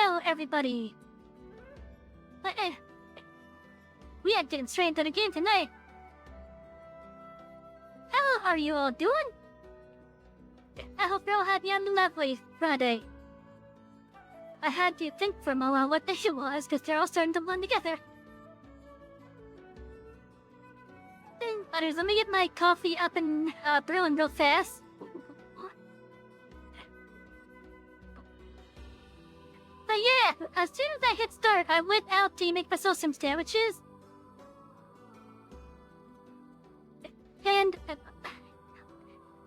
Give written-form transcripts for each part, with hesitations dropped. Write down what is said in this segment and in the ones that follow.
Hello, everybody. We are getting straight into the game tonight. How are you all doing? I hope you're all happy on the lovely Friday. I had to think for a moment what day it was, because they're all starting to blend together. Let me get my coffee up and brewing real fast. But yeah, as soon as I hit start, I went out to make myself some sandwiches. And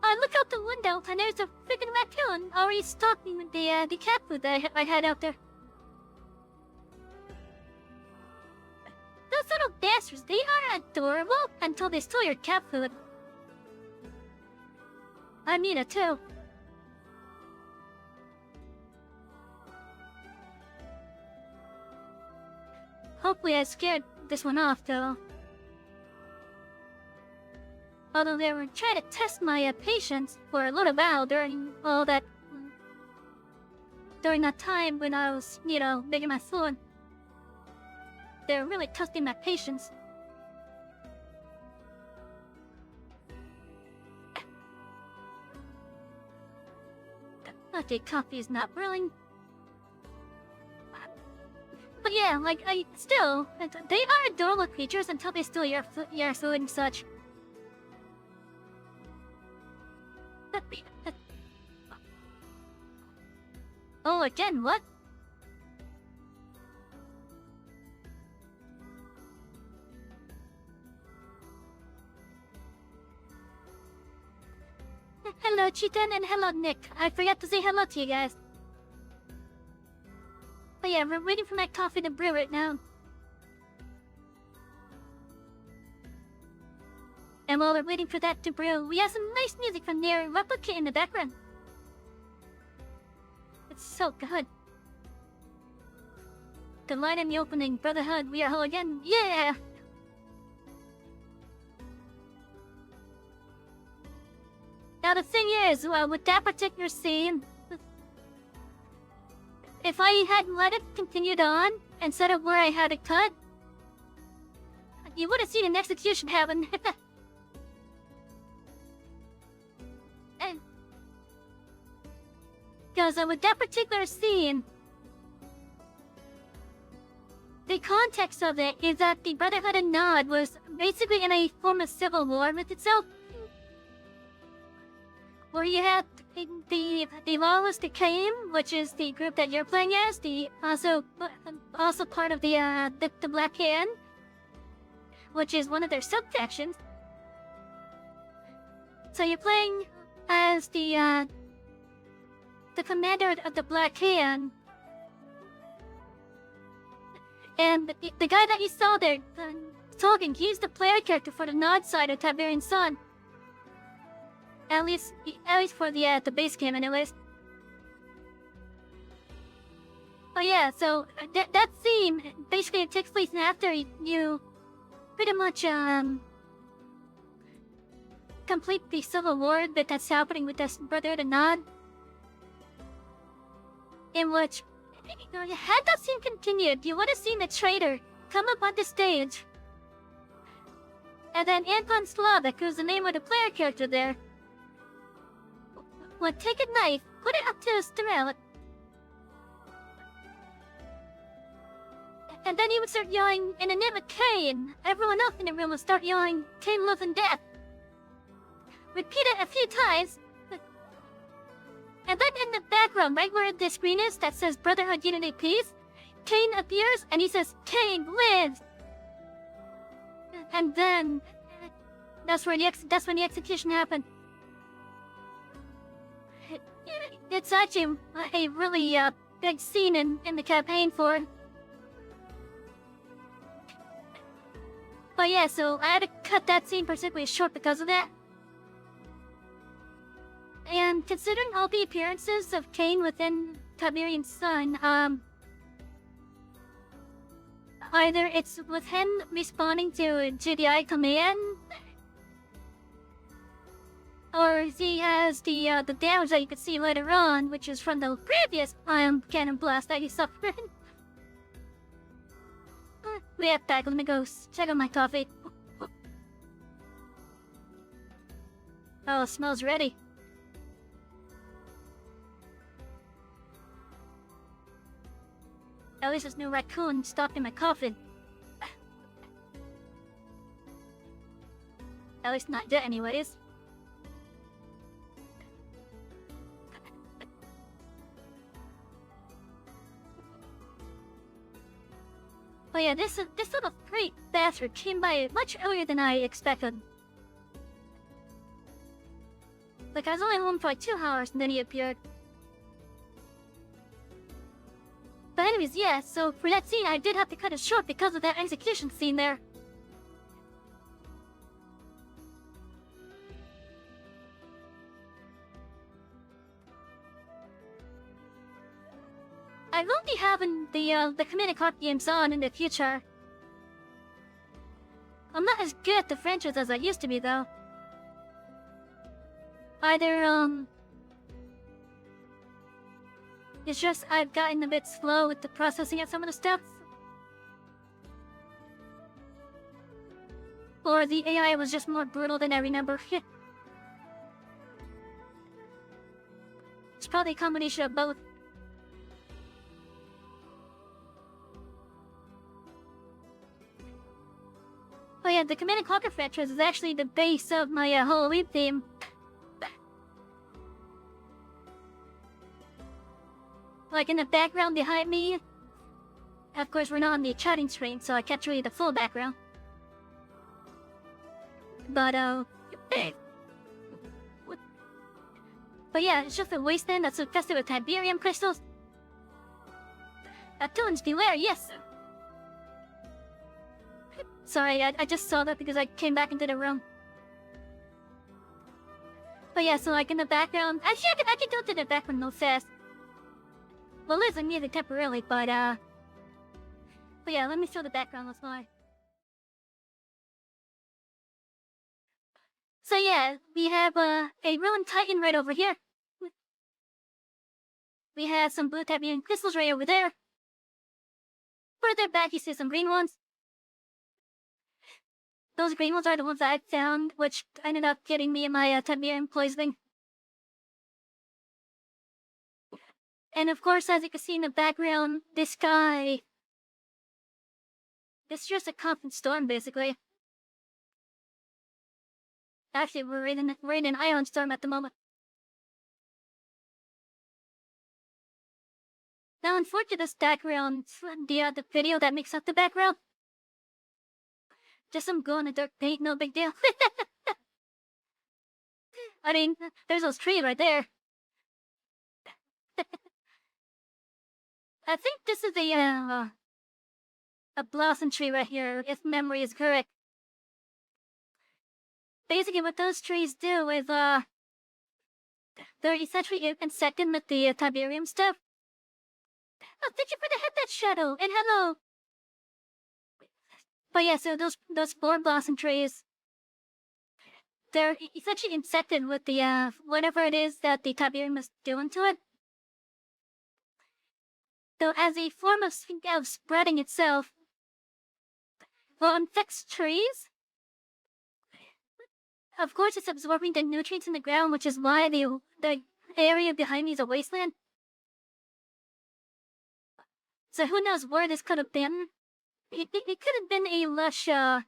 I look out the window and there's a freaking raccoon already stalking the cat food that I had out there. Those little bastards, they are adorable until they steal your cat food. I mean it too. Hopefully I scared this one off though. Although they were trying to test my patience for a little while during all that... during that time when I was, making my food. They were really testing my patience. The latte coffee is not brewing. But yeah, still, they are adorable creatures until they steal your food and such. Oh, again, what? Hello, Cheetan, and hello, Nick. I forgot to say hello to you guys. But yeah, we're waiting for my coffee to brew right now. And while we're waiting for that to brew, we have some nice music from NieR Replicant in the background. It's so good. The line in the opening, Brotherhood, we are whole again, yeah! Now the thing is, with that particular scene, if I had let it continue on, instead of where I had it cut, you would have seen an execution happen. Because with that particular scene, the context of it is that the Brotherhood of NieR was basically in a form of civil war with itself. Where you had the Lawless Decaying, which is the group that you're playing as, also part of the Black Hand, which is one of their sub-factions. So you're playing as the commander of the Black Hand, and the guy that you saw there talking, he's the player character for the NOD side of Tiberian Sun. At least for the base game, anyways. Oh yeah, so that scene basically takes place after you pretty much complete the civil war that's happening with this Brotherhood of NOD. In which, had that scene continued, you would have seen the traitor come up on the stage. And then Anton Slavik, who's the name of the player character there, would take a knife, put it up to his throat, and then he would start yelling in the name of Cain. Everyone else in the room would start yelling, Cain lives in death. Repeat it a few times. And then in the background, right where the screen is that says Brotherhood Unity Peace, Cain appears and he says, Cain lives! And then, that's when the execution happened. It's actually a really big scene in the campaign for it. But yeah, so I had to cut that scene particularly short because of that. And considering all the appearances of Cain within Tiberian Sun, either it's with him responding to GDI command, or course, he has the damage that you could see later on, which is from the previous ion cannon blast that he suffered. We have back. Let me go check on my coffee. Oh, it smells ready. At least this new raccoon stopped in my coffin. At least not dead anyways. But yeah, this little freak bastard came by much earlier than I expected. Like, I was only home for like 2 hours and then he appeared. But anyways, yeah, so for that scene I did have to cut it short because of that execution scene there. I won't be having the community card games on in the future. I'm not as good at the franchise as I used to be though. Either it's just I've gotten a bit slow with the processing of some of the stuff. Or the AI was just more brutal than I remember. It's probably a combination of both. Oh yeah, the Command & Conquer franchise is actually the base of my Halloween theme. Like in the background behind me. Of course, we're not on the chatting screen, so I can't show you the full background. But but yeah, it's just a wasteland that's infested with Tiberium crystals. Villains beware, yes! Sorry, I just saw that because I came back into the room. But yeah, so like in the background, actually I can go to the background no fast. Well, listen, music temporarily, but yeah, let me show the background once more. So yeah, we have a ruined titan right over here. We have some blue Tiberium crystals right over there. Further back, you see some green ones. Those green ones are the ones that I found, which ended up getting me my Tiberium poisoning. And of course, as you can see in the background, this guy... It's just a constant storm, basically. Actually, we're in an ion storm at the moment. Now, unfortunately, this background, the video that makes up the background, just some glow-in-the-dark paint, no big deal. I mean, there's those trees right there. I think this is a blossom tree right here, if memory is correct. Basically, what those trees do is, they're essentially insected with the Tiberium stuff. Oh, thank you for the headset shadow, and hello! But yeah, so those 4 blossom trees, they're essentially infected with the, whatever it is that the Tiberium is doing to it. So as a form of spreading itself, well, infects trees. Of course, it's absorbing the nutrients in the ground, which is why the area behind me is a wasteland. So who knows where this could have been? It could have been a lush, it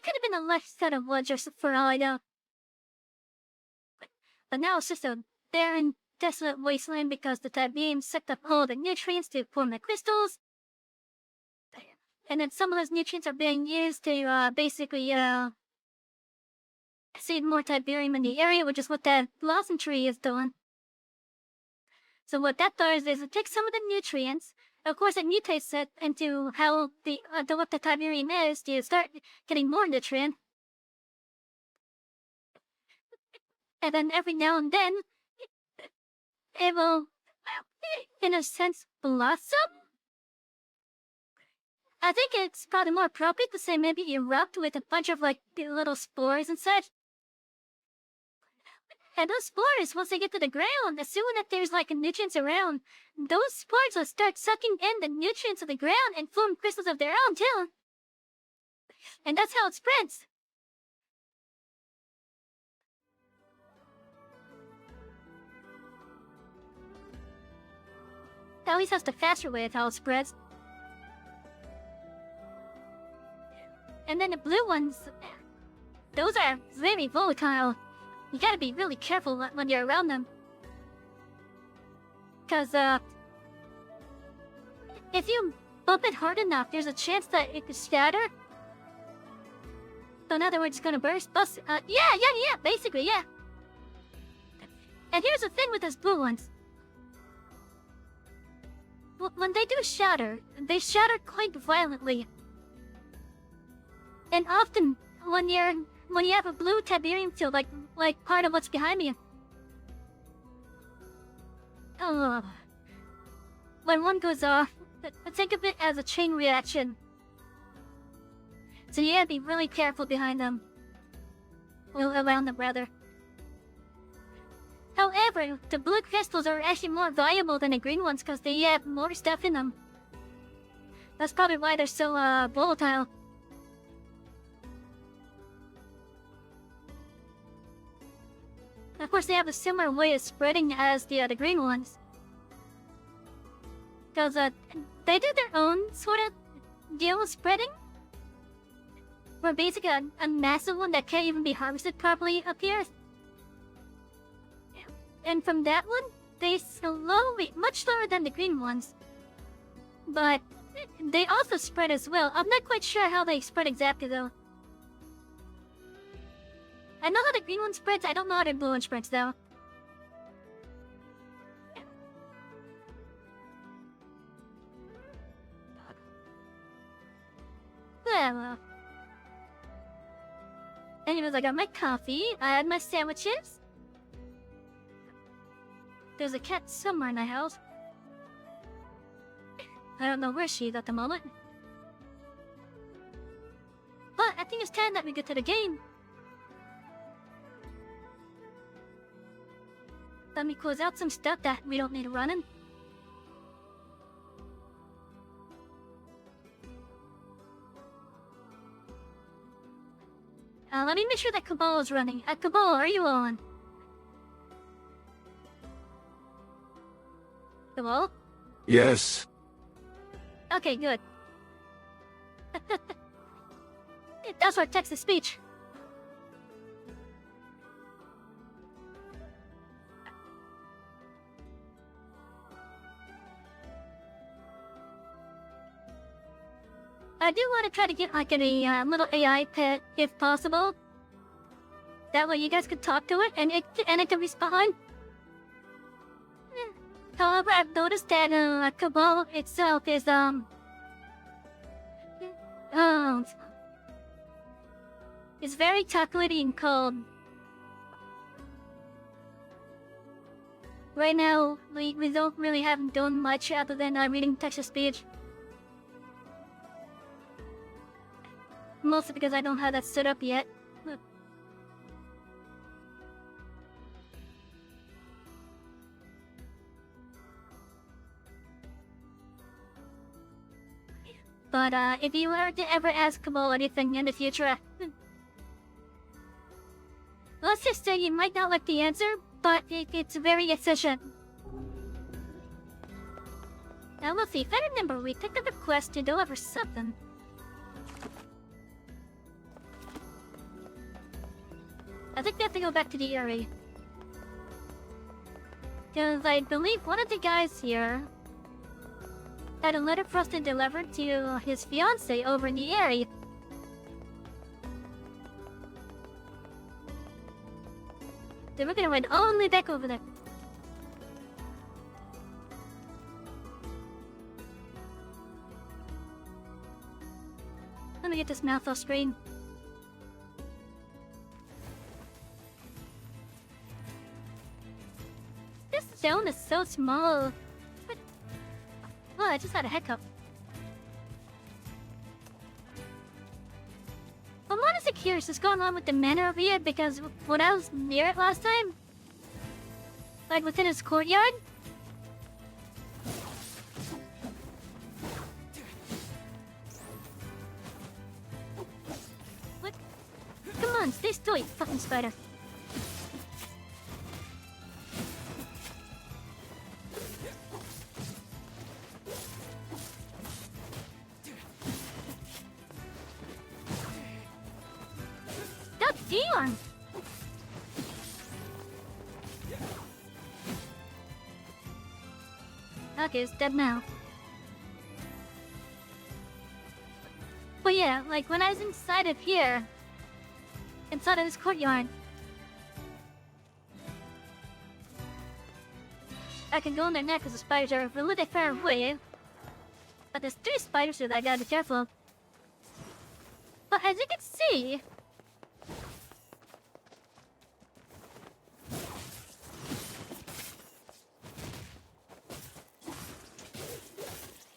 could have been a lush set of woods just for all I know. But now it's just a barren, desolate wasteland because the Tiberium sucked up all the nutrients to form the crystals. And then some of those nutrients are being used to, basically, seed more Tiberium in the area, which is what that blossom tree is doing. So what that does is it takes some of the nutrients, of course it mutates it into how what the Tiberium is to start getting more nutrient. And then every now and then, it will, in a sense, blossom? I think it's probably more appropriate to say maybe erupt with a bunch of, like, little spores and such. And those spores, once they get to the ground, assuming that there's like nutrients around, those spores will start sucking in the nutrients of the ground and form crystals of their own too. And that's how it spreads. At least that's the faster way of how it spreads. And then the blue ones, those are very volatile. You gotta be really careful when you're around them. Cause, if you bump it hard enough, there's a chance that it could shatter. So in other words, it's gonna bust, yeah, basically, yeah. And here's the thing with those blue ones. When they do shatter, they shatter quite violently. And often, when you have a blue Tiberium field, like part of what's behind me. When one goes off, think of it as a chain reaction. So you gotta be really careful behind them. Well, around them, rather. However, the blue crystals are actually more valuable than the green ones because they have more stuff in them. That's probably why they're so, volatile. Of course, they have a similar way of spreading as the green ones. Because, they do their own sort of deal with spreading. Where basically a massive one that can't even be harvested properly appears. And from that one, they slowly, much slower than the green ones. But they also spread as well. I'm not quite sure how they spread exactly though. I know how the green one spreads, I don't know how the blue one spreads though. Well, anyways, I got my coffee, I had my sandwiches. There's a cat somewhere in the house. I don't know where she is at the moment. But I think it's time that we get to the game. Let me close out some stuff that we don't need running. Let me make sure that Cabal is running. Cabal, are you on? Cabal? Yes. Okay, good. That's our text-to-speech. I do want to try to get like a little AI pet if possible. That way you guys could talk to it and it can respond. However, I've noticed that Cabal itself is it's very chocolatey and cold. Right now, we don't really haven't done much other than reading text-to-speech. Mostly because I don't have that set up yet. But if you were to ever ask Cabal anything in the future, let's just say you might not like the answer, but it's very efficient. Now let's see, if I remember, we picked up a quest to deliver something. I think we have to go back to the area. Because I believe one of the guys here had a letter for us to deliver to his fiancée over in the area. Then we're gonna run all the way back over there. Let me get this mouth off screen. This zone is so small. But... oh, I just had a hiccup. I'm honestly curious what's going on with the manor over here because when I was near it last time, Like within his courtyard? What? Come on, stay still, you fucking spider. Stop, Dion! Okay, it's dead now. But yeah, like when I was inside of here, inside of this courtyard, I can go in there now because the spiders are really far away. But there's 3 spiders here that I gotta be careful of. But as you can see,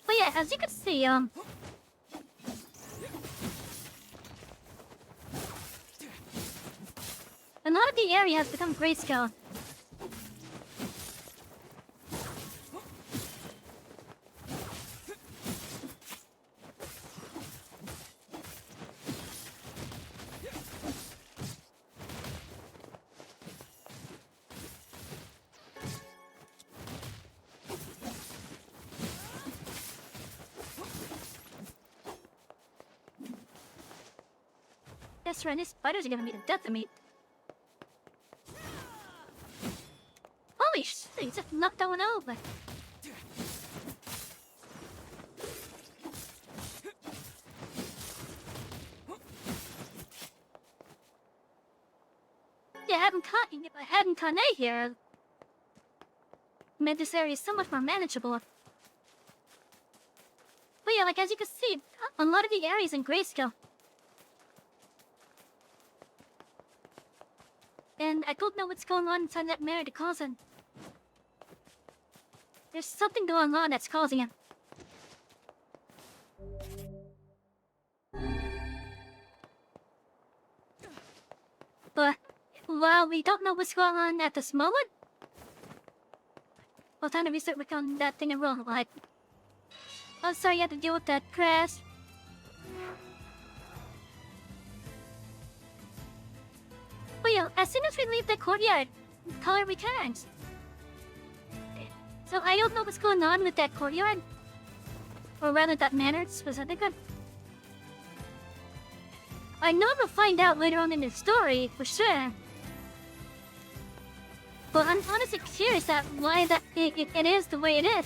but yeah, as you can see, a lot of the area has become grayscale. That's right, these spiders are gonna be the death of me. Holy shit, he just knocked that one over. Yeah, if I hadn't Kane here, made this area so much more manageable. But yeah, like as you can see, a lot of the areas in grayscale. And I don't know what's going on inside that mirror to cause it. There's something going on that's causing it. But while we don't know what's going on at this moment, well, time to research on that thing in real life. I'm sorry you had to deal with that crash. But yeah, as soon as we leave the courtyard, color returns. So I don't know what's going on with that courtyard. Or rather that manor specifically. I know we'll find out later on in the story, for sure. But I'm honestly curious at why that it is the way it is.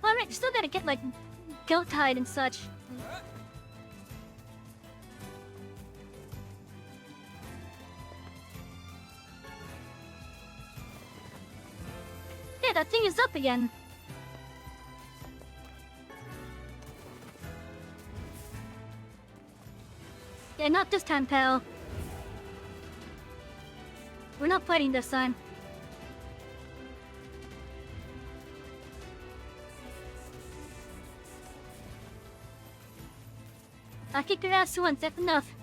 Alright, still gotta get like goat hide and such. Yeah, that thing is up again. Yeah, not this time, pal. We're not fighting this time. I kicked your ass once, that's enough.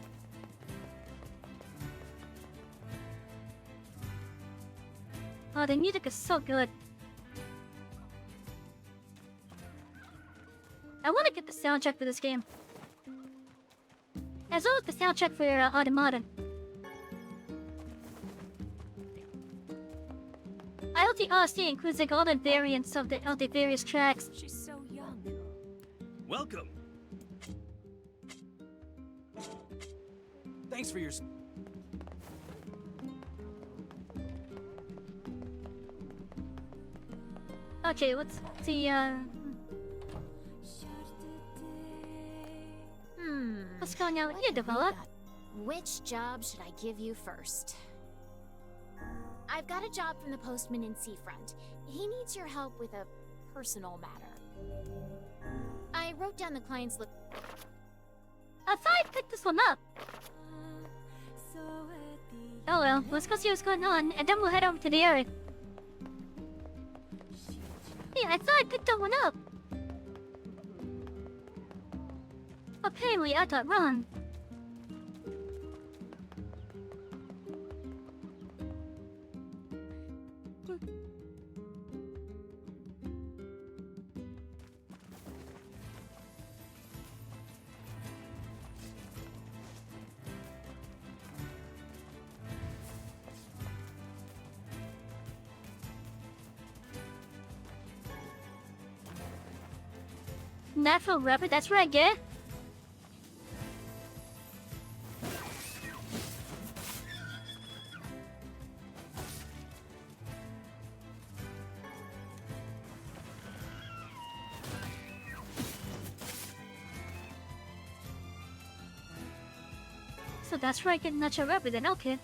Oh, the music is so good. I want to get the soundtrack for this game. As well as the soundtrack for Automata. I hope the OST includes like all the variants of the various tracks. She's so young. Welcome. Thanks for your... Okay, let's see, what's going on with you, Develop? Which job should I give you first? I've got a job from the postman in Seafront. He needs your help with a personal matter. I wrote down the client's look. I thought I picked this one up. Oh well, let's go see what's going on, and then we'll head over to the area. Hey, I thought I picked that one up. Apparently, I got wrong. Natural rubber, that's right, yeah? So that's right, get natural rubber then, okay.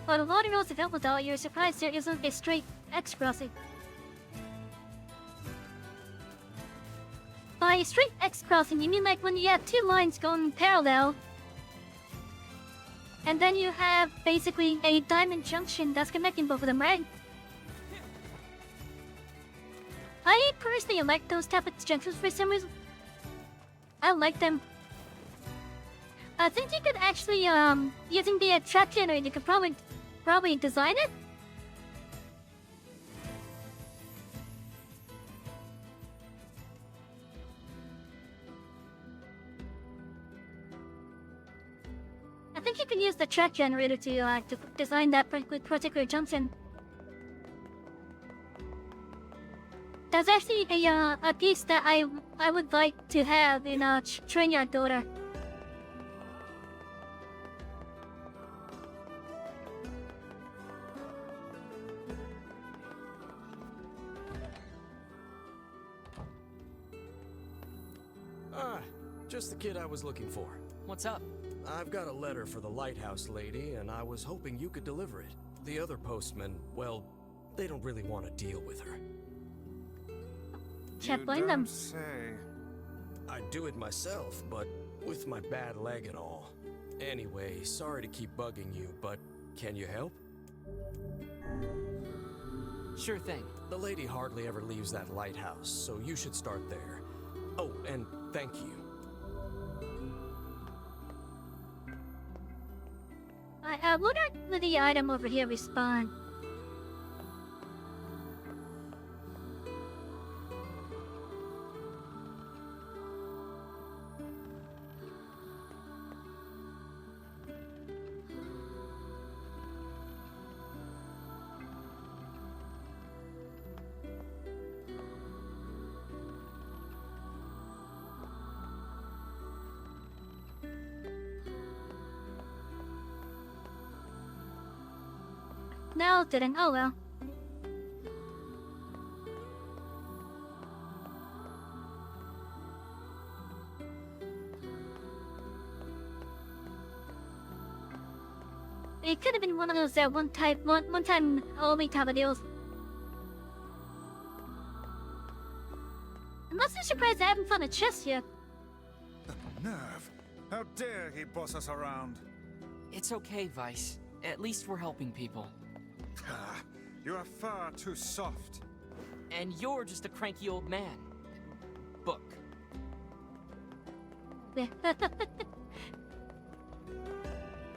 But a lot of those available though, you're surprised there isn't a straight X crossing. By straight X crossing, you mean like when you have two lines going parallel, and then you have basically a diamond junction that's connecting both of them, right? I personally like those type of junctions for some reason. I like them. I think you could actually, using the track generator, you could probably design it. I think you can use the track generator to design that particular junction. That's actually a piece that I would like to have in Train Your Daughter. Ah, just the kid I was looking for. What's up? I've got a letter for the lighthouse lady, and I was hoping you could deliver it. The other postmen, well, they don't really want to deal with her. Can't blame them. Say. I'd do it myself, but with my bad leg and all. Anyway, sorry to keep bugging you, but can you help? Sure thing. The lady hardly ever leaves that lighthouse, so you should start there. Oh, and thank you. I wonder if the item over here respawn. No, it didn't. Oh well. It could have been one of those one time only type of deals. I'm not so surprised I haven't found a chest yet. Nerve. How dare he boss us around? It's okay, Vice. At least we're helping people. Ah, you are far too soft. And you're just a cranky old man. Book.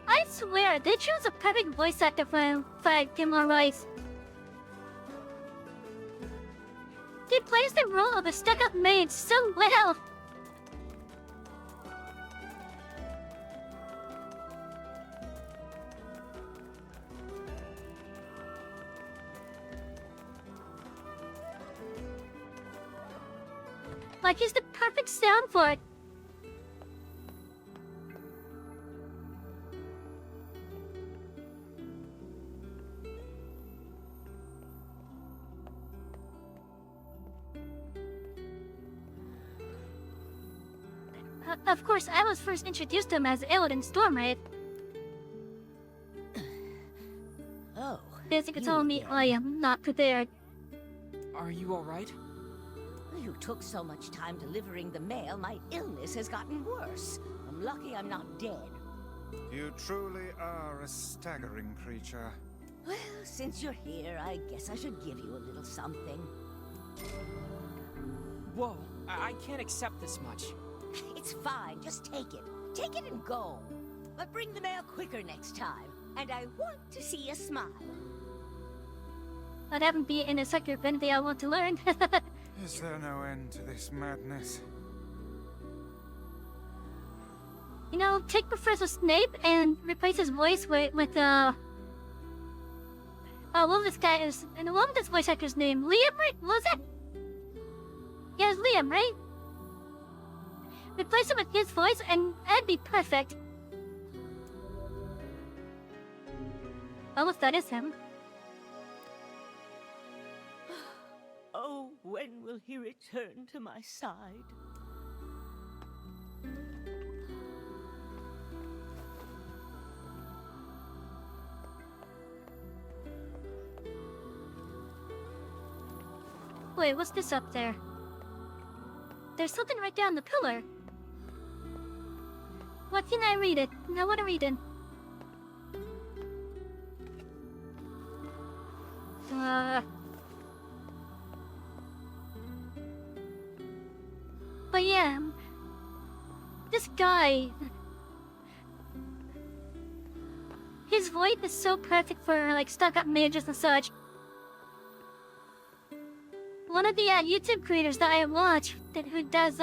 I swear, they chose a perfect voice actor for Gilmore Rice. He plays the role of a stuck-up maid so well. Like he's the perfect sound for it. Of course, I was first introduced to him as Illidan Stormwraith. Oh. Basically you telling me again. I am not prepared. Are you alright? You took so much time delivering the mail, my illness has gotten worse. I'm lucky I'm not dead. You truly are a staggering creature. Well, since you're here, I guess I should give you a little something. Whoa, I can't accept this much. It's fine, just take it. Take it and go. But bring the mail quicker next time. And I want to see a smile. I'd haven't be in a sector of anything I want to learn. Is there no end to this madness? You know, take Professor Snape and replace his voice with what this guy is, and what was this voice actor's name? Liam, right? Was it? Yeah, it's Liam, right? Replace him with his voice, and that'd be perfect. Almost that is him. Oh, when will he return to my side? Wait, what's this up there? There's something right down the pillar. Why can't I read it? I want to read it. But yeah, this guy, his voice is so perfect for like stuck-up mages and such. One of the YouTube creators that I watch, who does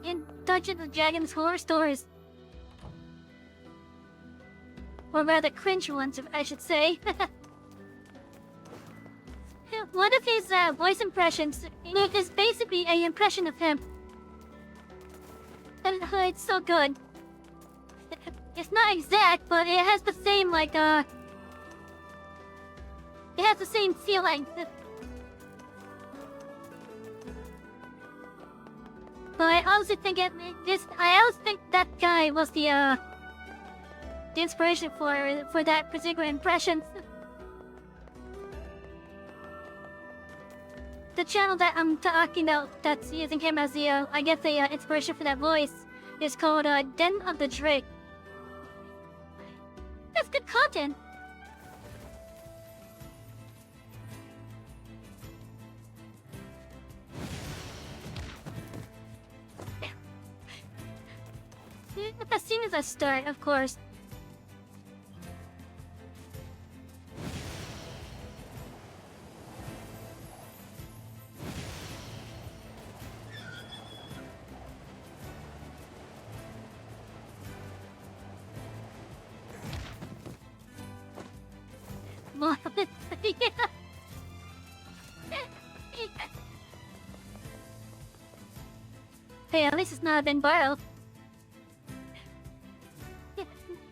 in Dungeons and Dragons horror stories, or rather cringe ones, I should say. One of his voice impressions is basically an impression of him. And it's so good. It's not exact, but it has the same, like, it has the same feeling. But I also think I also think that guy was the inspiration for that particular impression. The channel that I'm talking about that's using him as the, I guess the inspiration for that voice is called Den of the Drake. That's good content. As soon as I start, of course. Hey, at least it's not been borrowed.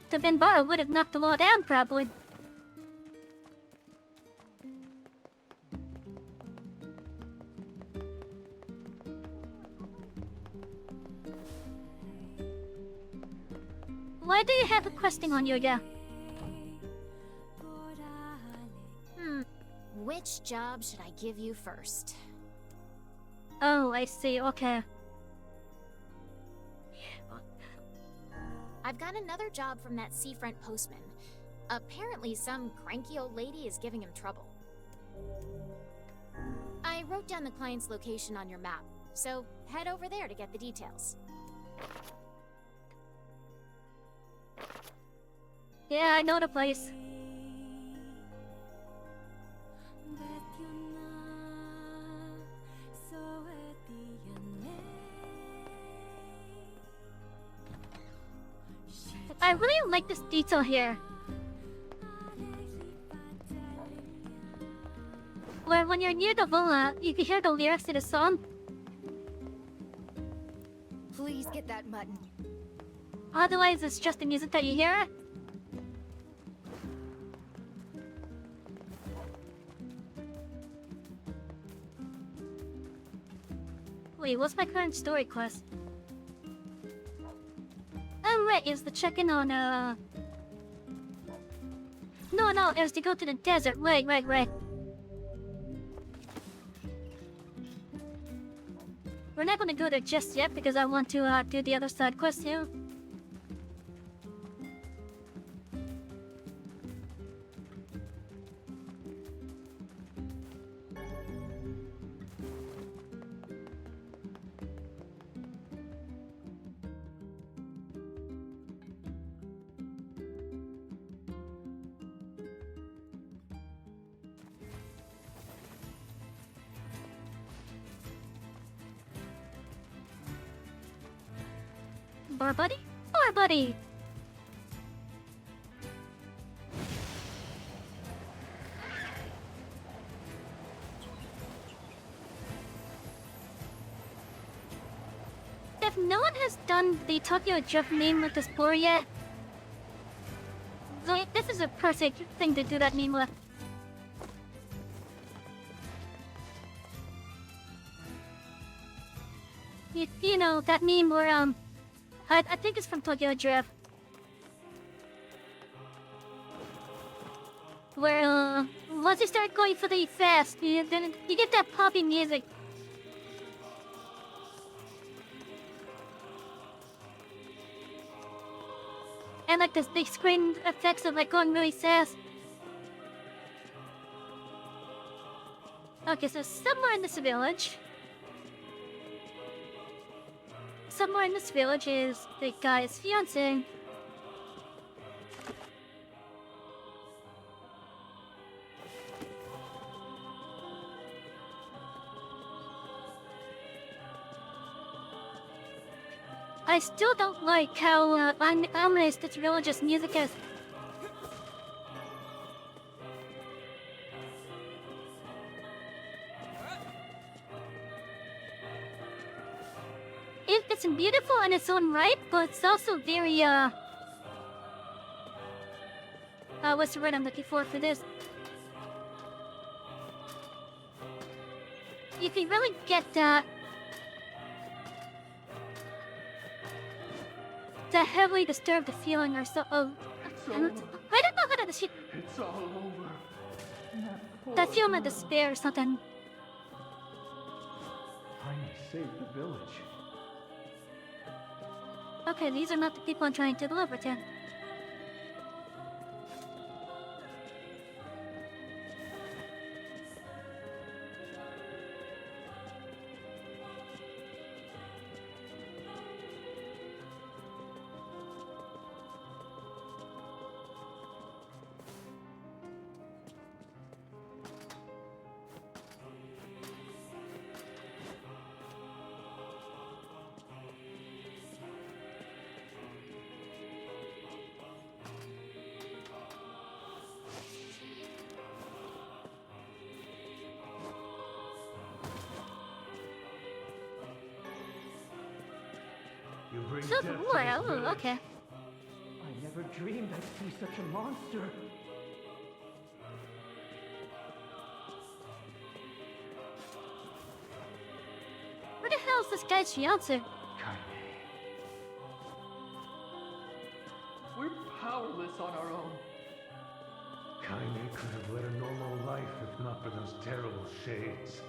The Ben borrowed would have knocked the law down, probably. Why do you have a questing on you, yeah? Which job should I give you first? Oh, I see, okay. I've got another job from that seafront postman. Apparently some cranky old lady is giving him trouble. I wrote down the client's location on your map, so head over there to get the details. Yeah, I know the place. I really like this detail here. Where when you're near the villa, you can hear the lyrics to the song. Please get that mutton. Otherwise, it's just the music that you hear. Wait, what's my current story quest? Oh, right, it's the check-in on, No, it was to go to the desert. Right. We're not gonna go there just yet because I want to, do the other side quest here. Bar buddy? Bar buddy! If no one has done the Tokyo Drift meme with this floor yet, like, this is a perfect thing to do that meme with. You know, that meme where, I think it's from Tokyo Drift. Where, once you start going for the fast, then you get that poppy music. And like the screen effects of like going really fast. Okay, so somewhere in this village. Somewhere in this village is the guy's fiance. I still don't like how ominous this village's music is. It's beautiful in its own right, but it's also very, what's the word I'm looking for this? You can really get, the heavily disturbed feeling or so. I don't know how to describe. It's all over. That feeling of despair or something. Finally saved the village. Okay, these are not the people I'm trying to deliver to. You bring So, death to well, this village. okay. I never dreamed I'd see such a monster. Where the hell is this guy's fiance? Kaine. We're powerless on our own. Kaine could have led a normal life if not for those terrible shades.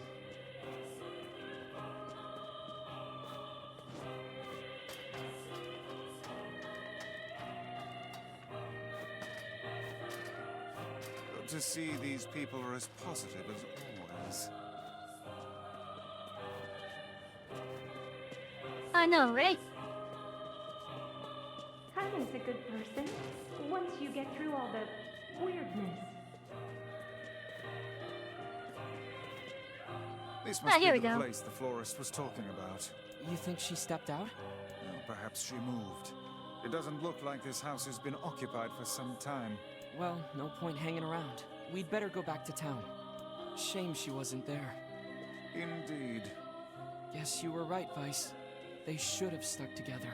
To see these people are as positive as always. I know, right? Kaine's a good person, once you get through all the weirdness. This must here be we the go. place the florist was talking about. You think she stepped out? Well, perhaps she moved. It doesn't look like this house has been occupied for some time. Well, no point hanging around. We'd better go back to town. Shame she wasn't there. Indeed. Guess you were right, Vice. They should have stuck together.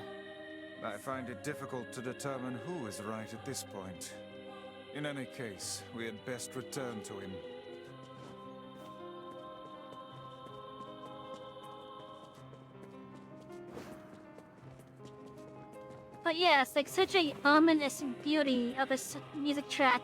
I find it difficult to determine who is right at this point. In any case, we had best return to him. But yeah, it's like such a ominous beauty of a music track.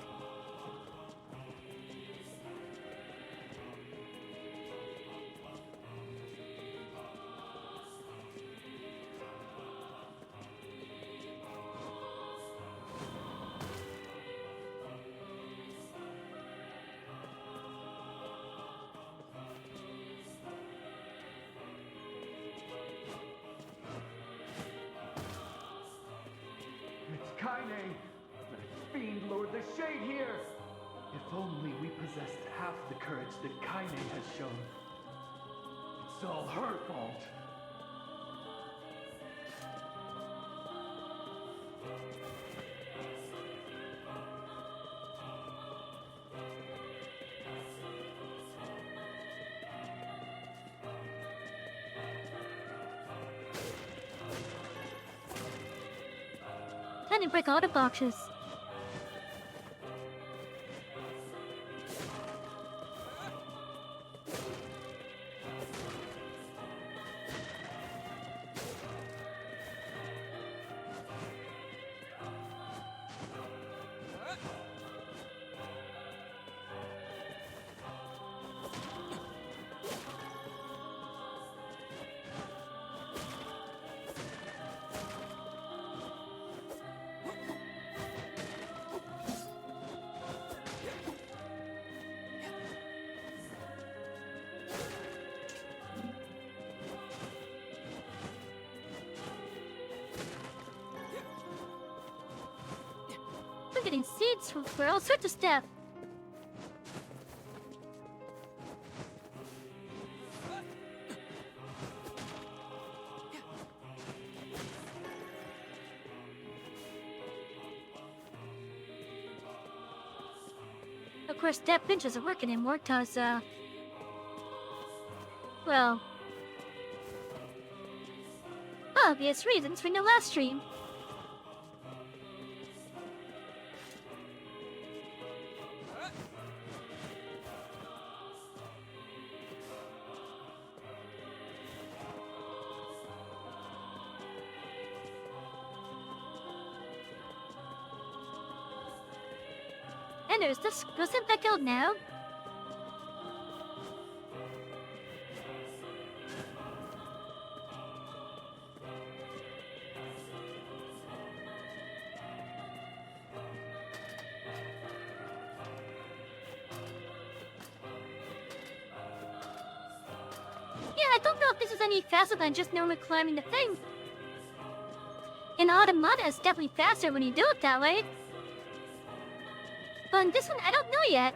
It's Kaine! That fiend lured the shade here! If only we possessed half the courage that Kaine has shown. It's all her fault. trying to break all the boxes. I'm getting seeds for all sorts of stuff. Of course, that bench isn't working anymore, cause, well, obvious reasons from the last stream. And there's this goes it back out now. Yeah, I don't know if this is any faster than just normally climbing the thing. In Automata, it's definitely faster when you do it that way. But on this one, I don't know yet.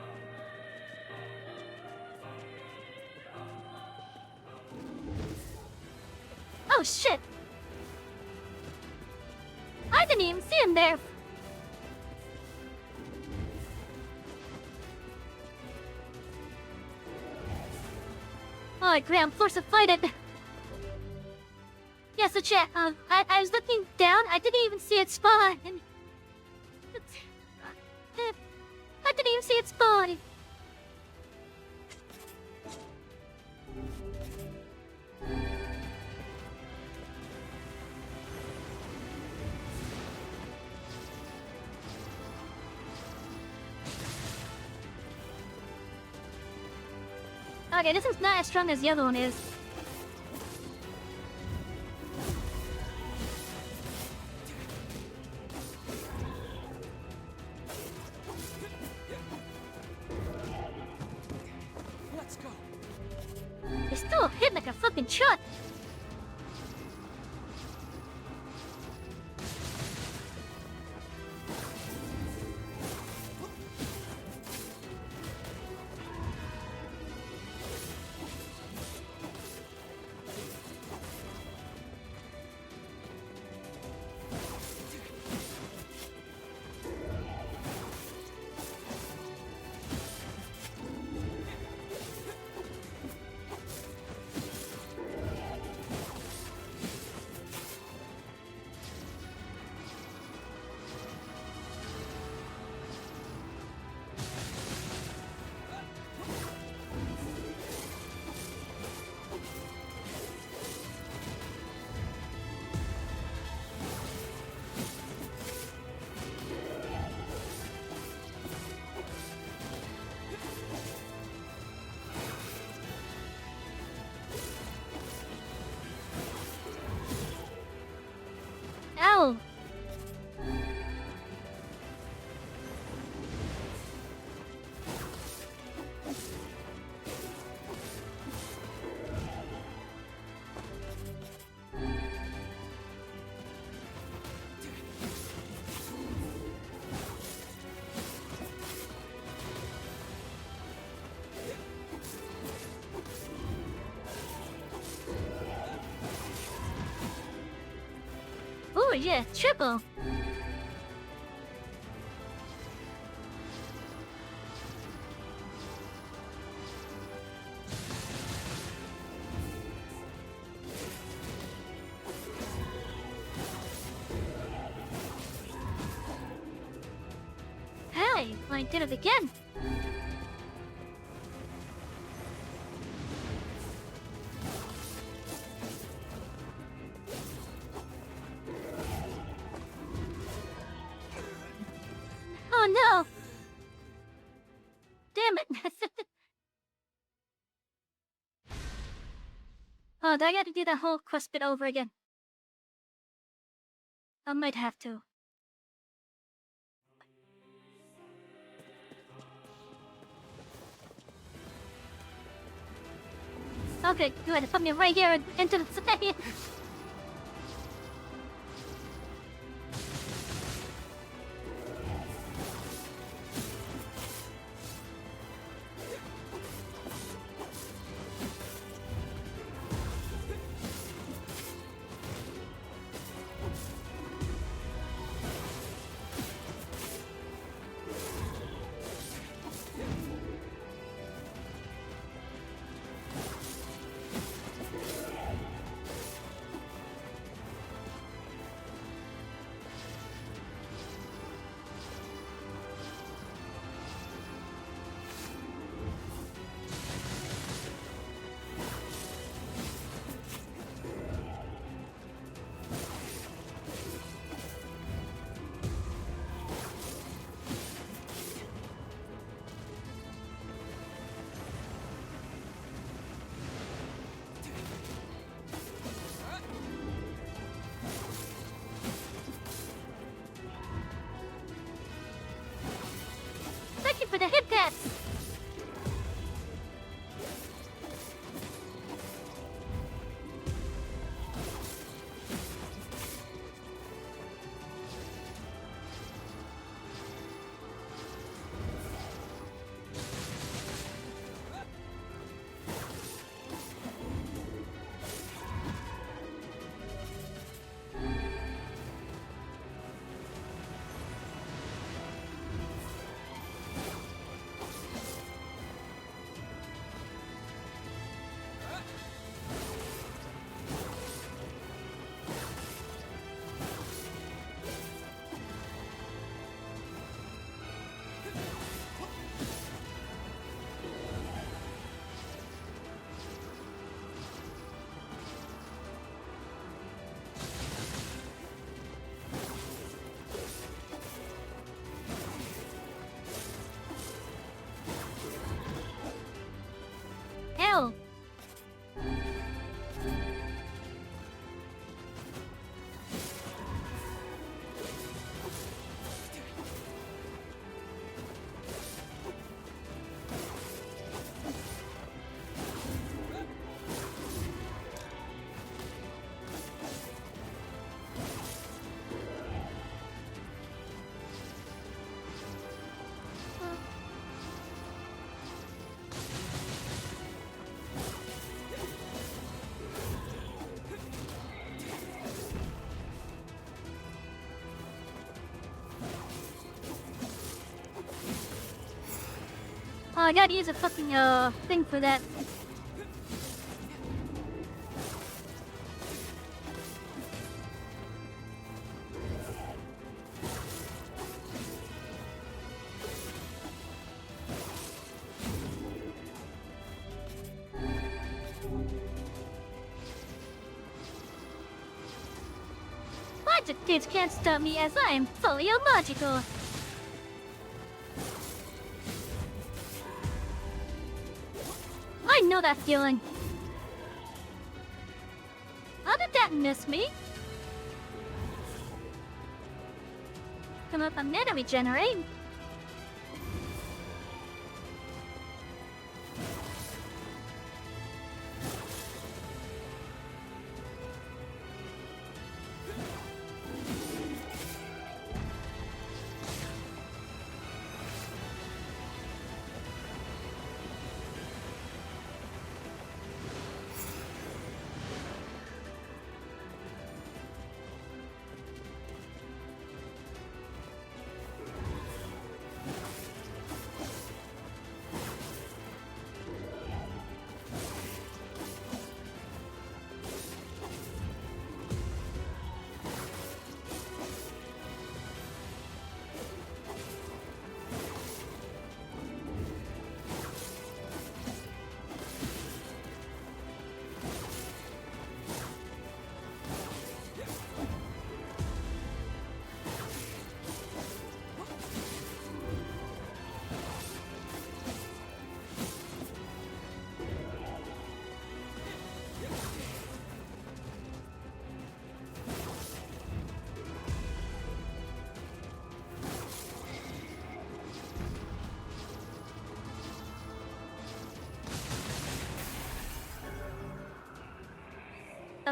Oh shit! I didn't even see him there. Oh, ground force of fight it. Yeah, so chat, I was looking down, I didn't even see it spawn, and... I didn't even see it spawn! Okay, this is not as strong as the other one is. Let's go. It's still hit like a fucking truck. Ow! Oh yeah, triple! Hey, I did it again. Oh no! Damn it! Oh, do I gotta do the whole quest bit over again? I might have to. Okay, good. Put me right here into the state. Thank you for the hip taps. Hell. Oh, I gotta use a fucking thing for that. Logic kids can't stop me as I am fully illogical. I know that feeling. How did that miss me? Come up, I'm gonna regenerate.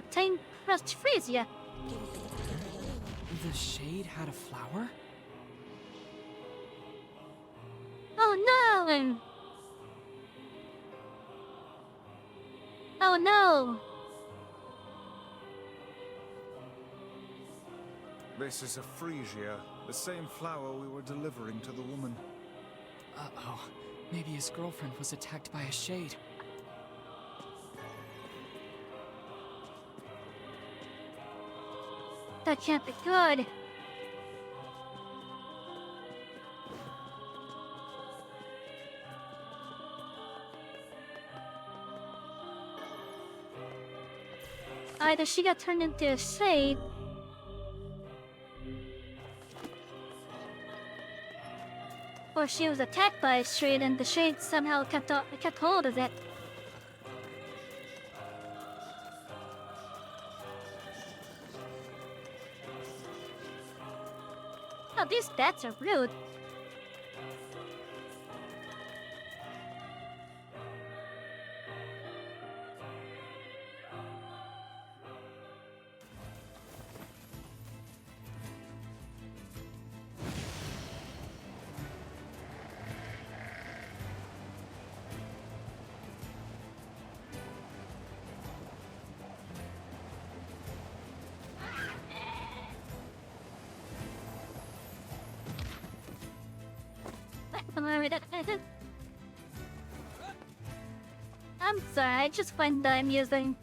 obtain crushed freesia. The shade had a flower? Oh no! Oh no! This is a freesia, the same flower we were delivering to the woman. Uh-oh. Maybe his girlfriend was attacked by a shade. That can't be good. Either she got turned into a shade, or she was attacked by a shade and the shade somehow kept hold of it. Oh, these bats are rude. I'm sorry, I just find that amusing.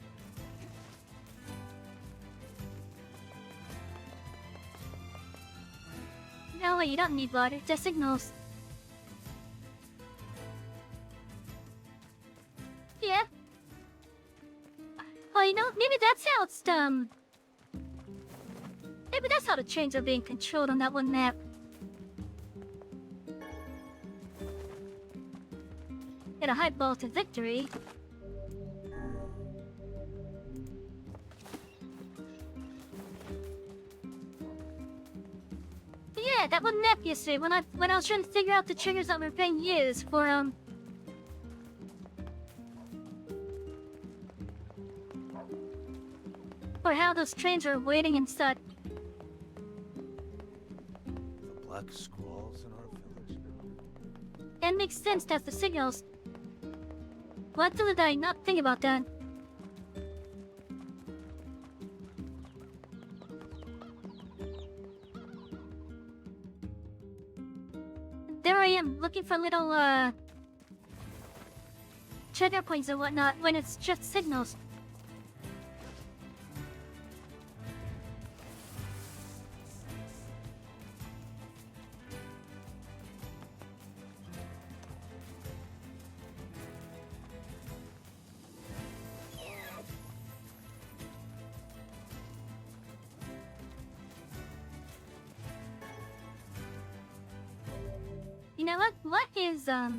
No, you don't need water, just signals. Yeah. Oh, you know, maybe that's how it's done. Maybe that's how the trains are being controlled on that one map. Get a high ball to victory. Yeah, that one map yesterday when I was trying to figure out the triggers that were being used for how those trains were waiting and such. The black squalls in our village. It makes sense, that's the signals. What did I not think about that? There I am, looking for little, trigger points and whatnot when it's just signals. You know what? What is, what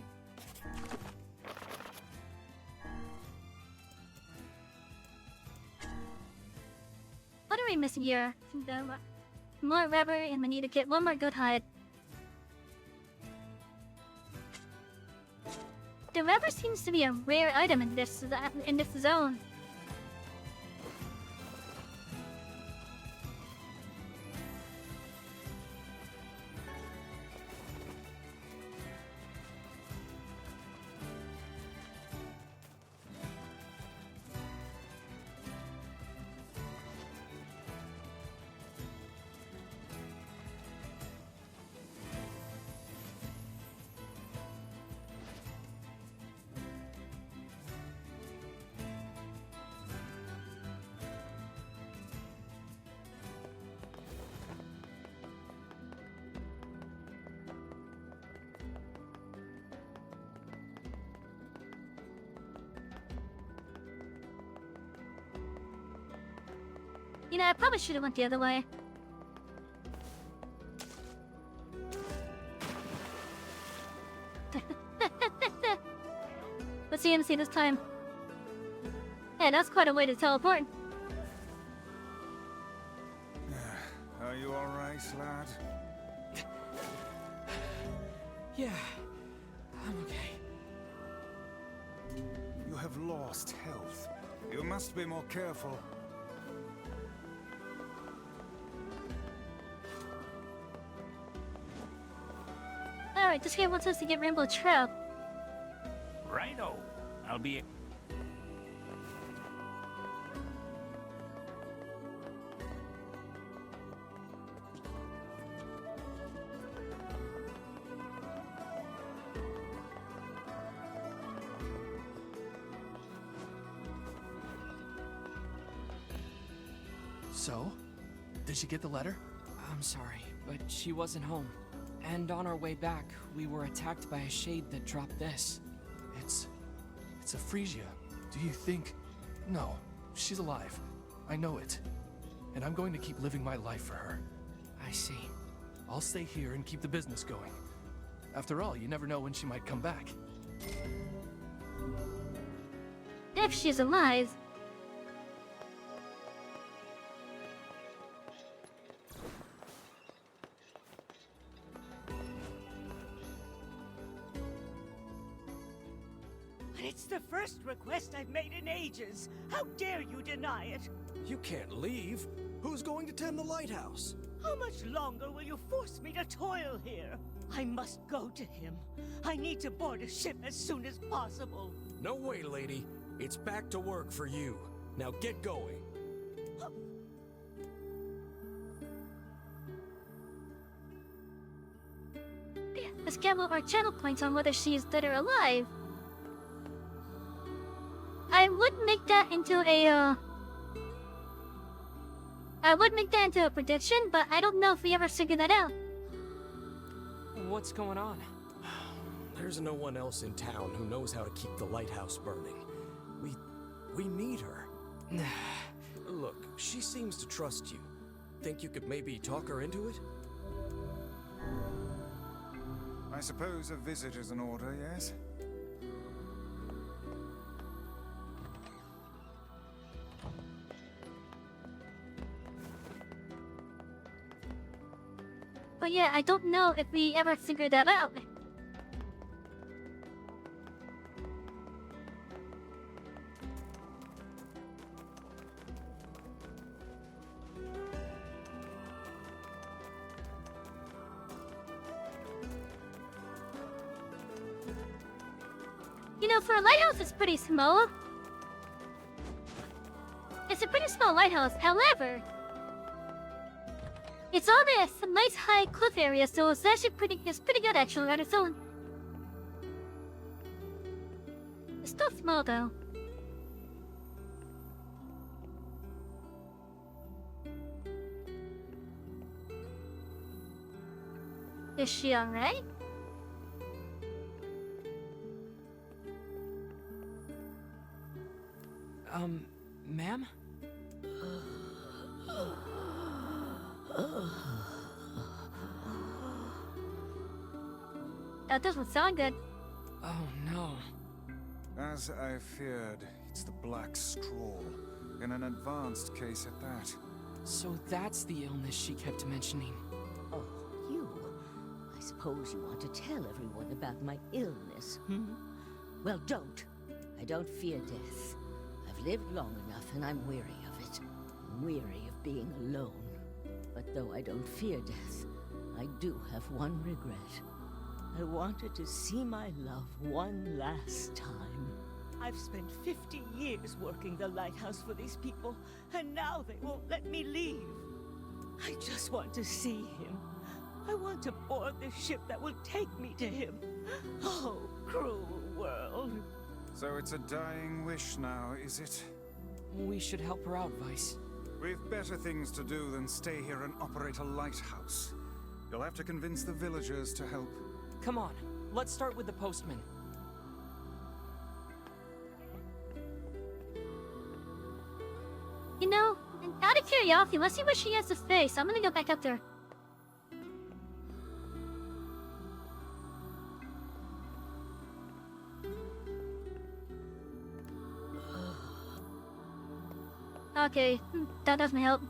are we missing here? More rubber, and we need to get one more good hide. The rubber seems to be a rare item in this zone. You know, I probably should have went the other way. What's the MC this time? Hey, that's quite a way to teleport. Are you alright, lad? Yeah, I'm okay. You have lost health. You must be more careful. sorry, this guy wants us to get Rainbow Trout. Righto. I'll be. So? Did she get the letter? I'm sorry, but she wasn't home. And on our way back, we were attacked by a shade that dropped this. It's a Frisia. Do you think... No, she's alive. I know it. And I'm going to keep living my life for her. I see. I'll stay here and keep the business going. After all, you never know when she might come back. If she's alive. It's the first request I've made in ages. How dare you deny it? You can't leave. Who's going to tend the lighthouse? How much longer will you force me to toil here? I must go to him. I need to board a ship as soon as possible. No way, lady. It's back to work for you. Now get going. Let's gamble our channel points on whether she's dead or alive. I would make that into a prediction, but I don't know if we ever figured that out. What's going on? There's no one else in town who knows how to keep the lighthouse burning. We need her. Look, she seems to trust you. Think you could maybe talk her into it? I suppose a visit is in order, yes? But yeah, I don't know if we ever figured that out. You know, for a lighthouse, it's pretty small. It's a pretty small lighthouse, however, it's on a nice high cliff area, so it's actually pretty good actually on its own. It's still small though. Is she alright? Ma'am? That doesn't sound good. Oh no. As I feared, it's the Black Scrawl. In an advanced case at that. So that's the illness she kept mentioning. Oh, you. I suppose you want to tell everyone about my illness, hmm? Well, don't. I don't fear death. I've lived long enough and I'm weary of it. I'm weary of being alone. But though I don't fear death, I do have one regret. I wanted to see my love one last time. I've spent 50 years working the lighthouse for these people, and now they won't let me leave. I just want to see him. I want to board the ship that will take me to him. Oh, cruel world. So it's a dying wish now, is it? We should help her out, Vice. We've better things to do than stay here and operate a lighthouse. You'll have to convince the villagers to help. Come on, let's start with the postman. You know, and out of curiosity, let's see what she has to say, so I'm gonna go back up there. Okay, that doesn't help.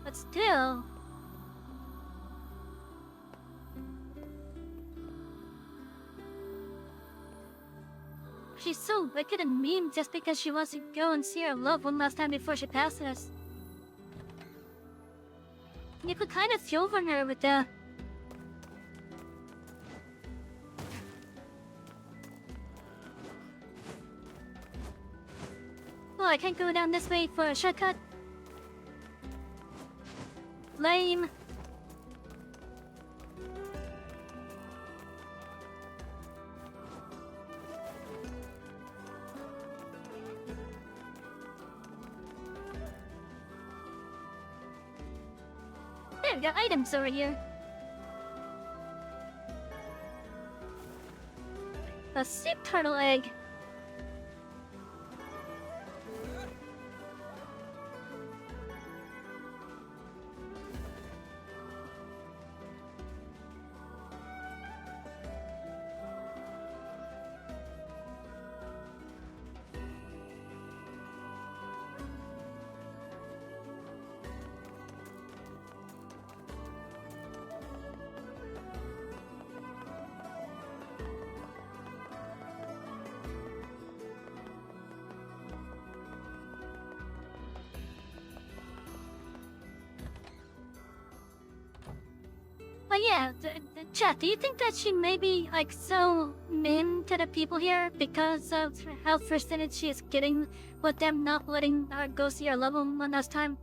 But still... She's so wicked and mean just because she wants to go and see her love one last time before she passes. You could kind of feel for her with the I can't go down this way for a shortcut. Lame. There, we got items over here. A sea turtle egg. But yeah, chat, do you think that she may be, like, so mean to the people here because of how frustrated she is getting with them not letting her go see her loved one last time?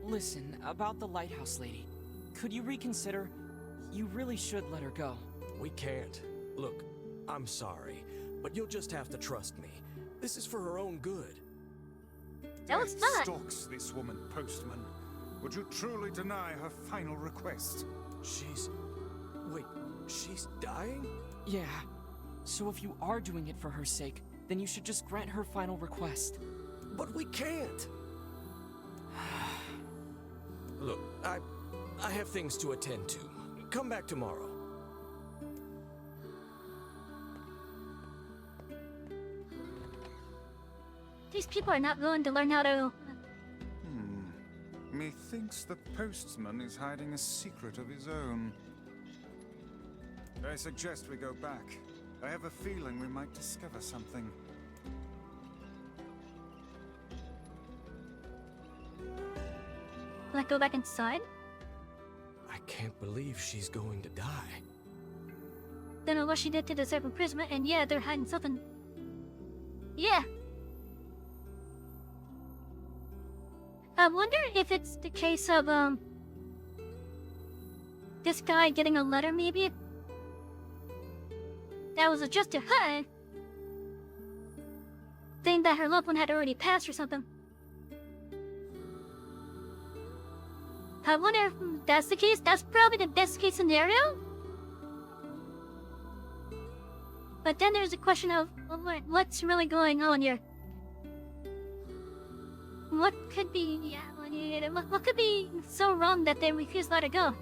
Listen, about the lighthouse lady. Could you reconsider? You really should let her go. We can't. Look, I'm sorry, but you'll just have to trust me. This is for her own good. No, it's not. Stalks this woman, Postman. Would you truly deny her final request? Wait, she's dying? Yeah. So if you are doing it for her sake, then you should just grant her final request. But we can't. Look, I have things to attend to. Come back tomorrow. These people are not willing to learn how to... Methinks the postman is hiding a secret of his own. I suggest we go back. I have a feeling we might discover something. Like, go back inside? I can't believe she's going to die. Don't know what she did to deserve imprisonment, and yeah, they're hiding something. Yeah. I wonder if it's the case of, this guy getting a letter, maybe? That was addressed to her. Saying that her loved one had already passed or something. I wonder if that's the case. That's probably the best case scenario. But then there's a question of, what's really going on here? What could be, what could be so wrong that they refuse to let her go?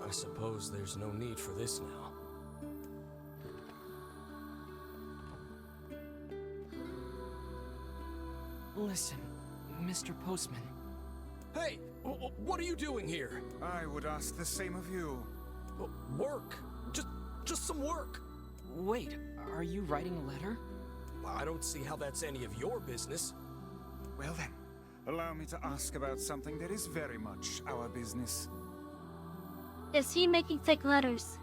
I suppose there's no need for this now. Listen, Mr. Postman. Hey, what are you doing here? I would ask the same of you. Work. Just some work. Wait, are you writing a letter? I don't see how that's any of your business. Well then, allow me to ask about something that is very much our business. Is he making fake letters?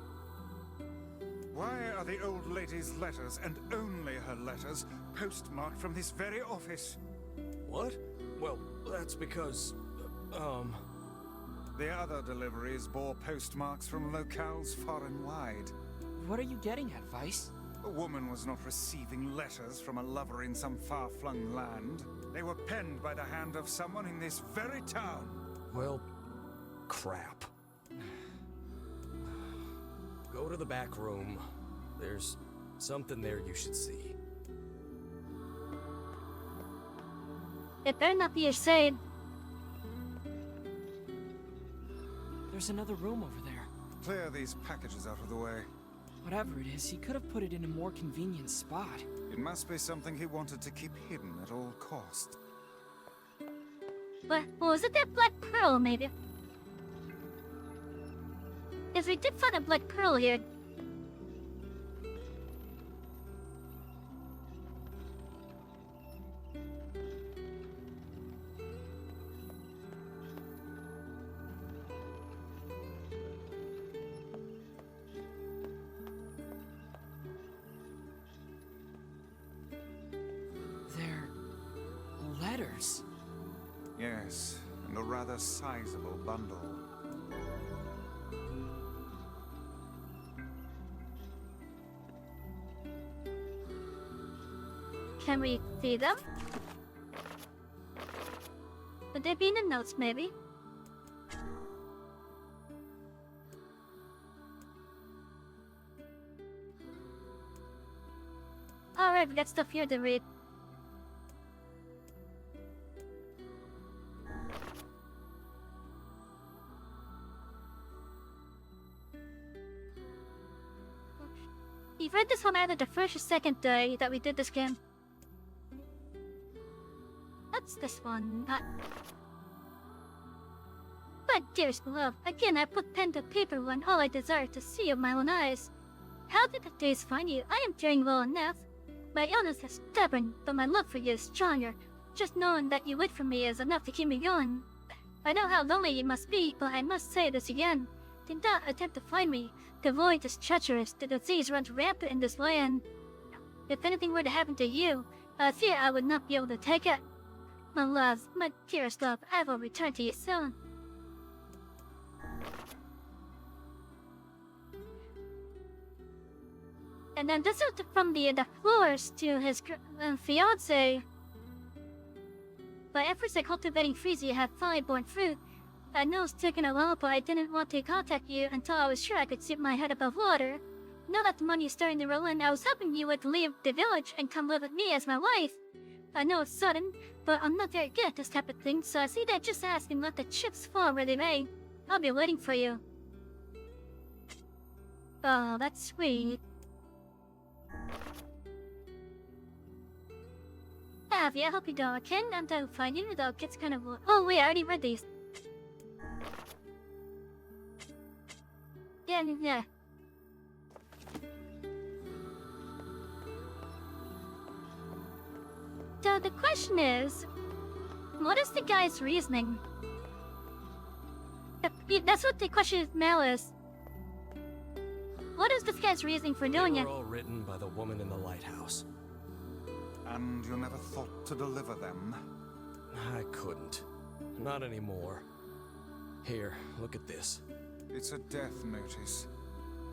Why are the old lady's letters, and only her letters, postmarked from this very office? What? Well, that's because, The other deliveries bore postmarks from locales far and wide. What are you getting at, Vice? A woman was not receiving letters from a lover in some far-flung land. They were penned by the hand of someone in this very town. Well, crap. Go to the back room. There's something there you should see. It better not be a shade. There's another room over there. Clear these packages out of the way. Whatever it is, he could have put it in a more convenient spot. It must be something he wanted to keep hidden at all cost. But was it that black pearl, maybe? Yes, we did find a black pearl here. Yes, and a rather sizable bundle. Can we see them? Would they be in the notes, maybe? Alright, we got stuff here to read. You've read this one either the first or second day that we did this game. That's this one. But dearest love, again I put pen to paper when all I desire to see of my own eyes. How did the days find you? I am doing well enough. My illness is stubborn, but my love for you is stronger. Just knowing that you wait for me is enough to keep me going. I know how lonely you must be, but I must say this again. Do not attempt to find me. The void is treacherous, the disease runs rampant in this land. If anything were to happen to you, I fear I would not be able to take it. My love, my dearest love, I will return to you soon. And then this is from the flowers to his fiance. By efforts at cultivating Freezy have finally borne fruit. I know it's taken a while, but I didn't want to contact you until I was sure I could keep my head above water. Now that the money is starting to roll in, I was hoping you would leave the village and come live with me as my wife. I know it's sudden, but I'm not very good at this type of thing, so I see that just ask and let the chips fall where they may. I'll be waiting for you. Oh, that's sweet. Abby, I hope you don't again. I'm done finding you, though it gets kind of... Oh wait, I already read these. Yeah. So the question is, what is the guy's reasoning? That's what the question is, Malice. What is this guy's reasoning for doing it? They were all written by the woman in the lighthouse. And you never thought to deliver them? I couldn't. Not anymore. Here, look at this. It's a death notice.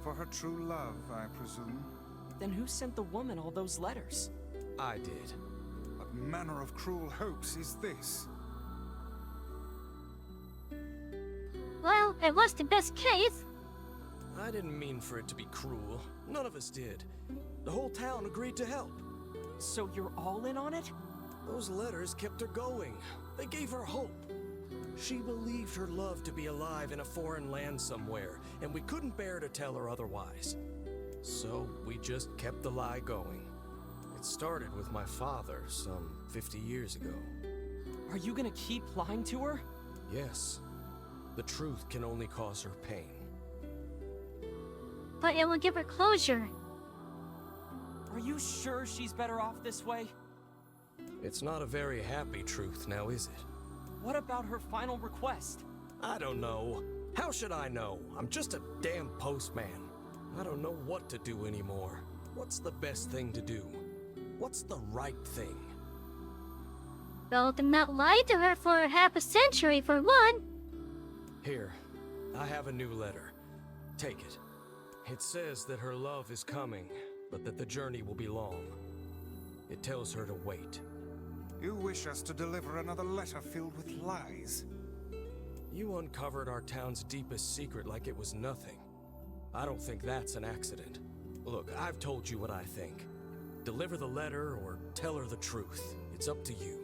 For her true love, I presume. Then who sent the woman all those letters? I did. What manner of cruel hoax is this? Well, it was the best case. I didn't mean for it to be cruel. None of us did. The whole town agreed to help. So you're all in on it? Those letters kept her going. They gave her hope. She believed her love to be alive in a foreign land somewhere, and we couldn't bear to tell her otherwise. So we just kept the lie going. It started with my father some 50 years ago. Are you gonna keep lying to her? Yes. The truth can only cause her pain. But it will give her closure. Are you sure she's better off this way? It's not a very happy truth now, is it? What about her final request? I don't know. How should I know? I'm just a damn postman. I don't know what to do anymore. What's the best thing to do? What's the right thing? Well, to not lie to her for half a century for one. Here, I have a new letter. Take it. It says that her love is coming, but that the journey will be long. It tells her to wait. You wish us to deliver another letter filled with lies? You uncovered our town's deepest secret like it was nothing. I don't think that's an accident. Look, I've told you what I think. Deliver the letter or tell her the truth. It's up to you.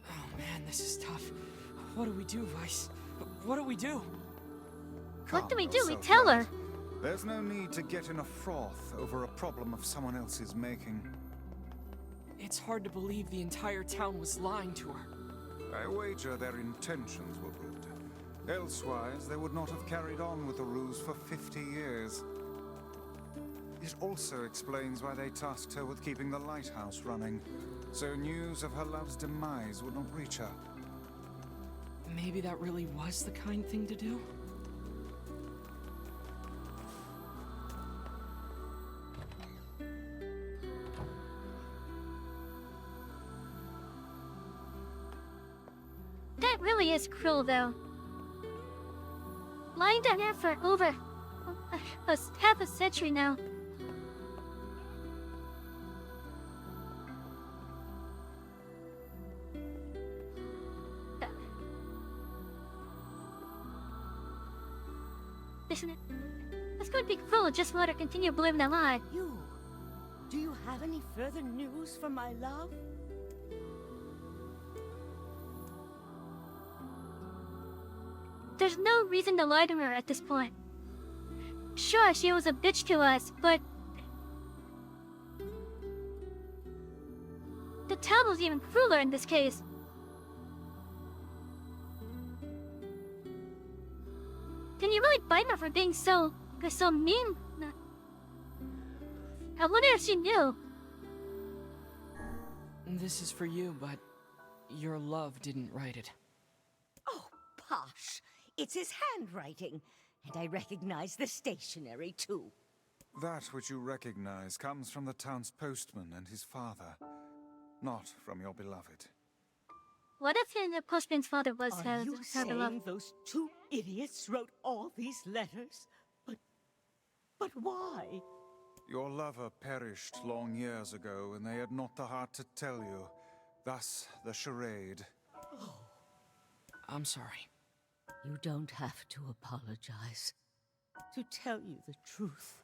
Oh man, this is tough. What do we do, Vice? What do we do? What do we Calm do? We yourself, tell her. lad. There's no need to get in a froth over a problem of someone else's making. It's hard to believe the entire town was lying to her. I wager their intentions were good. Elsewise, they would not have carried on with the ruse for 50 years. It also explains why they tasked her with keeping the lighthouse running, so news of her love's demise would not reach her. Maybe that really was the kind thing to do? It really is cruel, though. Lying down here for over half a century now. Isn't it? It's going to be cruel to just let her continue believing that lie. Do you have any further news from my love? There's no reason to lie to her at this point. Sure, she was a bitch to us, but the town was even crueler in this case. Can you really blame her for being so mean? I wonder if she knew. This is for you, but your love didn't write it. Oh, Posh! It's his handwriting, and I recognize the stationery, too. That which you recognize comes from the town's postman and his father, not from your beloved. What if the postman's father was Are you her beloved? saying those two idiots wrote all these letters? But why? Your lover perished long years ago, and they had not the heart to tell you. Thus, the charade. Oh. I'm sorry. You don't have to apologize. To tell you the truth,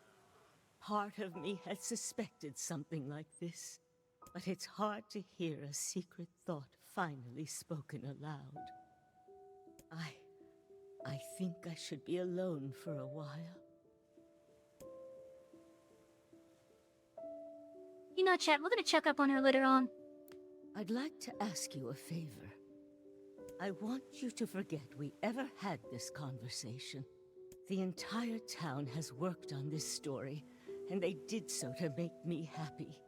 part of me had suspected something like this. But it's hard to hear a secret thought finally spoken aloud. I think I should be alone for a while. You know, Chat, we're gonna check up on her later on. I'd like to ask you a favor. I want you to forget we ever had this conversation. The entire town has worked on this story, and they did so to make me happy.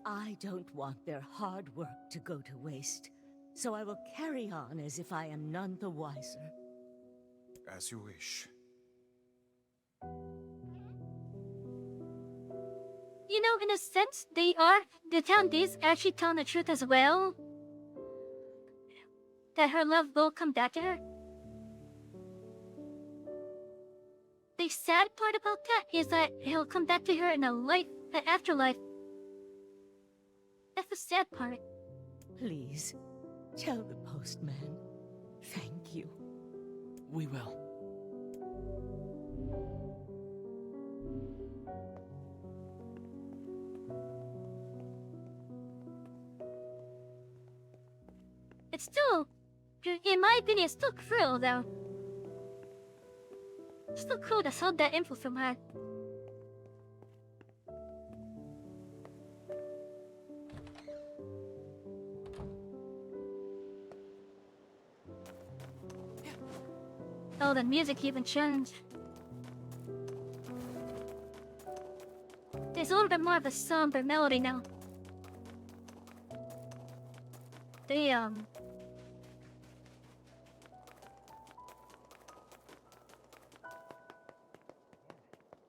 I don't want their hard work to go to waste, so I will carry on as if I am none the wiser. As you wish. You know, in a sense, the town is actually telling the truth as well. That her love will come back to her. The sad part about that is that he'll come back to her in an afterlife. That's the sad part. Please, tell the postman. Thank you. We will. It's still, in my opinion, it's still cruel, though. It's still cruel to hold that info from her. Oh, the music even changed. There's a little bit more of a somber melody now. Damn.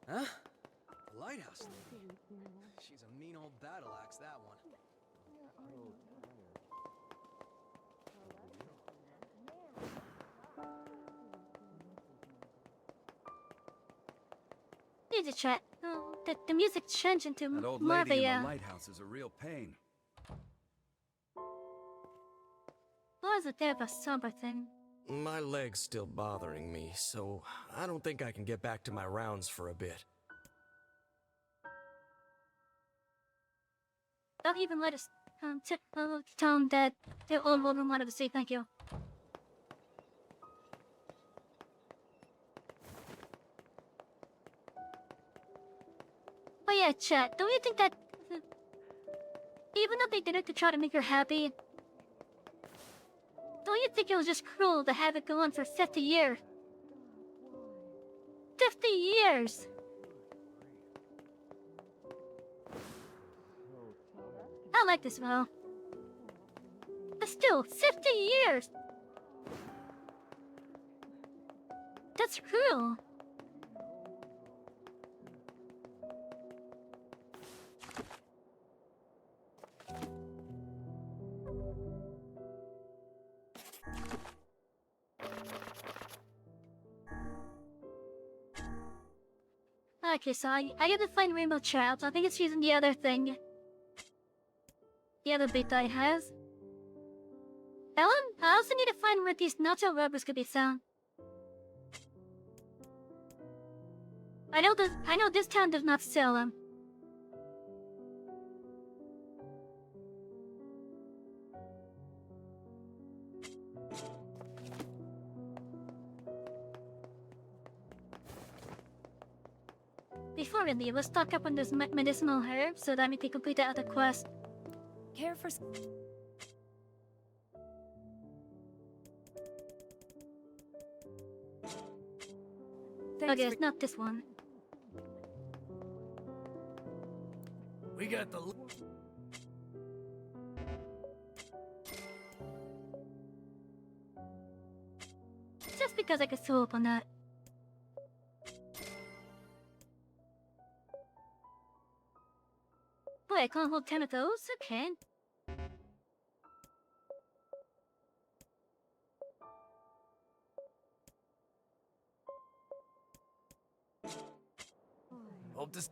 Huh? The lighthouse lady. She's a mean old battle axe, that one. Need to chat. Oh, the music changed into That old more of lady a, in the lighthouse is a real pain. was a bit of a somber thing. My leg's still bothering me, so I don't think I can get back to my rounds for a bit. Don't even let us tell him that the old woman wanted to say thank you. Oh yeah, chat, don't you think that even though they did it to try to make her happy, don't you think it was just cruel to have it go on for 50 years? 50 years! I like this well. But still, 50 years! That's cruel. Okay, so I gotta find Rainbow Child. I think it's using the other thing. The other bit that it has. Ellen, I also need to find where these nacho rubbers could be found. I know this town does not sell them. Before we leave, let's stock up on those medicinal herbs so that we can complete the other quest. Care for... Okay, it's not this one. We got the... Just because I could sew up on that. Boy, I can't hold 10 of those? Okay. Hope this...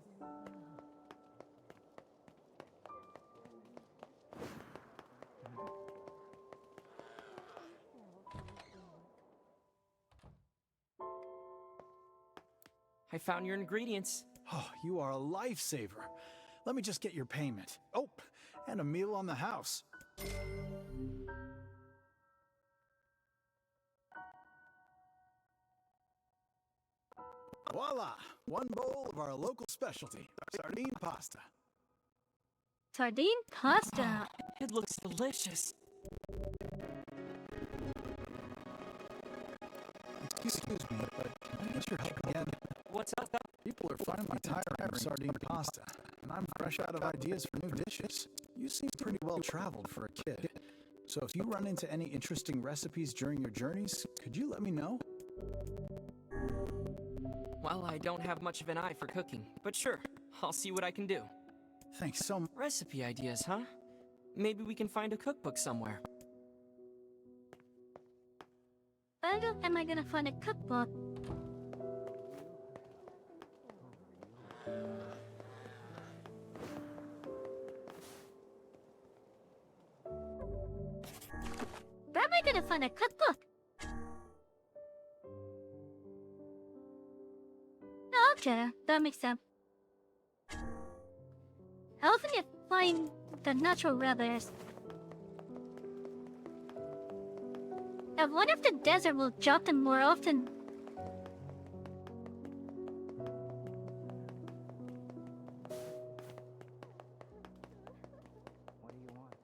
I found your ingredients. Oh, you are a lifesaver. Let me just get your payment. Oh, and a meal on the house. Voila! One bowl of our local specialty, sardine pasta. Sardine pasta. It looks delicious. Excuse me, but can I get your help again? What's up? People are finally tired of sardine pasta, and I'm fresh out of ideas for new dishes. You seem pretty well traveled for a kid. So if you run into any interesting recipes during your journeys, could you let me know? Well, I don't have much of an eye for cooking, but sure, I'll see what I can do. Thanks so much. Recipe ideas, huh? Maybe we can find a cookbook somewhere. Where am I gonna find a cookbook? Where am I gonna find a cookbook? Okay, that makes sense. How often do you find the natural rubbers? I wonder if the desert will drop them more often. What do you want?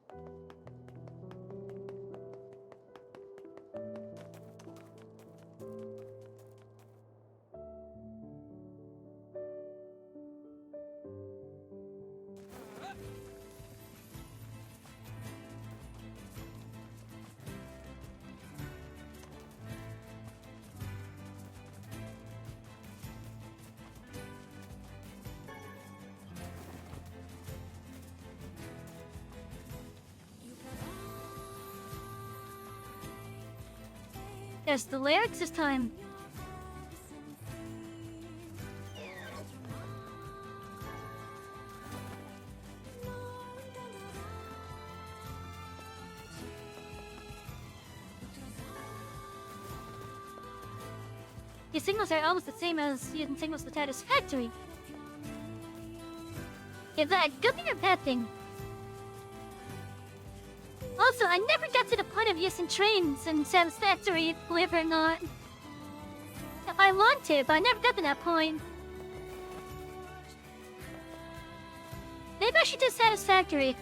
There's the lyrics this time. Your signals are almost the same as using signals with Satisfactory. Is that a good thing or bad thing? Also, I never got to the point of using trains in Satisfactory, believe it or not. I want to, but I never got to that point. Maybe I should do Satisfactory.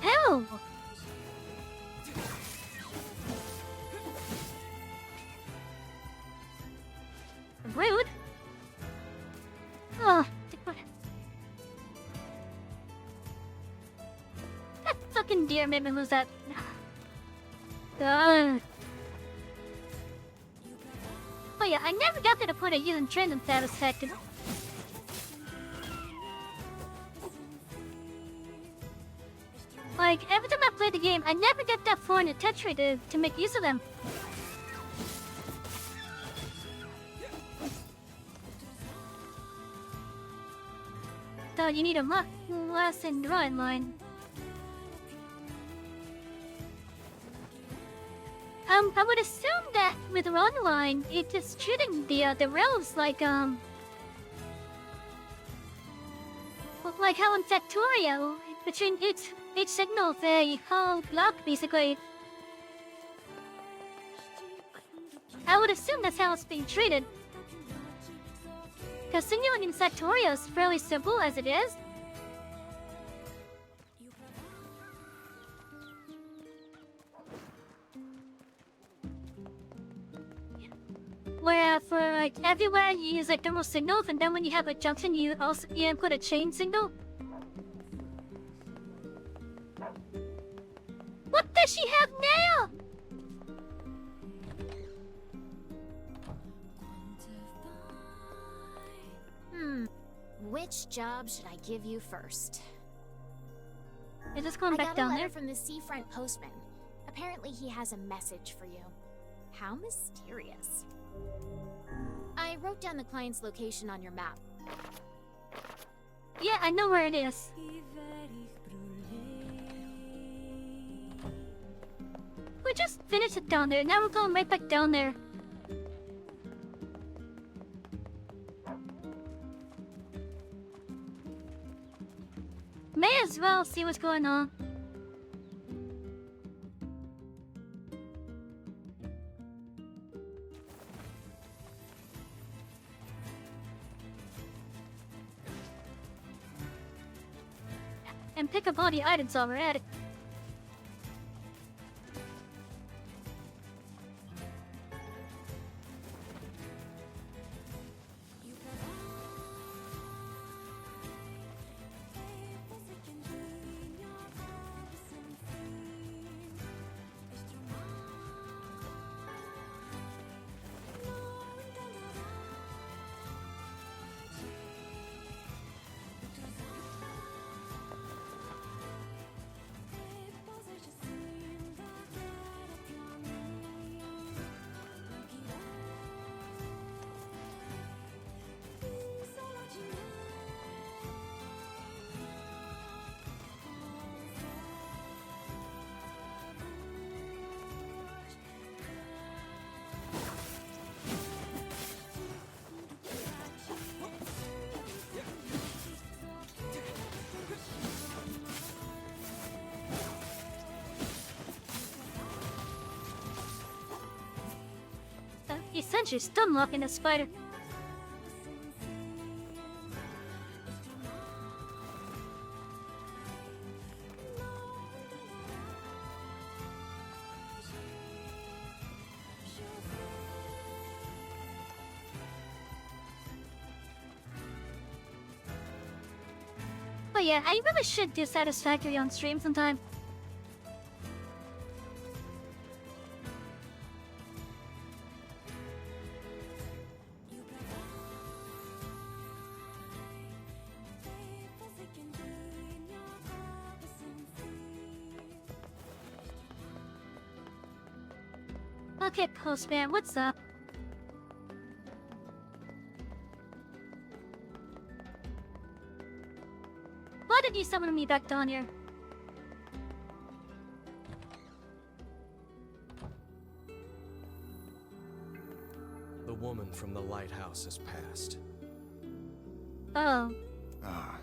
Hell! Rude. Oh, that's fucking dear made me lose that. God. Oh yeah, I never got to the point of using training status tech. Like, every time I play the game, I never get that far in the tech tree to make use of them. So you need a less and drawing line. I would assume that with run line, it is shooting the rails like how in Factorio, between each signal they whole block basically. I would assume that's how it's being treated. Because signaling in Factorio is fairly simple as it is. Where for like everywhere you use like thermal signals, and then when you have a junction you also input a chain signal. What does she have now? Which job should I give you first? Is this going back I got down a there? letter from the seafront postman. Apparently he has a message for you. How mysterious. I wrote down the client's location on your map. Yeah, I know where it is. We just finished it down there. Now we're going right back down there. May as well see what's going on. And pick up all the items while we're at it. Essentially stun locking the spider. But yeah, I really should do Satisfactory on stream sometime. Okay, Postman, what's up? Why did you summon me back down here? The woman from the lighthouse has passed. Oh. Ah.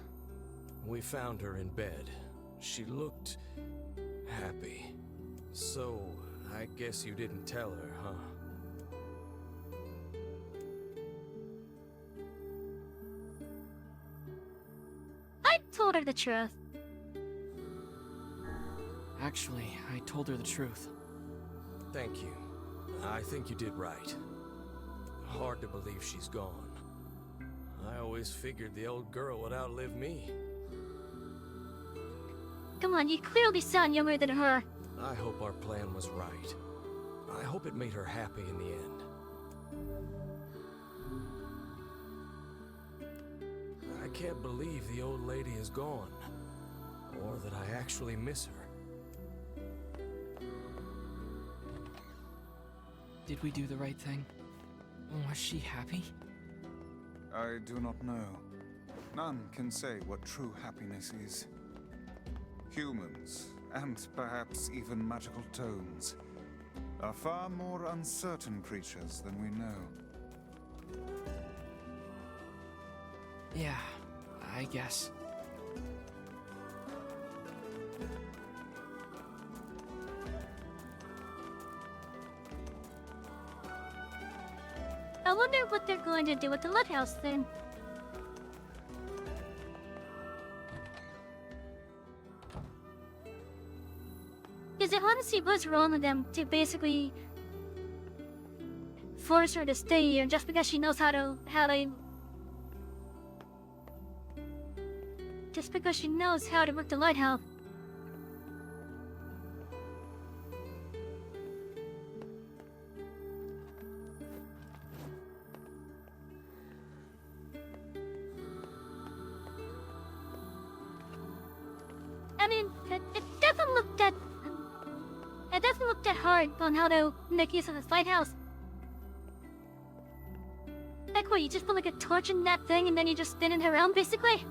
We found her in bed. She looked happy. So, I guess you didn't tell her, huh? I told her the truth. Actually, I told her the truth. Thank you. I think you did right. Hard to believe she's gone. I always figured the old girl would outlive me. Come on, you clearly sound younger than her. I hope our plan was right. I hope it made her happy in the end. I can't believe the old lady is gone. Or that I actually miss her. Did we do the right thing? Was she happy? I do not know. None can say what true happiness is. Humans, and perhaps even magical tones, are far more uncertain creatures than we know. Yeah, I guess. I wonder what they're going to do with the lighthouse then. Because it honestly was wrong of them to basically force her to stay here just because she knows how to just because she knows how to work the lighthouse. I mean, it doesn't look that... It doesn't look that hard on how to make use of this lighthouse. Like what, you just put like a torch in that thing and then you just spin it around, basically?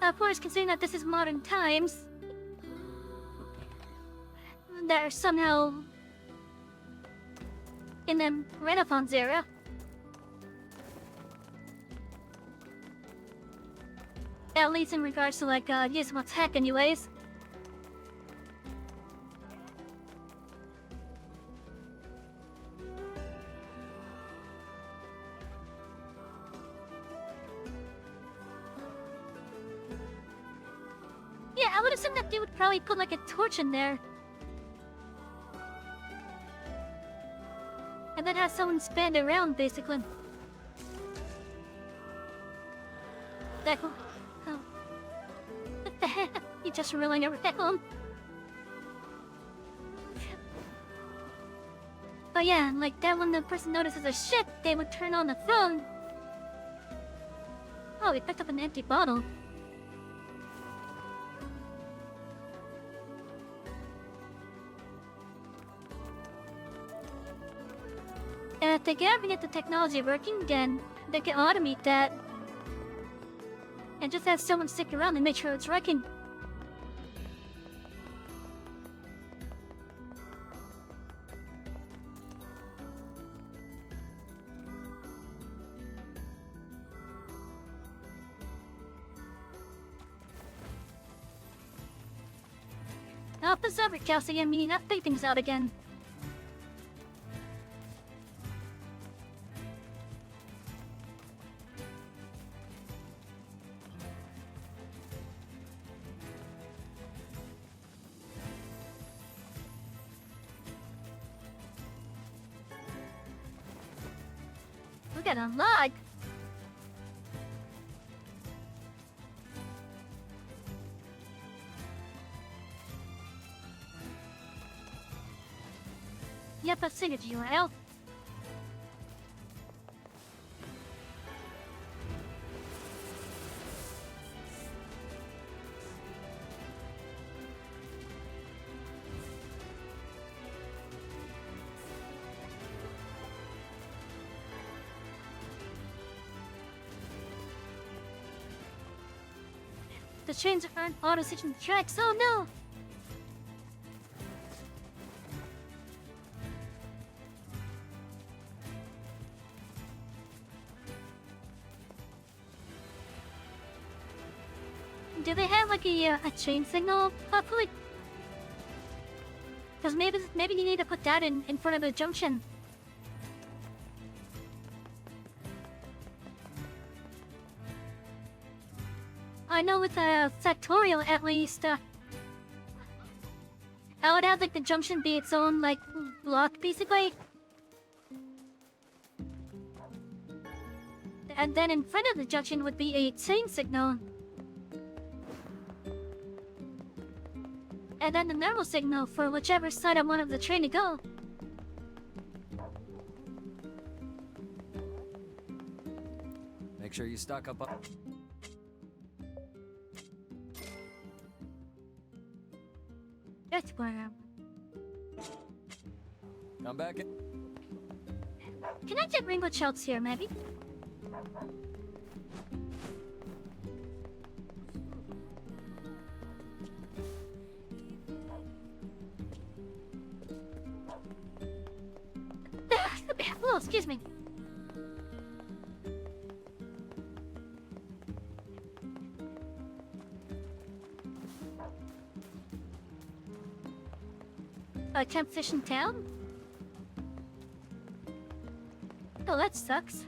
Of course, considering that this is modern times, they're somehow in the Renaissance era. At least in regards to like usable tech anyways. Yeah, I would assume that they would probably put like a torch in there. And then have someone spin it around, basically. That cool. Oh. What the heck? You just ruined everything. But yeah, like that when the person notices a ship, they would turn on the phone. Oh, we picked up an empty bottle. And if they can ever get the technology working, then they can automate that. And just have someone stick around and make sure it's working. Help us over, Kelsey and me, not fake things out again. Look at a log. Yep, I've seen it, UL. The trains aren't auto-switching the tracks, oh no! Do they have like a chain signal, hopefully? Because maybe you need to put that in front of the junction. I know with a Factorial at least, I would have like the junction be its own like block basically. and then in front of the junction would be a train signal. And then the normal signal for whichever side I wanted the train to go. Make sure you stock up on... That's where. Come back in. Can I get rainbow shells here, maybe? Oh, excuse me. A camp fish in town? Oh, that sucks.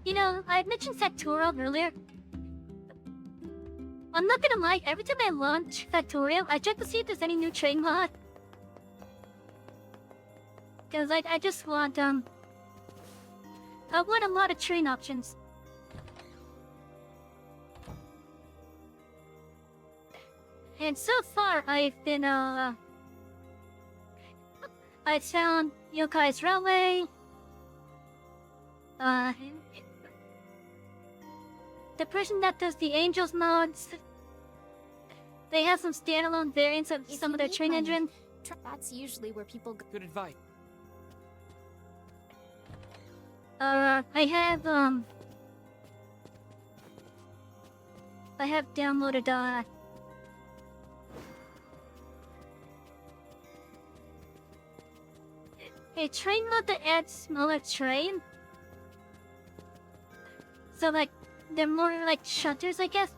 You know, I had mentioned Factorial earlier. I'm not gonna lie, every time I launch Factorial, I check to see if there's any new train mod. Cause I just want, I want a lot of train options. And so far, I've been, I found Yokai's Railway, the person that does the Angels mods, they have some standalone variants of some of their train engine. That's usually where people go. Good advice. I have downloaded, a train mode that adds smaller train. So, like, they're more like shutters, I guess.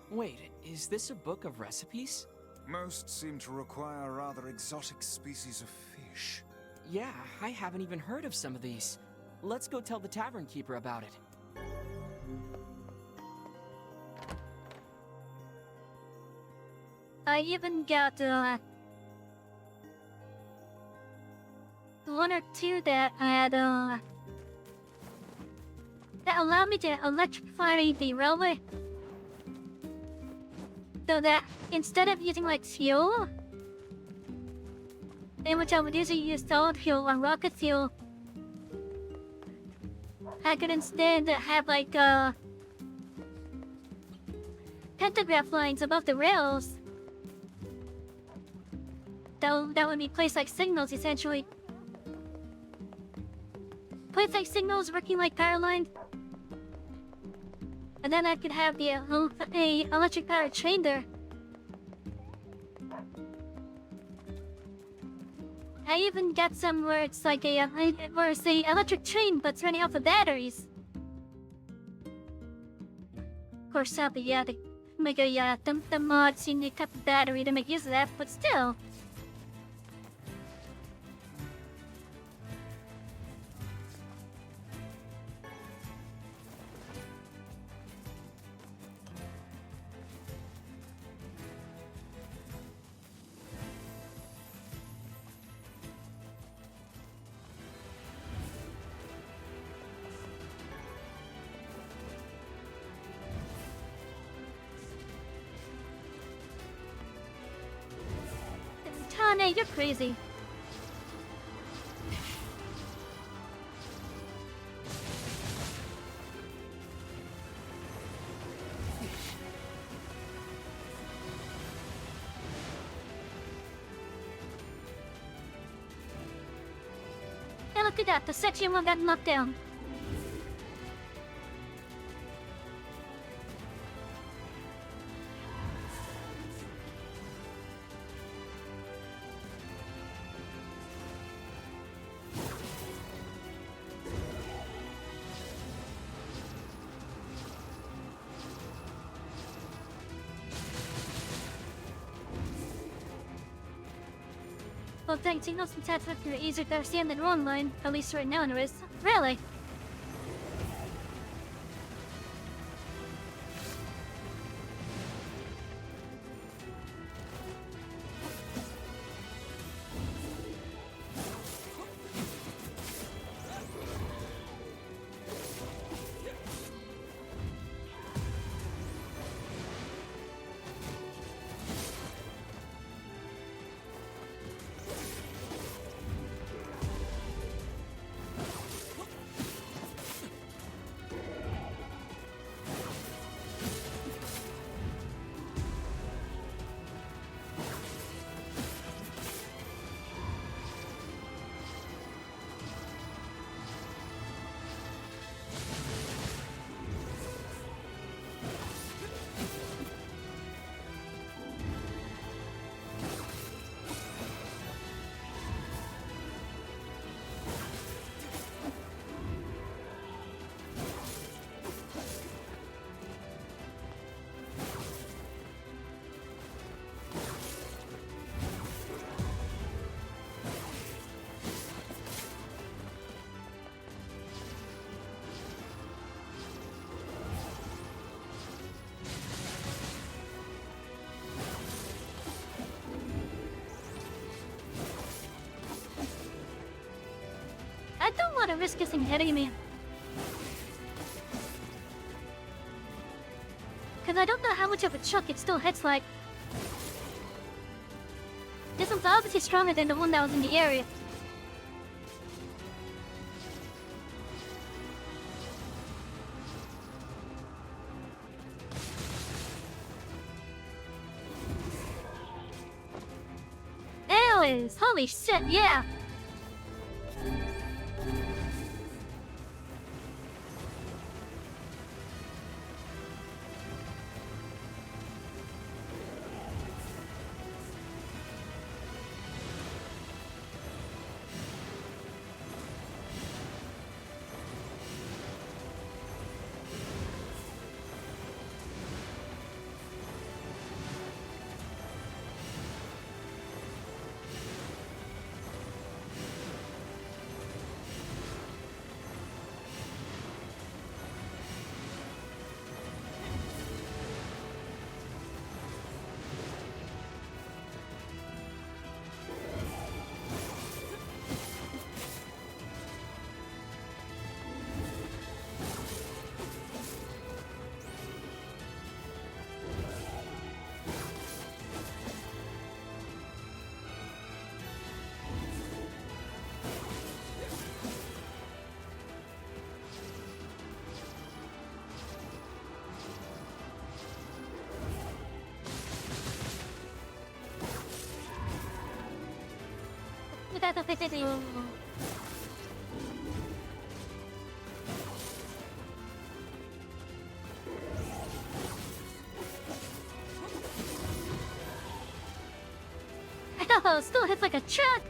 Wait, is this a book of recipes? Most seem to require rather exotic species of fish. Yeah, I haven't even heard of some of these. Let's go tell the tavern keeper about it. I even got, one or two that had, that allow me to electrify the railway. So that instead of using like fuel, in which I would usually use solid fuel or rocket fuel, I could instead have like pentagraph lines above the rails. That would be placed like signals essentially. Place like signals working like power lines. And then I could have the a electric powered train there. I even got some where it's like where it's a electric train but it's running off of batteries. Of course, sadly, yeah, they make the mods seem to cut the battery to make use of that, but still. Tane, you're crazy. Hey, look at that. The section one got knocked down. Well, thanks, you know some tats are easier to understand than online, at least right now anyways. Really? I don't want to risk getting ahead of me. Because I don't know how much of a chuck it still hits like. This one's obviously stronger than the one that was in the area. Anyways, holy shit, yeah! Oh, still hits like a truck.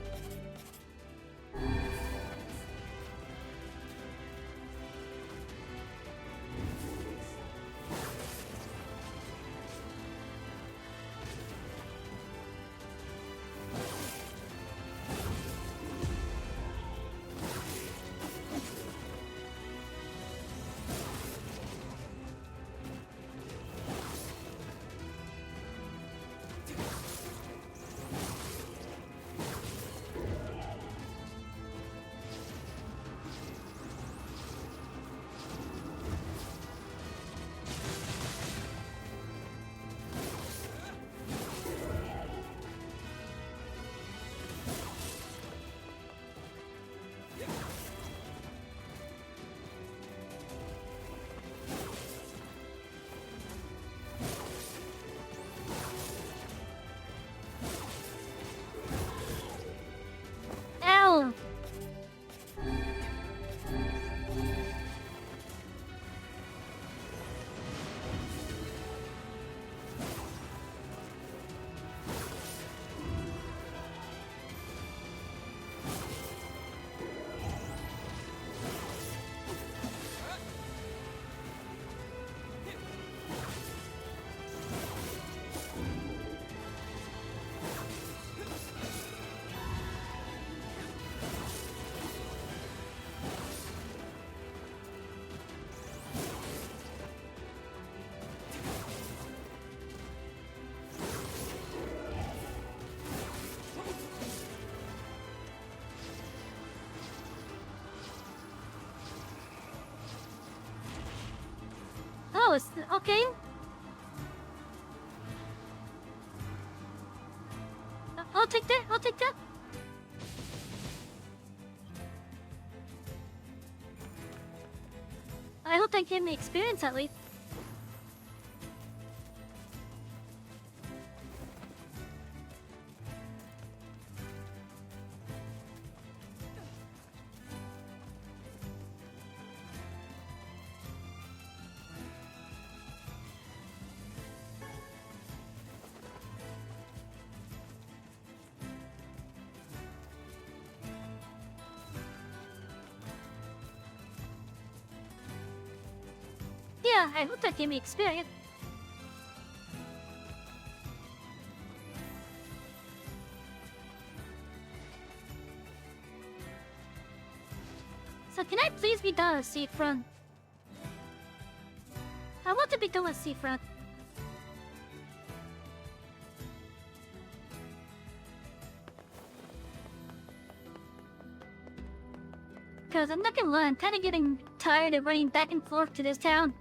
post, okay? I'll take that, I'll take that. I hope that gave me experience at least. Yeah, I hope that gave me experience. So can I please be done with seafront? I want to be done with seafront. Cause I'm not gonna lie, I'm kinda getting tired of running back and forth to this town.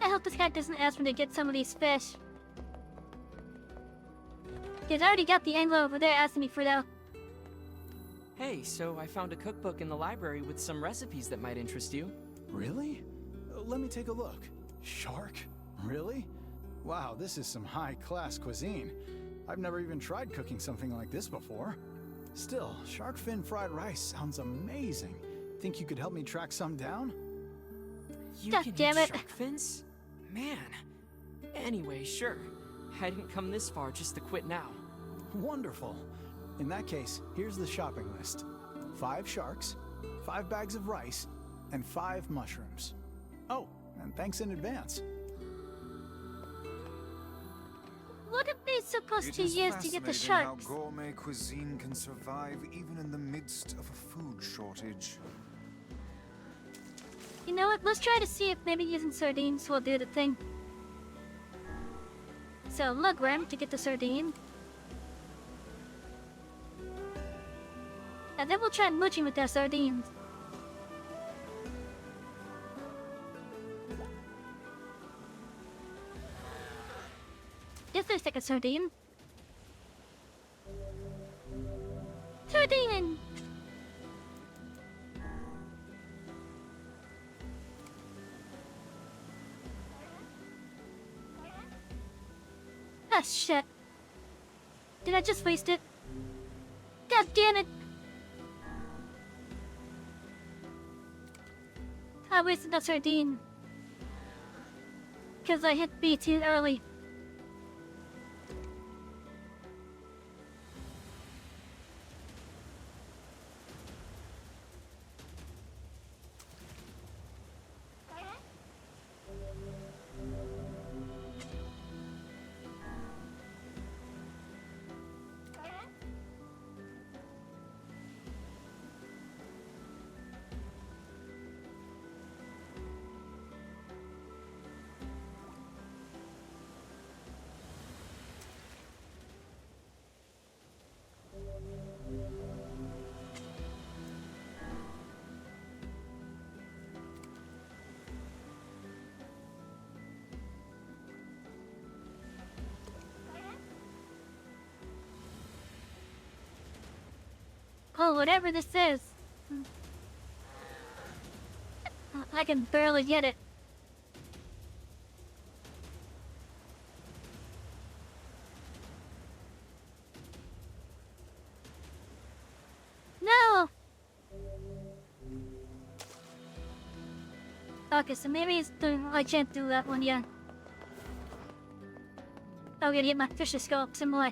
I hope this guy doesn't ask me to get some of these fish. Cause I already got the angler over there asking me for that. Hey, so I found a cookbook in the library with some recipes that might interest you. Really? Let me take a look. Shark? Really? Wow, this is some high-class cuisine. I've never even tried cooking something like this before. Still, shark fin fried rice sounds amazing. Think you could help me track some down? You God can damn eat it. shark fins? Man. Anyway, sure. I didn't come this far just to quit now. Wonderful. In that case, here's the shopping list. 5 sharks, 5 bags of rice, and 5 mushrooms. Oh, and thanks in advance. What are they supposed It to is use to get the fascinating sharks? how gourmet cuisine can survive even in the midst of a food shortage. You know what, let's try to see if maybe using sardines will do the thing. So, lug ram to get the sardine. And then we'll try mooching with our sardines. This looks like a sardine. Sardine! Ah, shit. Did I just waste it? God damn it! I wasted that sardine. Because I hit B too early. Oh, whatever this is. I can barely get it. No! Okay, so maybe I can't do that one yet. I'm gonna get my fisher scope some more.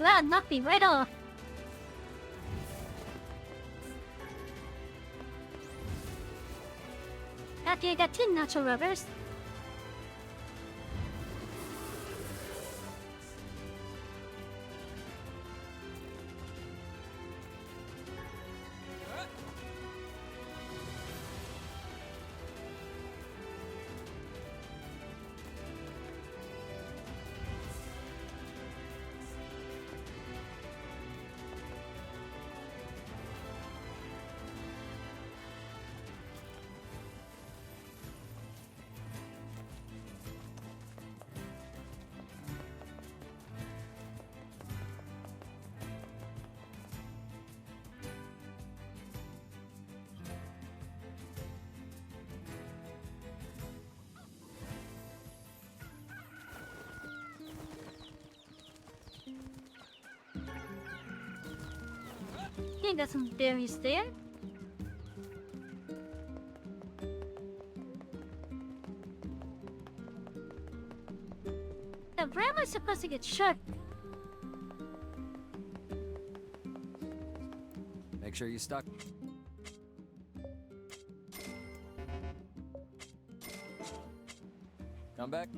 That knocked me right off. After you got 10 natural rubbers. You got some berries there. Now, where am I supposed to get shut? Make sure you stuck. Come back.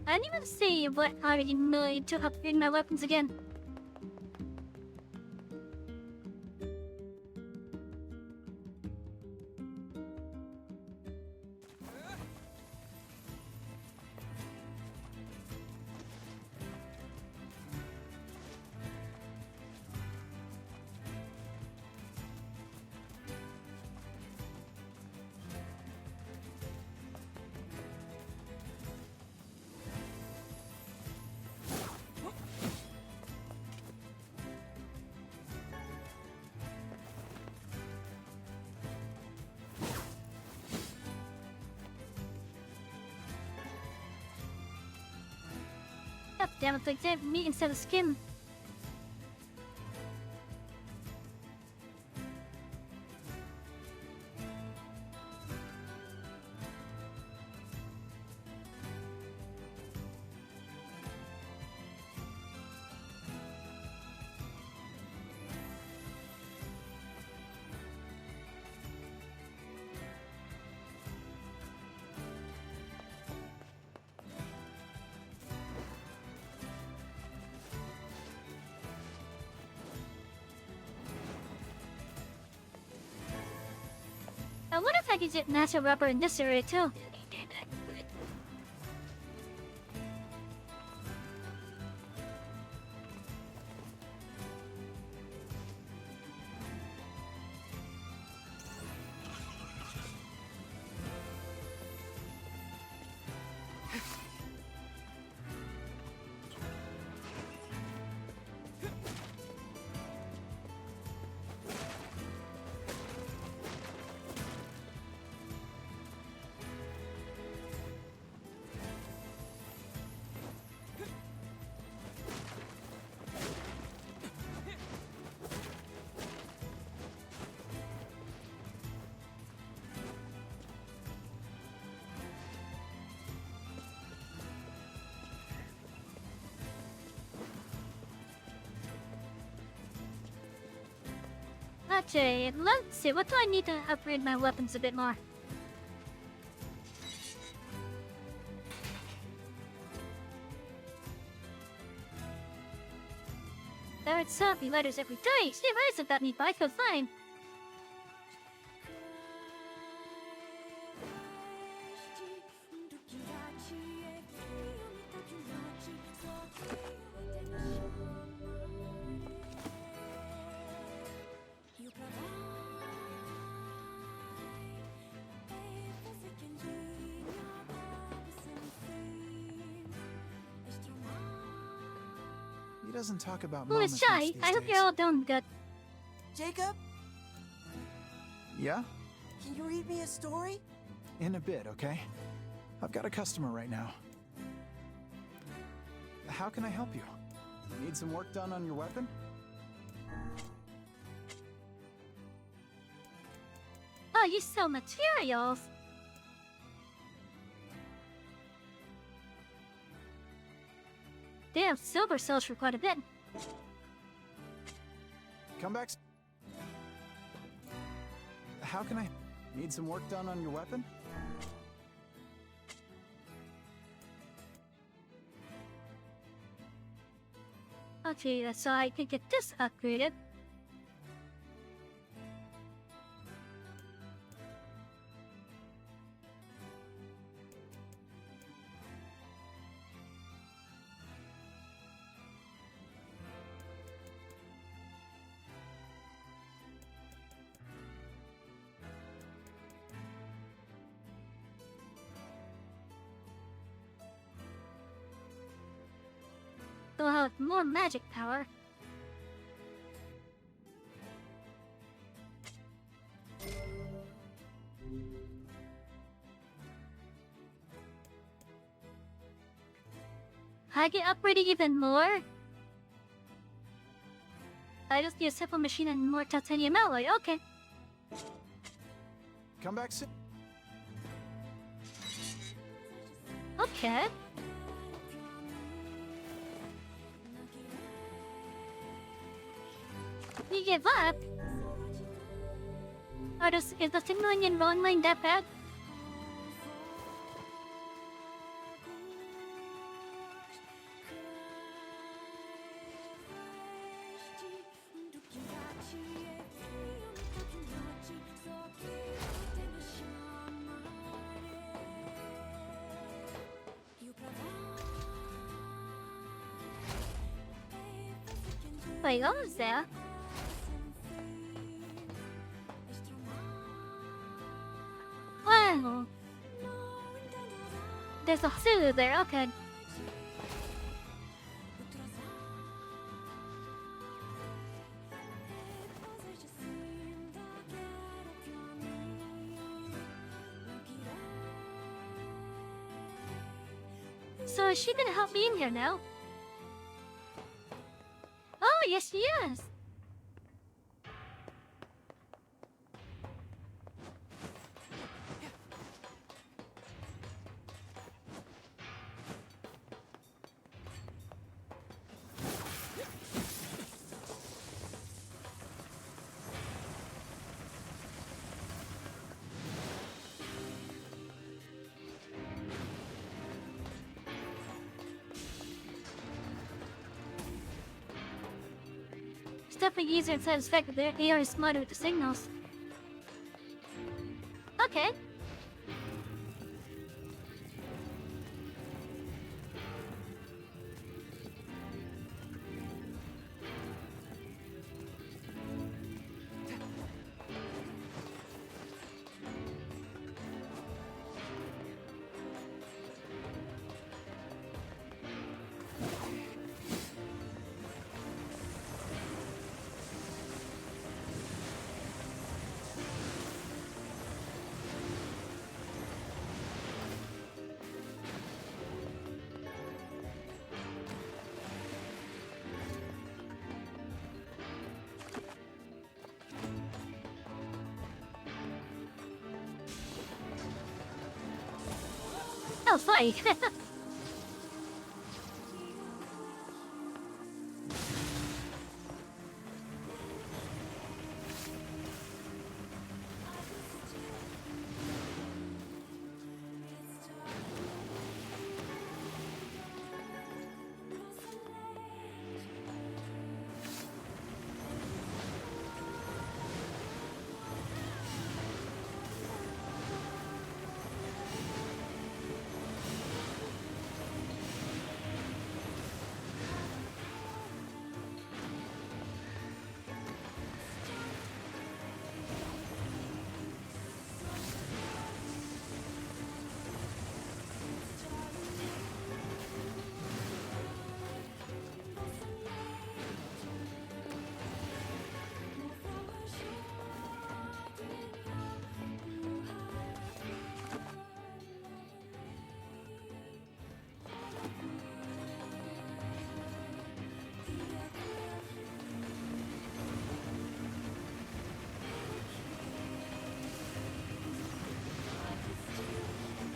I didn't even see what I need to upgrade my weapons again. God damn it, like that meat instead of skin. I wonder if I could get natural rubber in this area too. Okay, let's see, what do I need to upgrade my weapons a bit more? There are zombie letters every day. Steve isn't that neat, but I feel fine. He doesn't talk about Who moments is much shy? these I hope days. you're all doing good. Jacob, Yeah? can you read me a story? In a bit, okay? I've got a customer right now. How can I help you? Need some work done on your weapon? Oh, you sell materials. Damn, silver sells for quite a bit. Come back. How can I... Need some work done on your weapon? Okay, so I can get this upgraded. So I'll have more magic power. I get upgraded even more? I just need a simple machine and more titanium alloy, okay. Come back soon. Okay. You give up? Is the signaling in wrong lane that bad? Wait, what was that? Wow. There's a zoo there, okay. So is she gonna help me in here now? Oh, yes she is! It's definitely easier and satisfactory. Their AR is smarter with the signals. Okay. That was funny.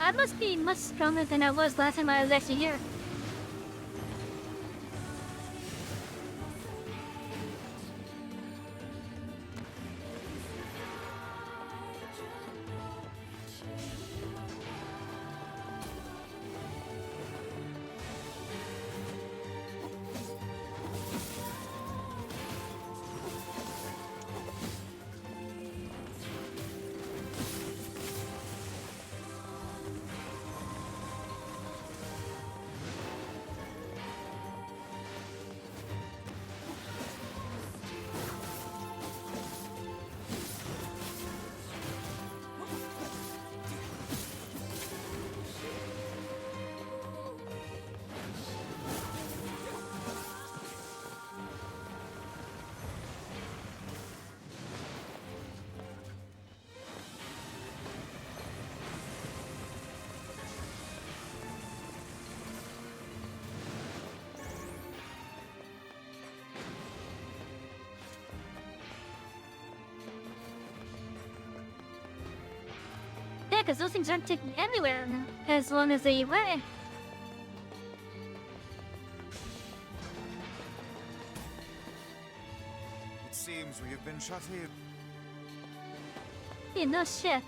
I must be much stronger than I was last time I was actually here. Yeah, because those things aren't taken anywhere as long as they weigh. It seems we have been shut in. Yeah, no shit.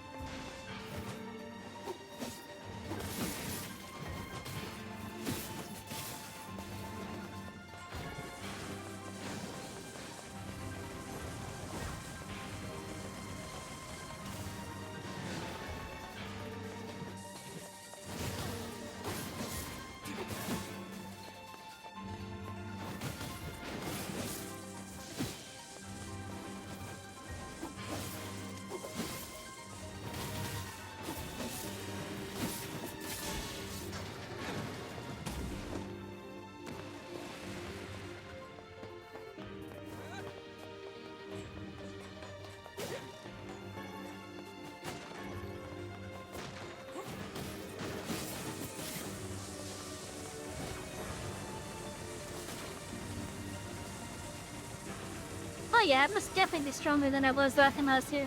Oh yeah, I must definitely be stronger than I was last time I was here.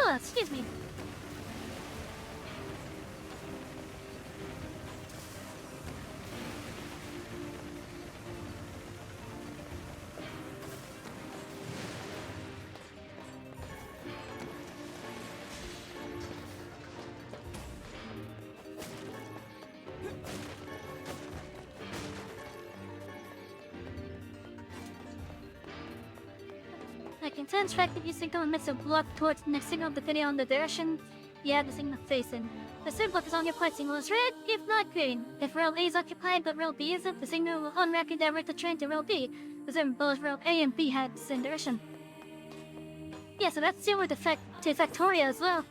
Oh, excuse me. I can sense track that you signal emits a block towards the next signal depending on the direction you have the signal facing. The signal block is on your point signal is red, if not green. If rail A is occupied but rail B isn't, the signal will automatically divert the train to rail B, because then both rail A and B have the same direction. Yeah, so that's similar to Factoria as well.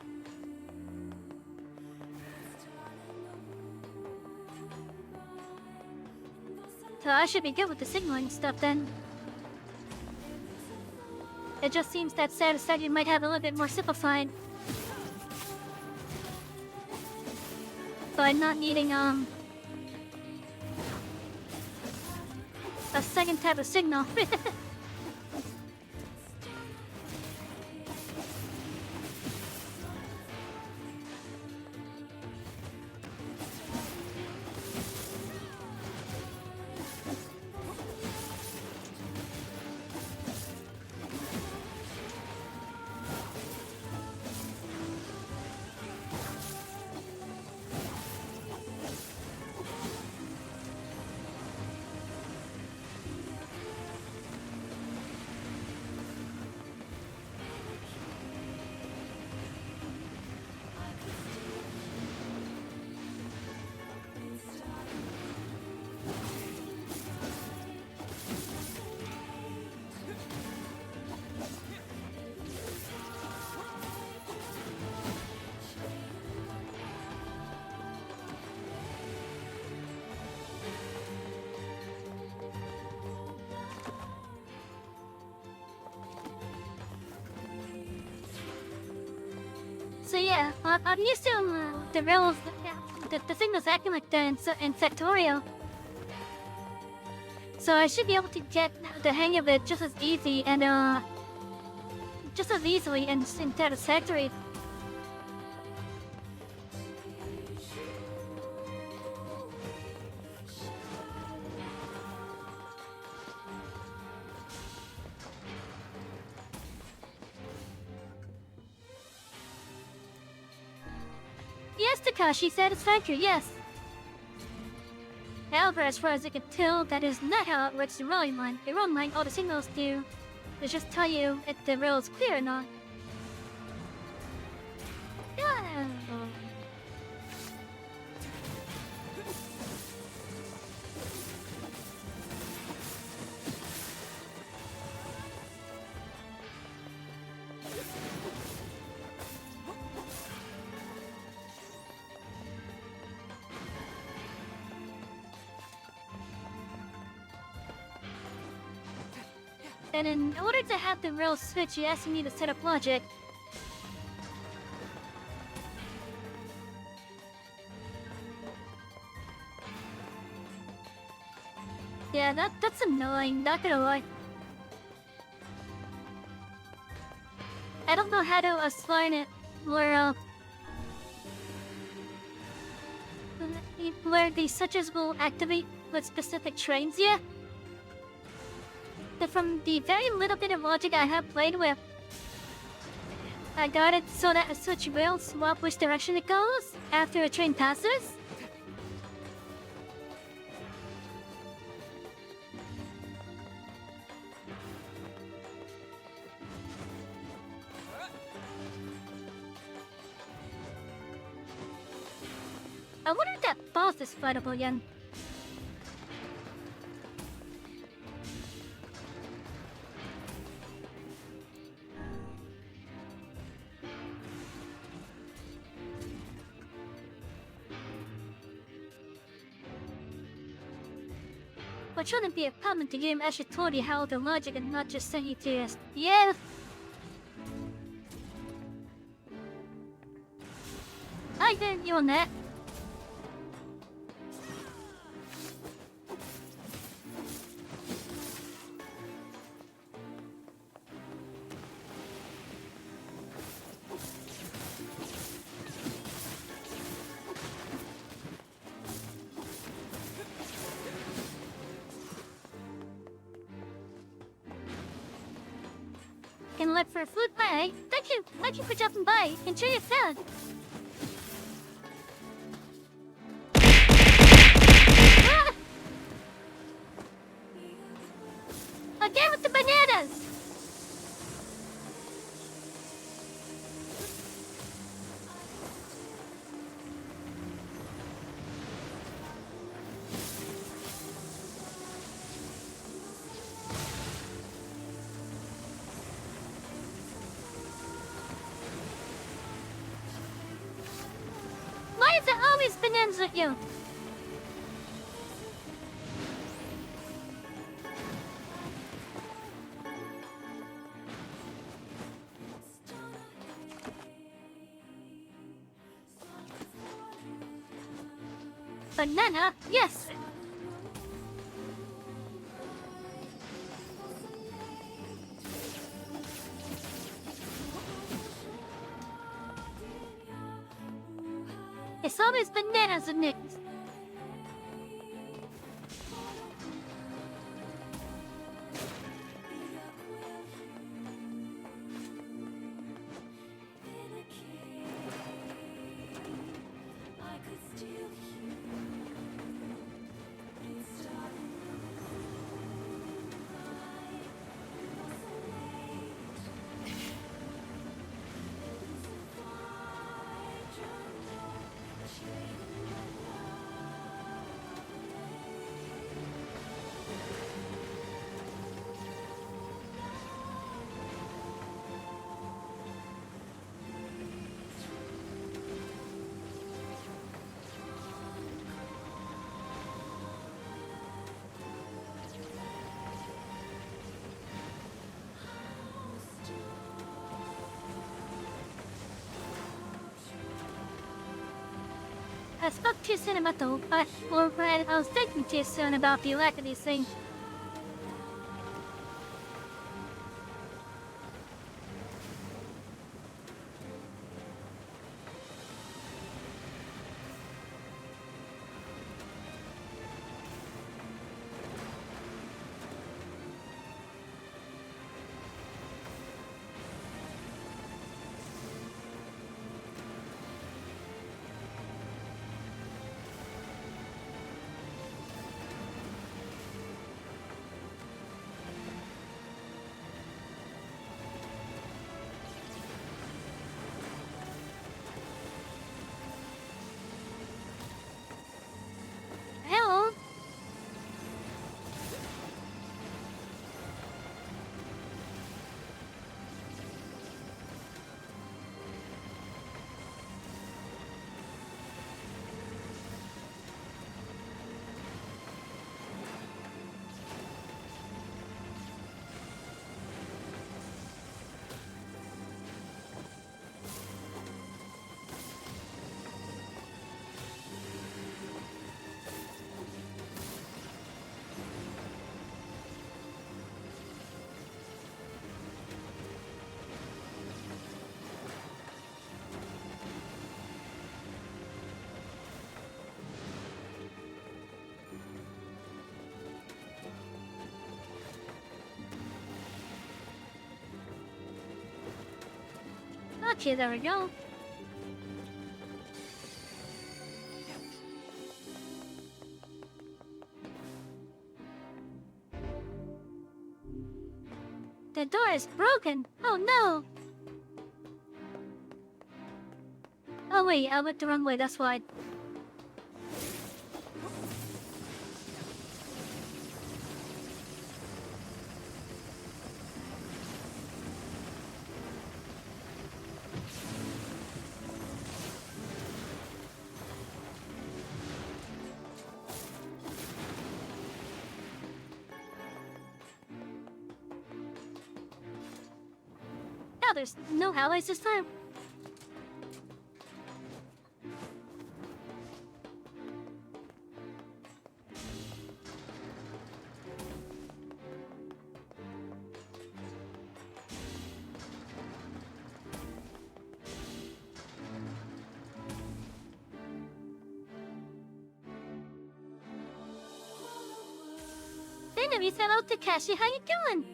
So I should be good with the signaling stuff then. It just seems that Satisfactory might have a little bit more simplified. By not needing, a second type of signal. So yeah, I'm used to the rails, the thing that's acting like that in Factorio. So I should be able to get the hang of it just as easy and just as easily in Satisfactory. Yes, Takashi, Satisfactory, yes. However, as far as I can tell, that is not how it works in Rolling Line. In Rolling Line, all the signals do is just tell you if the rail is clear or not. Yeah. And in order to have the rail switch, you actually need to set up logic. Yeah, that's annoying, not gonna lie. I don't know how to assign it where the switches will activate with specific trains yet. But from the very little bit of logic I have played with, I got it so that a switch will swap which direction it goes after a train passes. I wonder if that boss is fightable again. But shouldn't be a problem to game actually told you how the logic and not just sent you to us. Yeah. I didn't you on that. Can look for food by. Thank you for dropping by. Enjoy your food. Ah! Again with the bananas. Why is it always bananas with you? Banana? Yes. It's always bananas and nicks. I spoke too soon about the... I was thinking too soon about the lack of these things. Hello? Okay, there we go. The door is broken. Oh no! Oh wait, I went the wrong way, that's why. Now there's no allies this time. Enemies, hello Takashi, how you doing?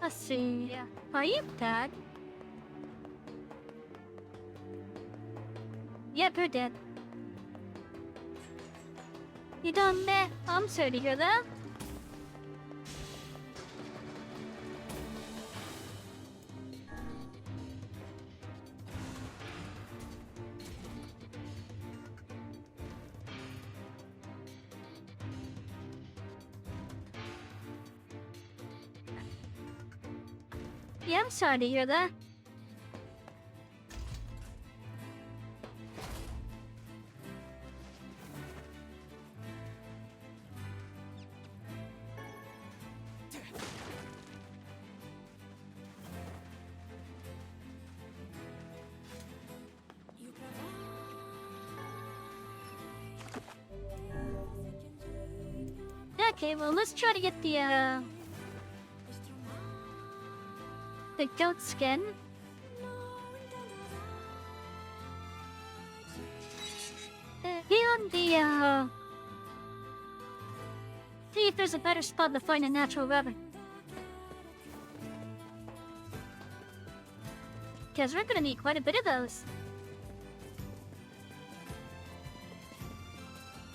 Let's see. Are you dead? Yep, you're dead. You done meh? I'm sorry to hear that. Yeah, I'm sorry to hear that. Okay, well, let's try to get the goat skin. Be on the, see if there's a better spot to find a natural rubber. Because we're gonna need quite a bit of those.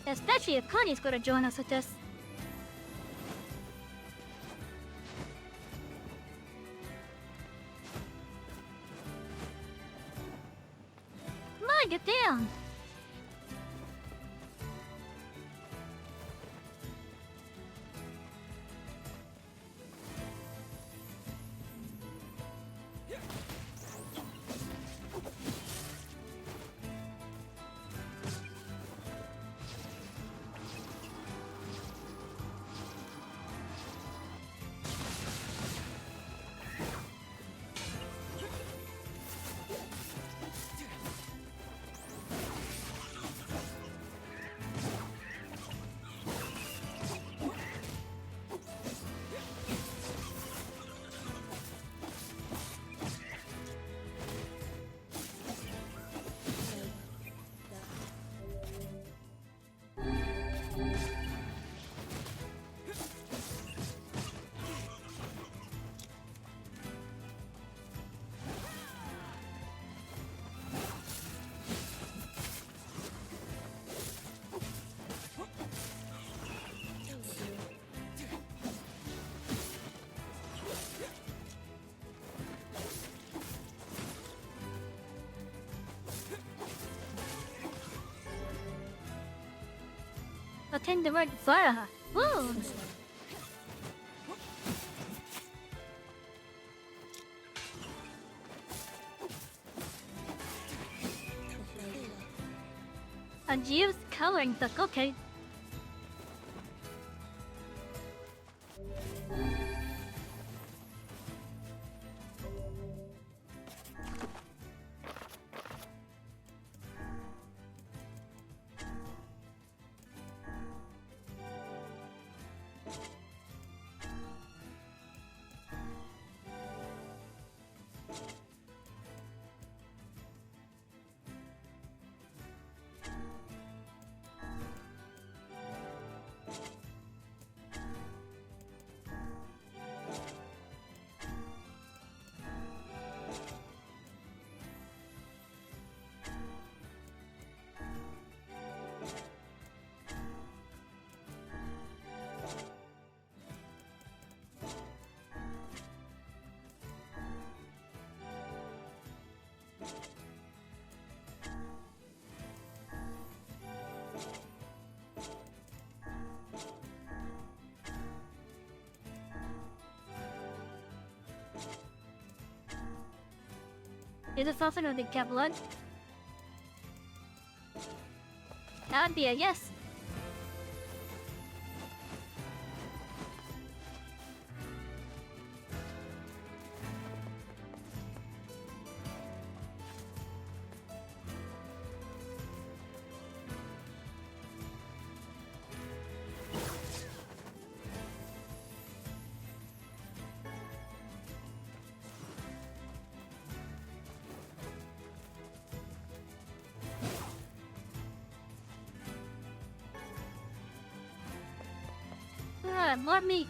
Especially if Connie's gonna join us with this. Come on, get down! attend the word Vara. Woo! And use coloring book, okay. Is this also going to get blood? That would be a yes. More meat.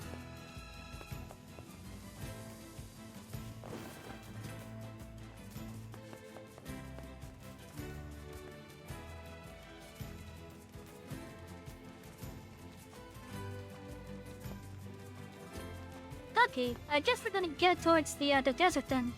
Okay, I guess we're gonna get towards the desert then.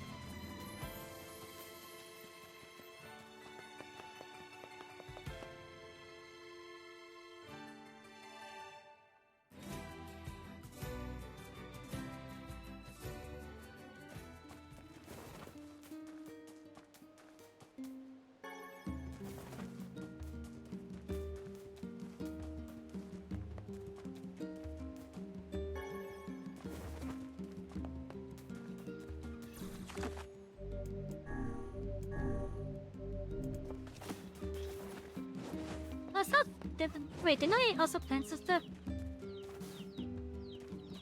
Wait, didn't I also plant some stuff?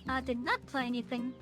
I did not plant anything.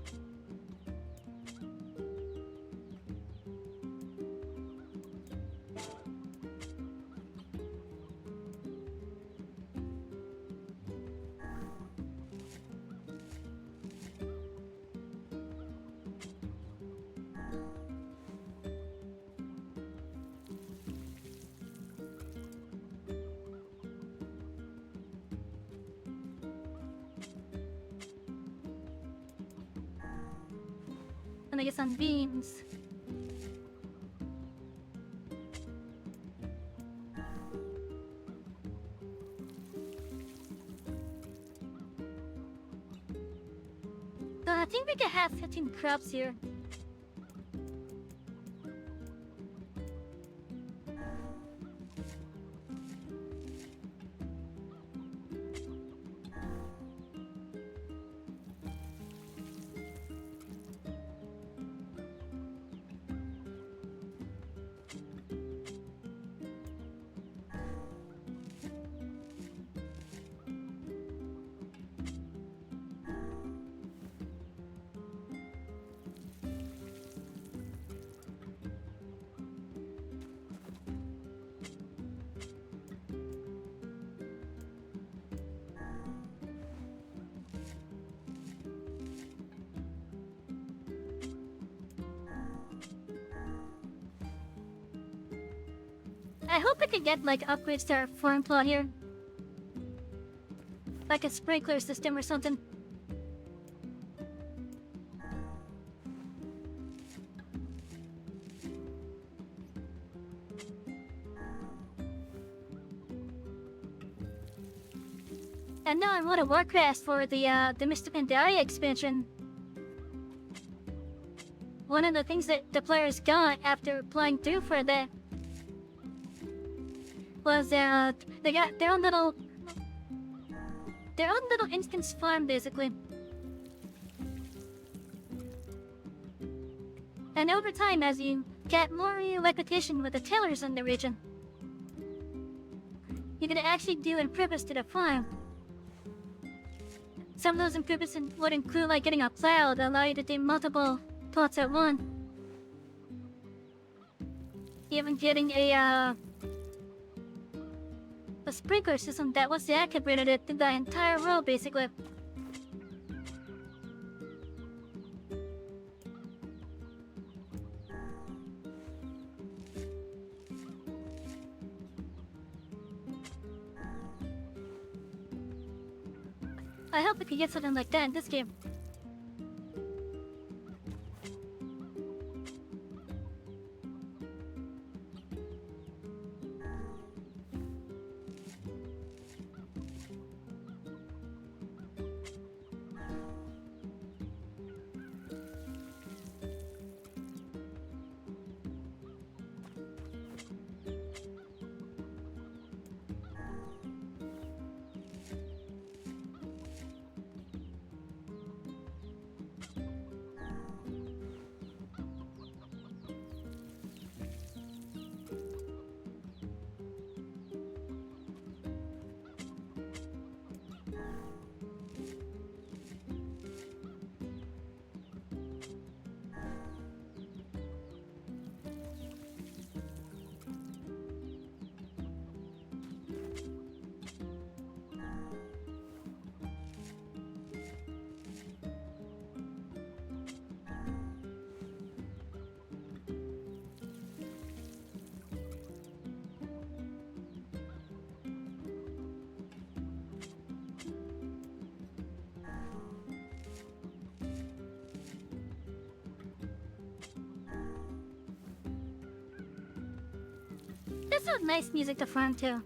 And I get some beans. So I think we can have 15 crops here. I hope we can get like upgrades to our farm plot here. Like a sprinkler system or something. And now I'm on a Warcraft for the Mr. Pandaria expansion. One of the things that the players got after playing through for that was they got their own little instance farm basically. And over time, as you get more reputation with the tailors in the region, you can actually do improvements to the farm. Some of those improvements would include like getting a plow that allow you to do multiple plots at once. Even getting a sprinkler system that was deactivated it through the entire row basically. I hope we can get something like that in this game. This is nice music to farm too.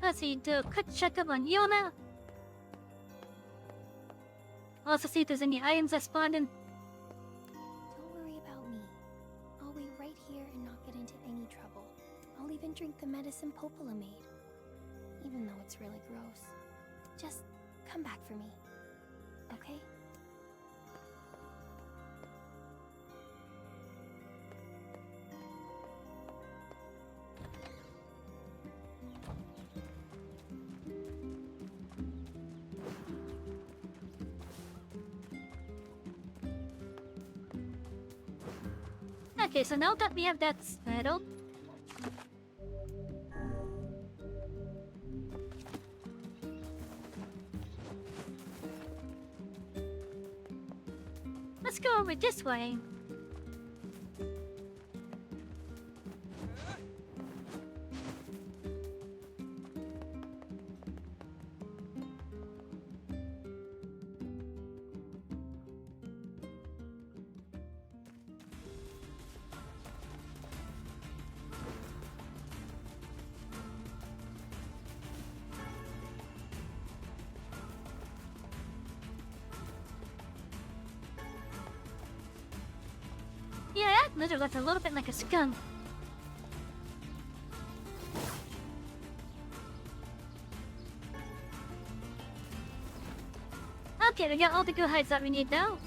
Let's see, do a quick checkup on Yona. Also see if there's any items that spawned in. Don't worry about me. I'll wait right here and not get into any trouble. I'll even drink the medicine Popola made. Even though it's really gross. Just come back for me. Okay? Okay, so now that we have that settled, let's go over this way. Yeah, that lizard looks a little bit like a skunk. Okay, we got all the good hides that we need now.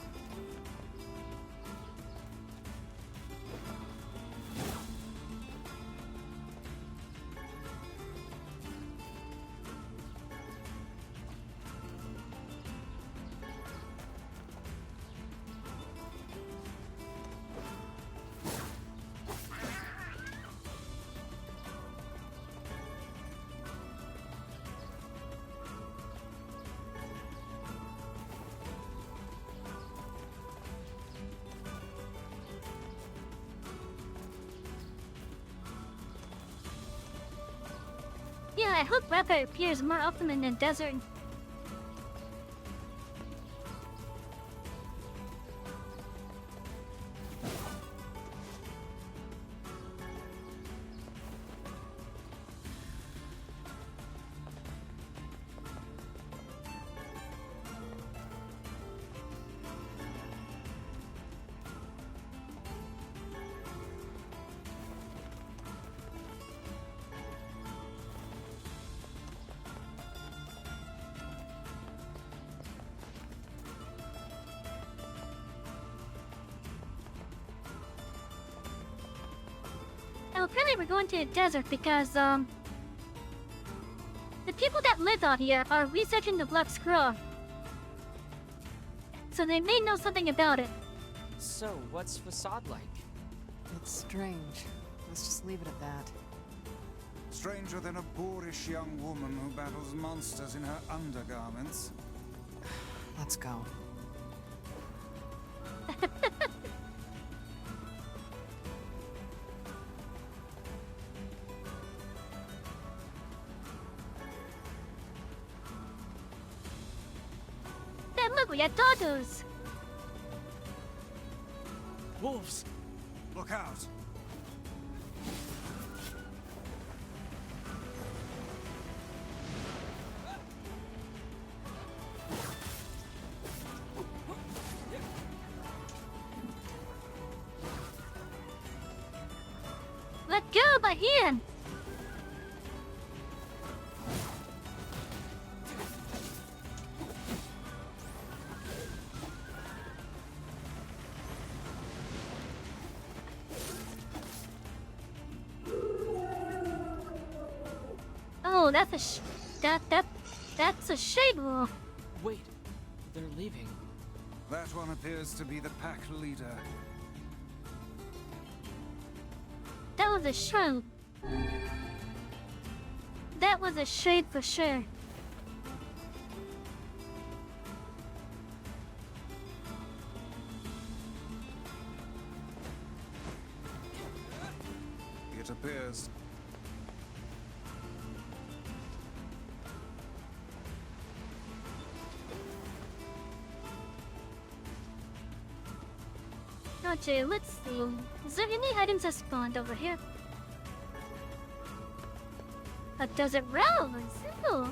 Yeah, I hope Rapper appears more often in the desert. Apparently we're going to the desert because, the people that live out here are researching the Black Scroll. So they may know something about it. So, what's Facade like? It's strange. Let's just leave it at that. Stranger than a boorish young woman who battles monsters in her undergarments. Let's go. Look, we got doggos! Wolves! Look out! Let go, my hand! Oh, that's a shade wolf. Wait, they're leaving. That one appears to be the pack leader. That was a shroud. That was a shade for sure. It appears. Okay, let's see. Is there any items that spawned over here? A desert rose! Ooh.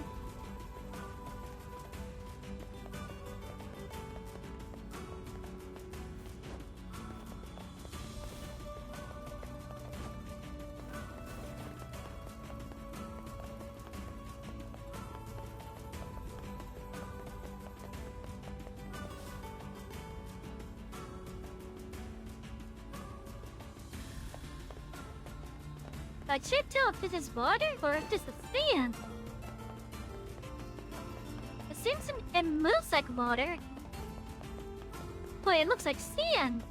I can't tell if this is water or if this is sand. It seems it moves like water. Boy, it looks like sand.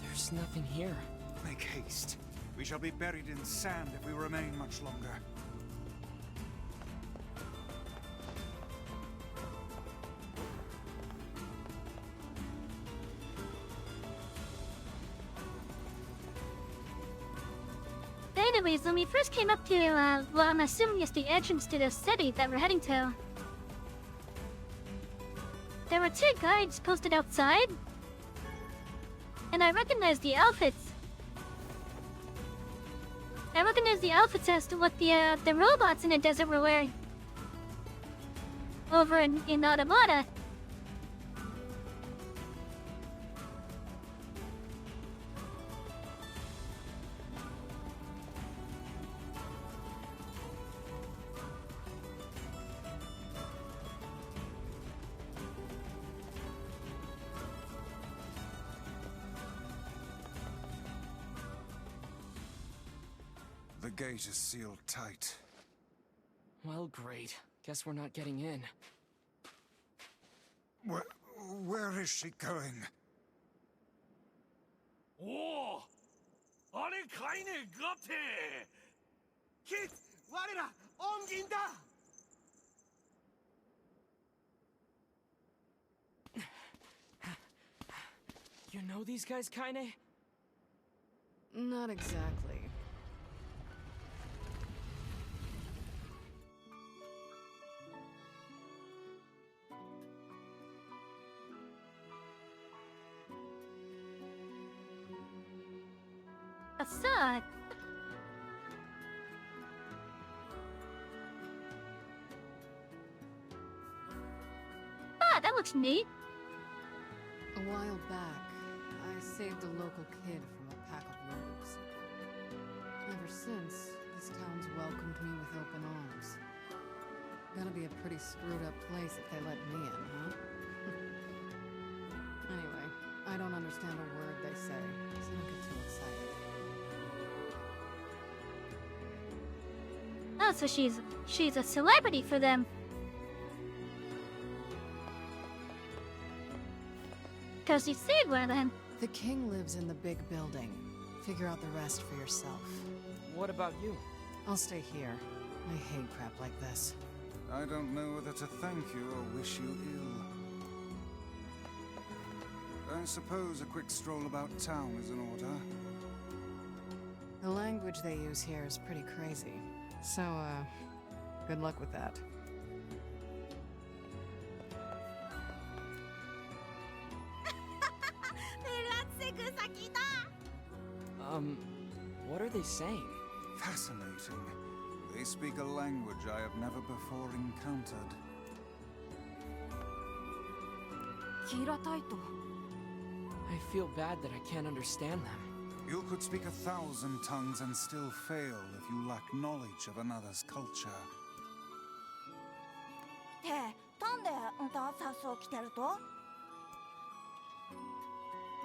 There's nothing here. Make haste. We shall be buried in sand if we remain much longer. Anyways, when we first came up to, well, I'm assuming it's the entrance to the city that we're heading to. There were two guards posted outside. And I recognized the outfits. I recognized the outfits as to what the robots in the desert were wearing. Over in Automata. The gate is sealed tight. Well, great. Guess we're not getting in. Where is she going? Whoa! あれかいねガテキッ我ら恩銀だ You know these guys, Kaine? Not exactly. Assad. Ah, that looks neat. A while back, I saved a local kid from a pack of rogues. Ever since, this town's welcomed me with open arms. Gotta be a pretty screwed up place if they let me in, huh? Anyway, I don't understand a word they say, so don't get too excited. Oh, so she's a celebrity for them. Cause you see where then? The king lives in the big building. Figure out the rest for yourself. What about you? I'll stay here. I hate crap like this. I don't know whether to thank you or wish you ill. I suppose a quick stroll about town is in order. The language they use here is pretty crazy. So, good luck with that. What are they saying? Fascinating. They speak a language I have never before encountered. I feel bad that I can't understand them. You could speak 1,000 tongues and still fail if you lack knowledge of another's culture.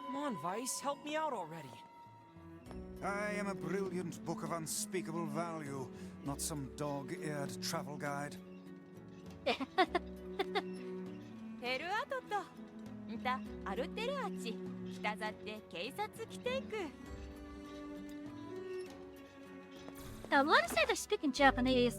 Come on, Vice, help me out already. I am a brilliant book of unspeakable value, not some dog-eared travel guide. I want to say they're speaking Japanese.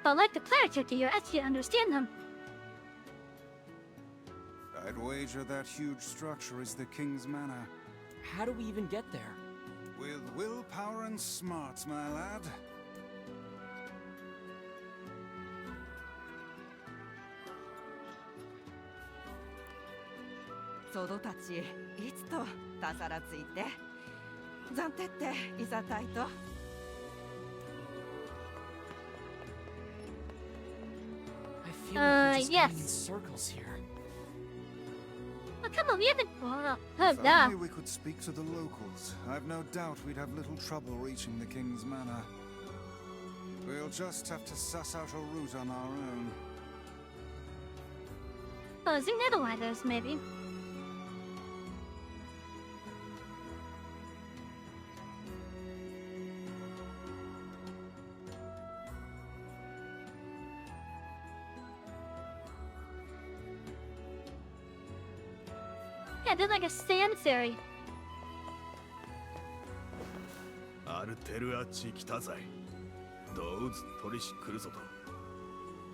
But like the character, do you actually understand them? I'd wager that huge structure is the King's Manor. How do we even get there? With willpower and smarts, my lad. I feel like we're just yes. going in circles here. Oh, come on, we haven't. Oh, If nah. only we could speak to the locals. I've no doubt we'd have little trouble reaching the King's Manor. We'll just have to suss out a route on our own. Oh, is there Netherlanders, maybe? Yeah, they're like a sand fairy. アルテルアッチ来たぜ。どうぞ取りし来るぞと。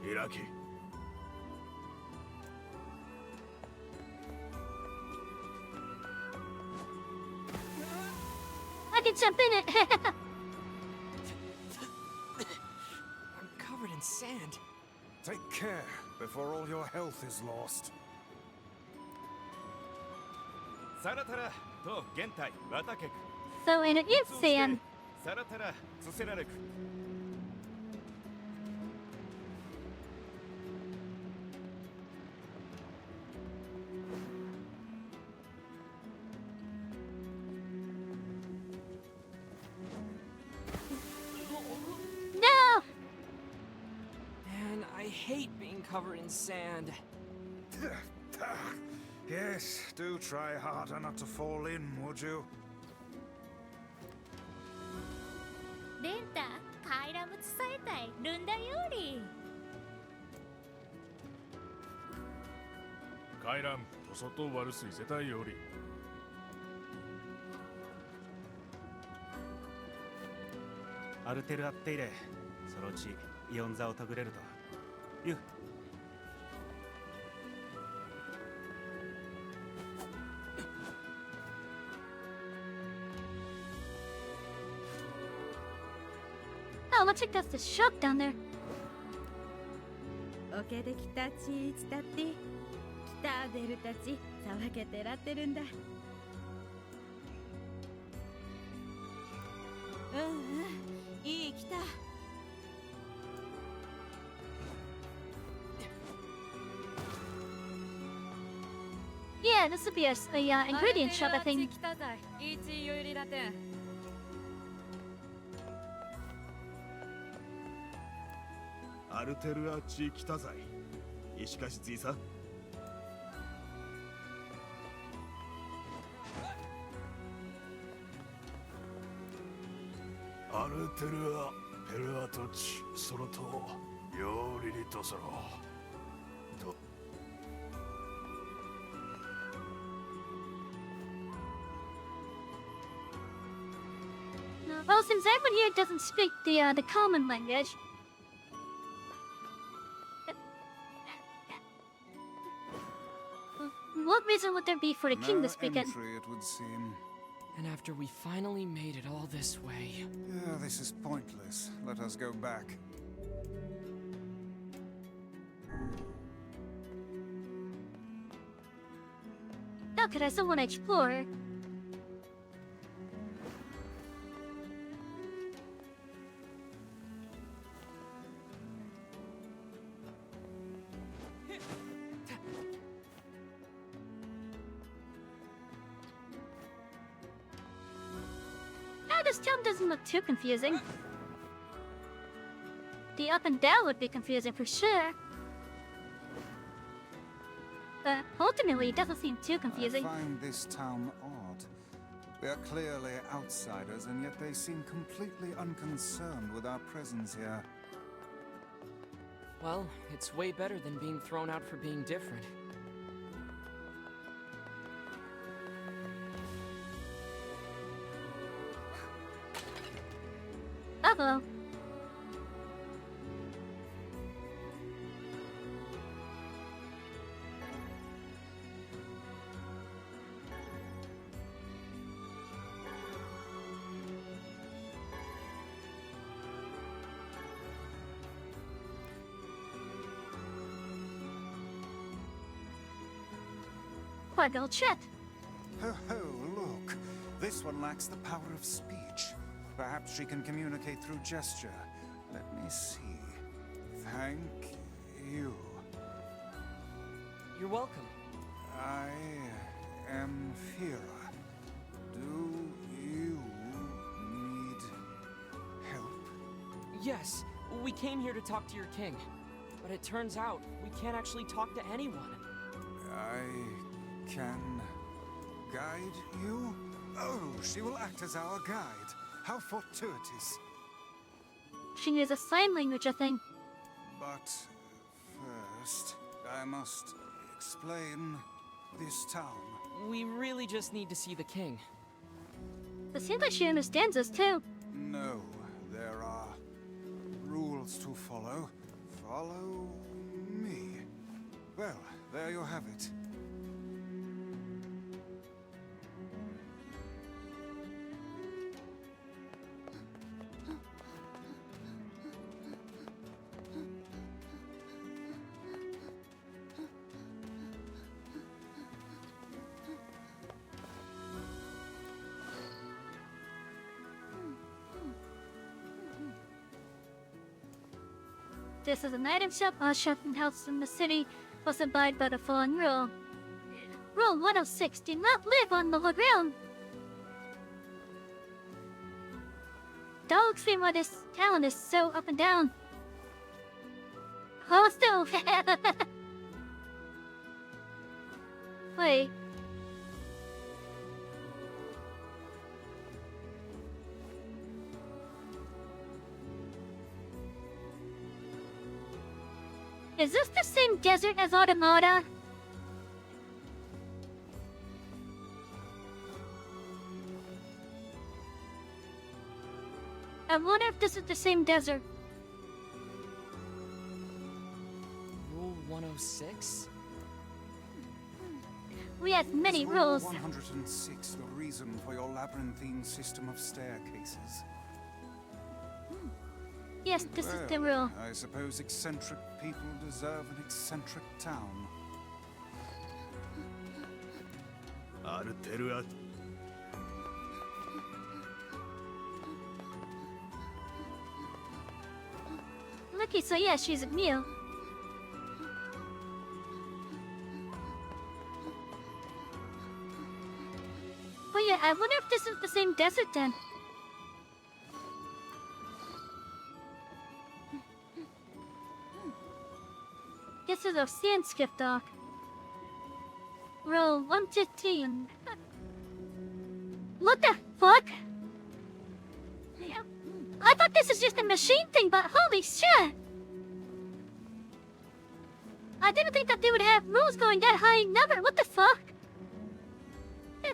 開け。I can jump in it. I'm covered in sand. Take care before all your health is lost. サラタラと現体渡けく。 So in it is sand. サラタラつせられく。 No! Man, I hate being covered in sand. Yes, do try harder not to fall in, would you? レンタカイラム伝えたいルンダより。回覧と外を悪すいせたいより。アルテルアッテイレ、そのうちイオン座をとぐれると。ゆう。Oh, looks like that's the shop down there. オケできたちつたってきたベルたち騒げてらってるんだ。いい来た。Yeah, this would be a ingredient shop, I think. 来たざい。一有利だて。アルテルアチ来たざい。石かしついさ。アルテルアペルアトチソロとヨーリリトソロと。Well, since everyone here doesn't speak the common language, what reason would there be for the king to speak it? Entry, it would seem. And after we finally made it all this way... Yeah, this is pointless. Let us go back. How could I still want to explore? This town doesn't look too confusing. The up and down would be confusing for sure. But ultimately, it doesn't seem too confusing. I find this town odd. We are clearly outsiders, and yet they seem completely unconcerned with our presence here. Well, it's way better than being thrown out for being different. Uh-oh. Quite well chat. Ho ho, look. This one lacks the power of speech. Perhaps she can communicate through gesture. Let me see. Thank you. You're welcome. I am Fira. Do you need help? Yes, we came here to talk to your king. But it turns out we can't actually talk to anyone. I can guide you? Oh, she will act as our guide. How fortuitous. She uses a sign language, I think. But first, I must explain this town. We really just need to see the king. It seems like she understands us, too. No, there are rules to follow. Follow me. Well, there you have it. This is an item shop. All shops and houses in the city must abide by the following rule. Rule 106, do not live on the ground. Don't explain why this town is so up and down. Oh, still. Wait. Is this the same desert as Automata? I wonder if this is the same desert. Rule 106? We have many Is rules. 106 the reason for your labyrinthine system of staircases? Yes, this is the rule. I suppose eccentric people deserve an eccentric town. Lucky, so yeah, she's a meal. But yeah, I wonder if this is the same desert then. This is a sand skip dock. Row 115. What the fuck? I thought this is just a machine thing, but holy shit! I didn't think that they would have rules going that high number. What the fuck? I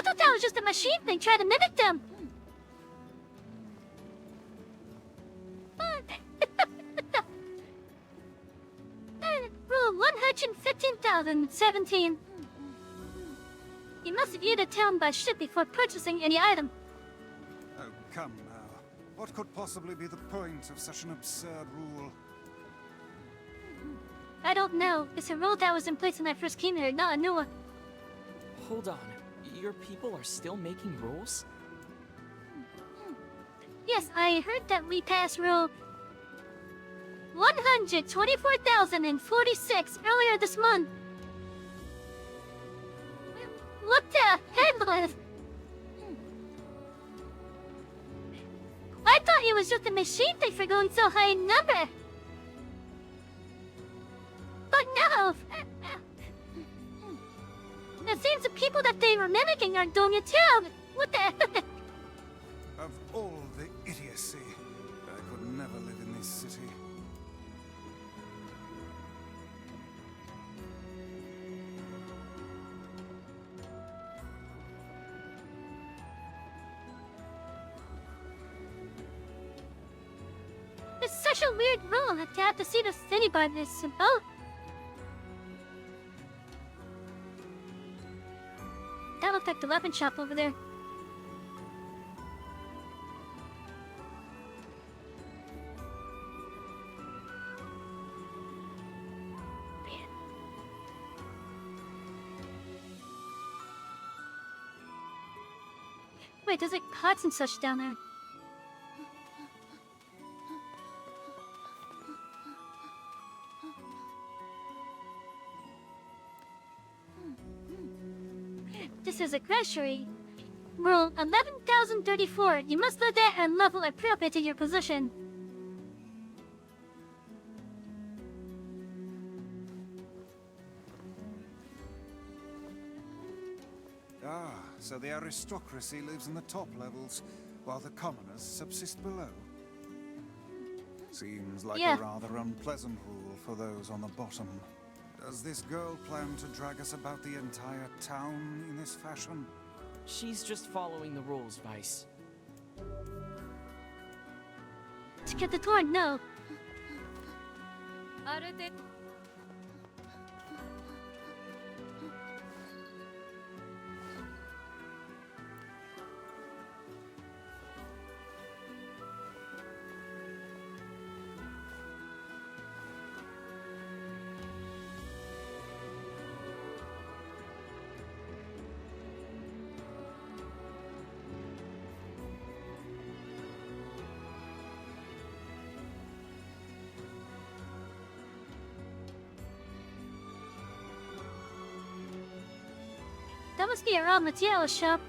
thought that was just a machine thing trying to mimic them. Rule 115,017. You must view the town by ship before purchasing any item. Oh, come now. What could possibly be the point of such an absurd rule? I don't know. It's a rule that was in place when I first came here, not a new one. Hold on. Your people are still making rules? Yes, I heard that we passed rule 124,046 earlier this month. What the heck? I thought it was just a machine thing for going so high in number. But no! It seems the people that they were mimicking are doing it too. What the heck? Of all the idiocy, I could never live in this city. It's such a weird rule that you have to see the city by this symbol. That looked like the weapon shop over there. Wait, there's like pots and such down there. This is a grocery. Rule 11,034. You must live there and level appropriate to your position. Ah, so the aristocracy lives in the top levels, while the commoners subsist below. Seems like Yeah. a rather unpleasant rule for those on the bottom. Does this girl plan to drag us about the entire town in this fashion? She's just following the rules, Vice. To get the door, no. That must be around the yellow shop.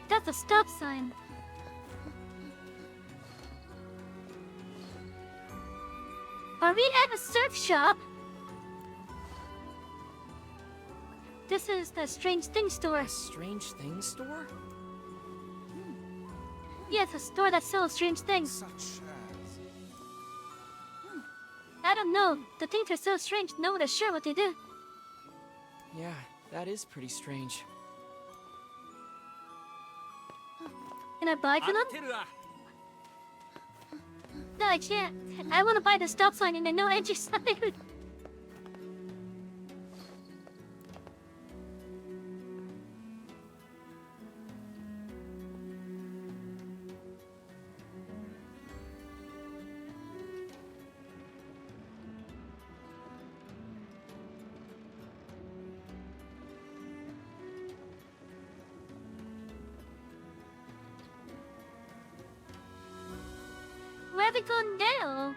That's a stop sign. Are we at a surf shop? This is the Strange Things store. A Strange Things store? Yes, a store that sells strange things. Such as... I don't know. The things are so strange, no one is sure what they do. Yeah, that is pretty strange. Can I buy for them? No, I can't. I want to buy the stop sign and the no entry sign. Where are we going now?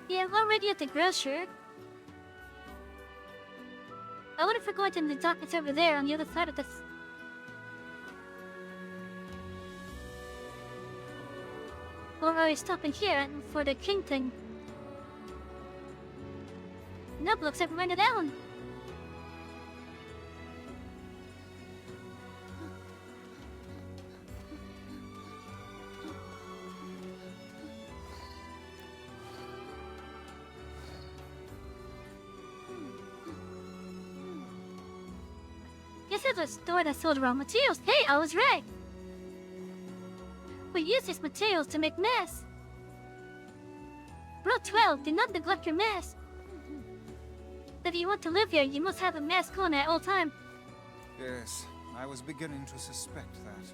Yeah, I'm already at the grocery. I wonder if we're going to the dock. It's over there on the other side of this. Or are we stopping here for the king thing? Nope, looks like we're going to that one. This is a store that sold raw materials. Hey, I was right! We use these materials to make masks. Rule 12, do not neglect your mask. If you want to live here, you must have a mask on at all times. Yes, I was beginning to suspect that.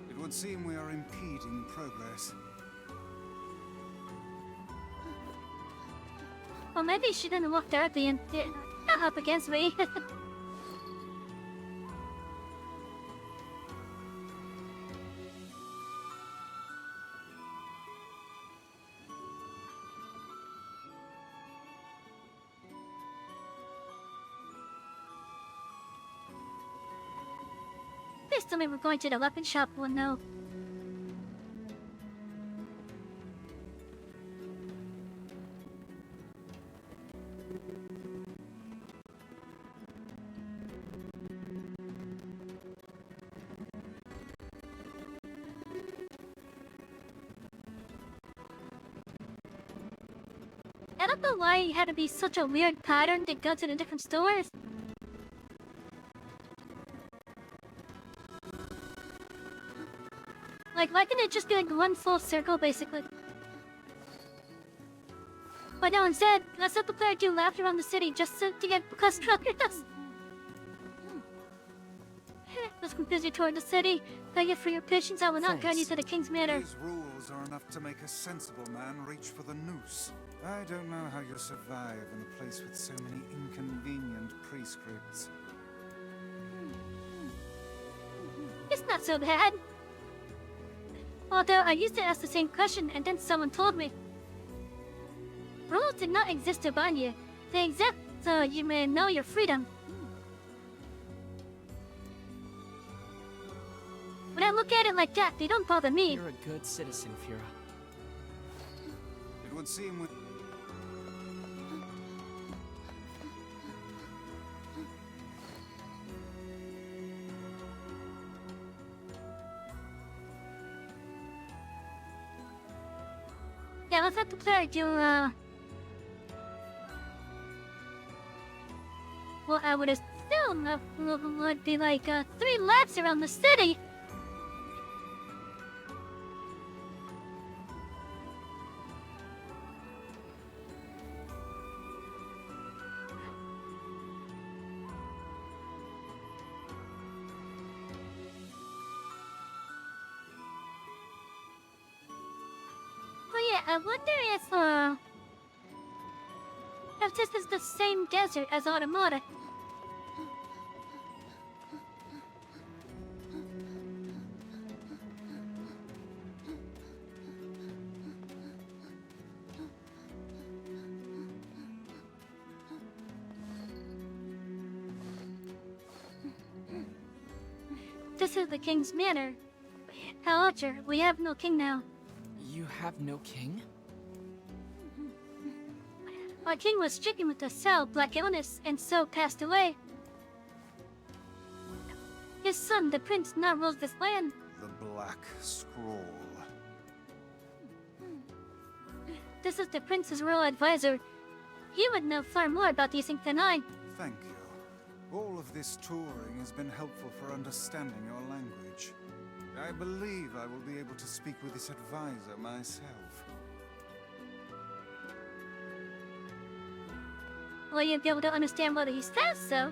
It would seem we are impeding progress. Well, maybe she didn't walk directly and up against me. Please tell me we're going to the weapon shop. Oh no. I don't know why it had to be such a weird pattern to go to the different stores. Like, why can't it just be like one full circle, basically? But no, instead, let's let the player do laps around the city just to get because truckers. Let's confuse you toward the city. Thank you for your patience. I will not guide you to the King's Manor. These rules are enough to make a sensible man reach for the noose. I don't know how you survive in a place with so many inconvenient prescripts. It's not so bad. Although I used to ask the same question and then someone told me. Rules did not exist to bind you. They exist so you may know your freedom. When I look at it like that, they don't bother me. You're a good citizen, Fira. It would seem we... Yeah, let's let the player do, well, I would assume it would be like, 3 laps around the city. Oh yeah, I wonder if this is the same desert as Automata. This is the king's manor. However, we have no king now. You have no king? Our king was stricken with a cell black illness and so passed away. His son, the prince, now rules this land. The Black Scroll. This is the prince's royal advisor. He would know far more about these things than I. Thank you. All of this touring has been helpful for understanding your language. I believe I will be able to speak with this advisor myself. Will you be able to understand what he says, so?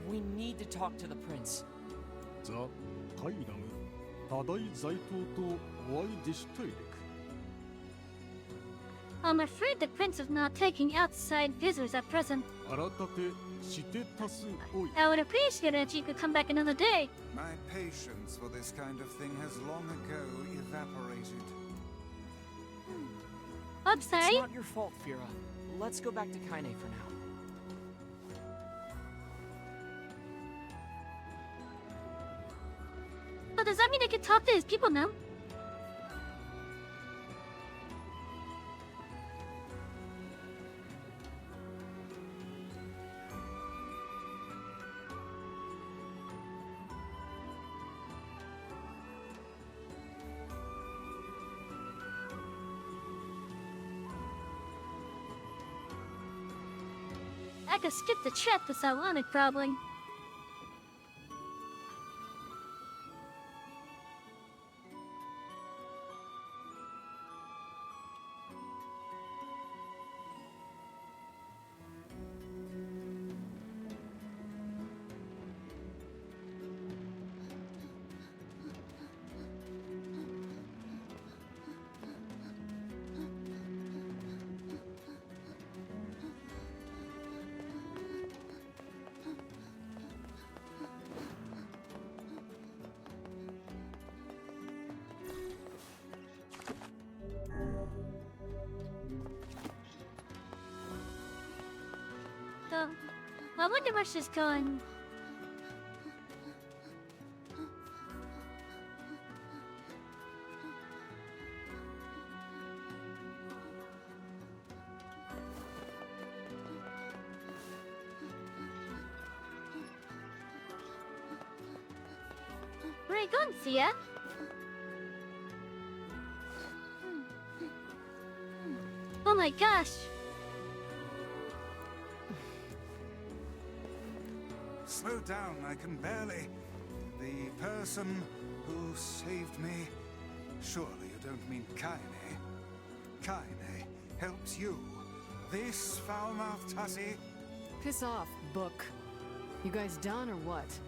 We need to talk to the prince. ザ・カイラム、多大財頭とお会いでしたいでく。 I'm afraid the prince is not taking outside visitors at present. 改てして多数おい。 I would appreciate it if you could come back another day. My patience for this kind of thing has long ago evaporated. I'm sorry? It's not your fault, Fira. Let's go back to Kaine for now. But does that mean I can talk to his people now? I could skip the chat if I wanted, probably. I wonder where she's going. Where are you going, Sia? Oh my gosh! Slow down, I can barely. The person who saved me. Surely you don't mean Kaine. Kaine helps you. This foul-mouthed hussy. Piss off, book. You guys done or what?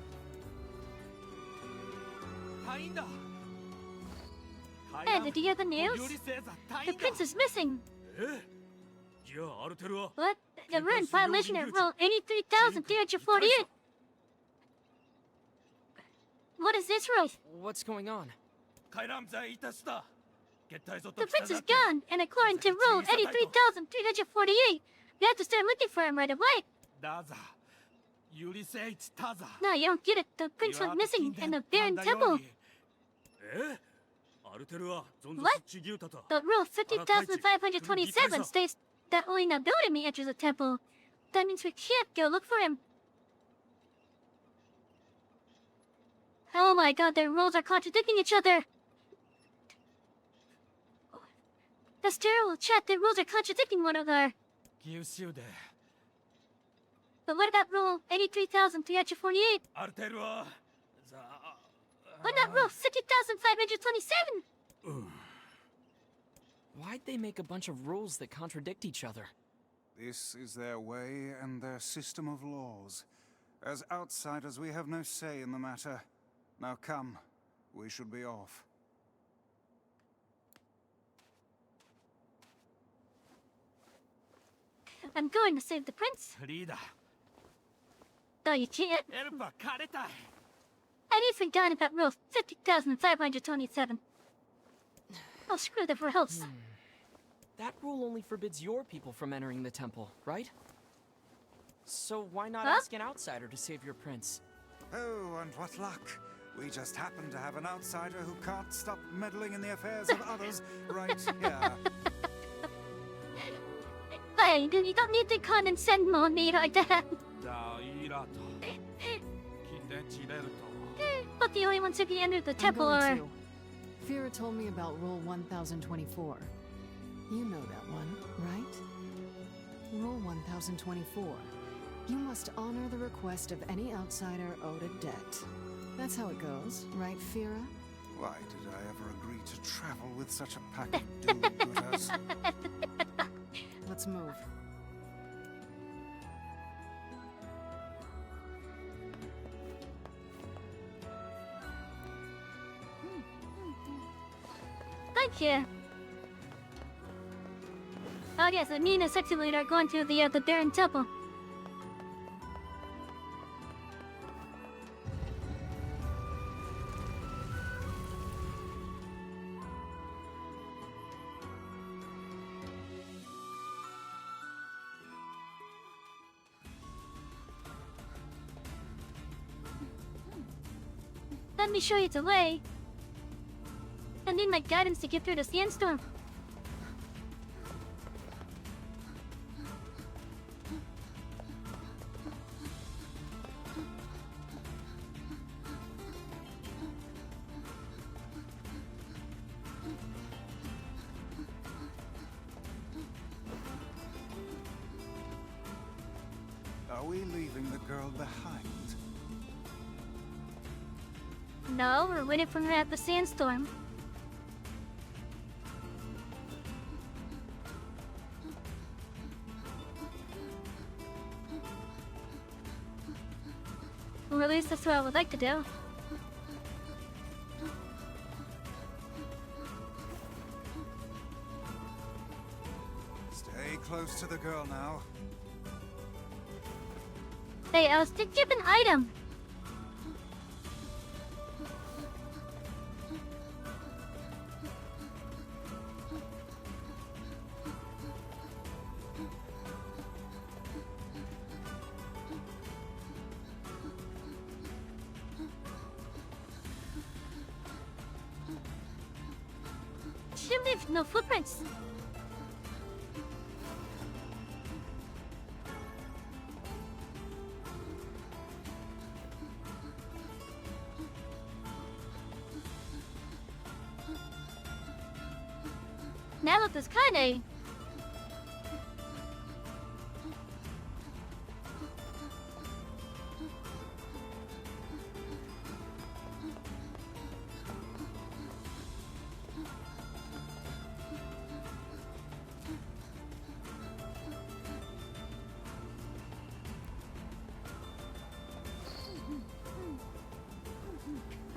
Ed, did you hear the news? The prince is missing. What? We're in violation of Rule 83,348. What is this rule? What's going on? The prince is gone, and according to Rule 83,348, we have to start looking for him right away. No, you don't get it. The prince went missing in the barren temple. What? The Rule 50,527 states that only nobility may enter the temple. That means we can't go look for him. Oh my god, their rules are contradicting each other. That's terrible, chat. Their rules are contradicting one another. But what about Rule 83,348? What about Rule 50,527? Why'd they make a bunch of rules that contradict each other? This is their way and their system of laws. As outsiders, we have no say in the matter. Now come, we should be off. I'm going to save the prince. No, you can't. I'd even forgotten about Rule 50,527. Oh, screw the rules. That rule only forbids your people from entering the temple, right? So why not Huh? ask an outsider to save your prince? Oh, and what luck. We just happen to have an outsider who can't stop meddling in the affairs of others right here. Fine, you don't need to condescend on me like that. But the only ones who can enter the I'm temple going are... to. Fira told me about Rule 1024. You know that one, right? Rule 1024. You must honor the request of any outsider owed a debt. That's how it goes, right, Fira? Why did I ever agree to travel with such a pack of do-gooders? Let's move. Thank you. Oh yes, me and the sexy lady are going to the Baron Temple. Let me show you the way. I need my guidance to get through the sandstorm. Are we leaving the girl behind? No, we're waiting for her at the sandstorm. Or at least that's what I would like to do. Stay close to the girl now. Hey, did you have an item? She left no footprints. Now look this kinda.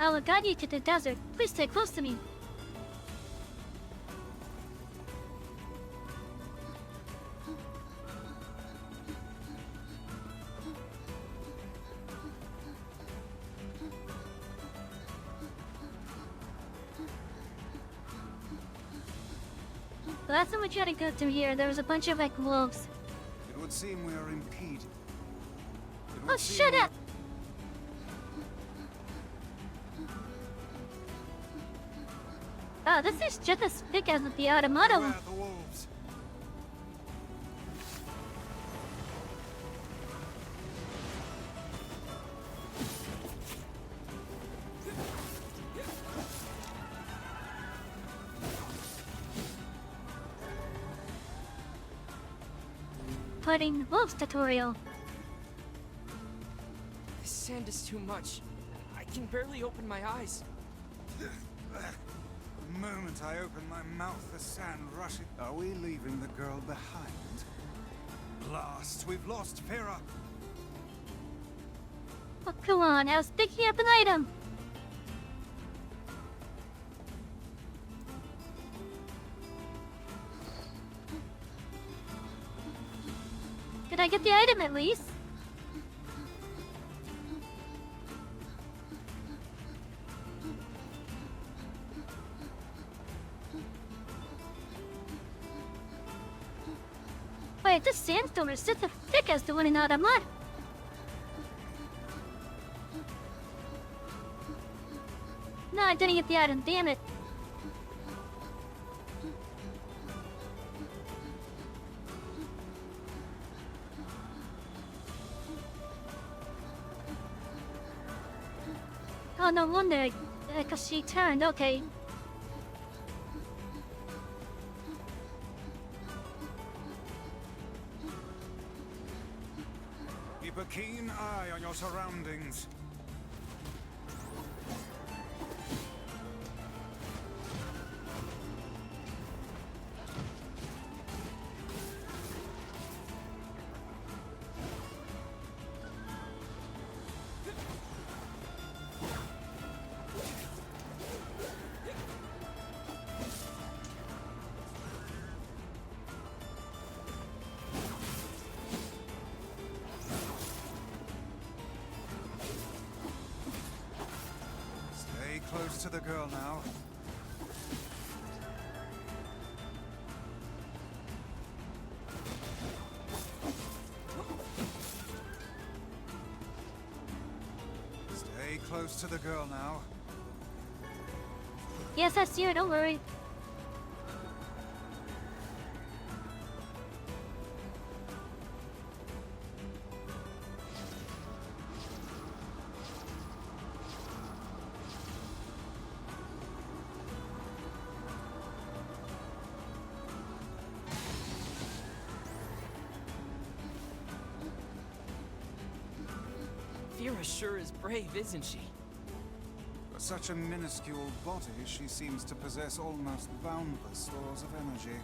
I will guide you to the desert. Please stay close to me. The last time we tried to go through here, there was a bunch of, like, wolves. It would seem we are impeded. Oh, shut up! Oh, this is just as thick as the automata. Where are the wolves? Fighting wolves tutorial. This sand is too much. I can barely open my eyes. The moment I open my mouth, the sand rushes. Are we leaving the girl behind? Blast! We've lost Fira! Oh, come on, I was picking up an item. Did I get the item at least? Wait, this sandstone is just as thick as the one in Automata. No, I didn't get the item, damn it. Oh, no wonder, because she turned, okay. Keep a keen eye on your surroundings. Close to the girl now. Stay close to the girl now. Yes, I see her, don't worry. Fira sure is brave, isn't she? For such a minuscule body, she seems to possess almost boundless stores of energy.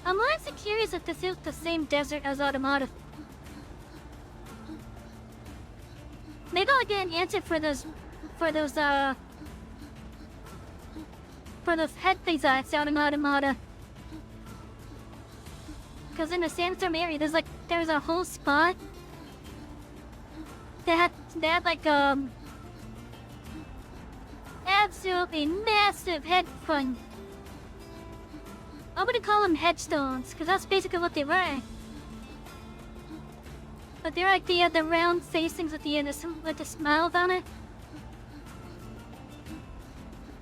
I'm honestly curious if this is the same desert as Automata. Maybe I'll get an answer for those head things I found in Automata. Because in the sandstorm area, there's a whole spot that had like absolutely massive headphones. I'm gonna call them headstones, because that's basically what they were. But they're like the round facings at the end with the smiles on it.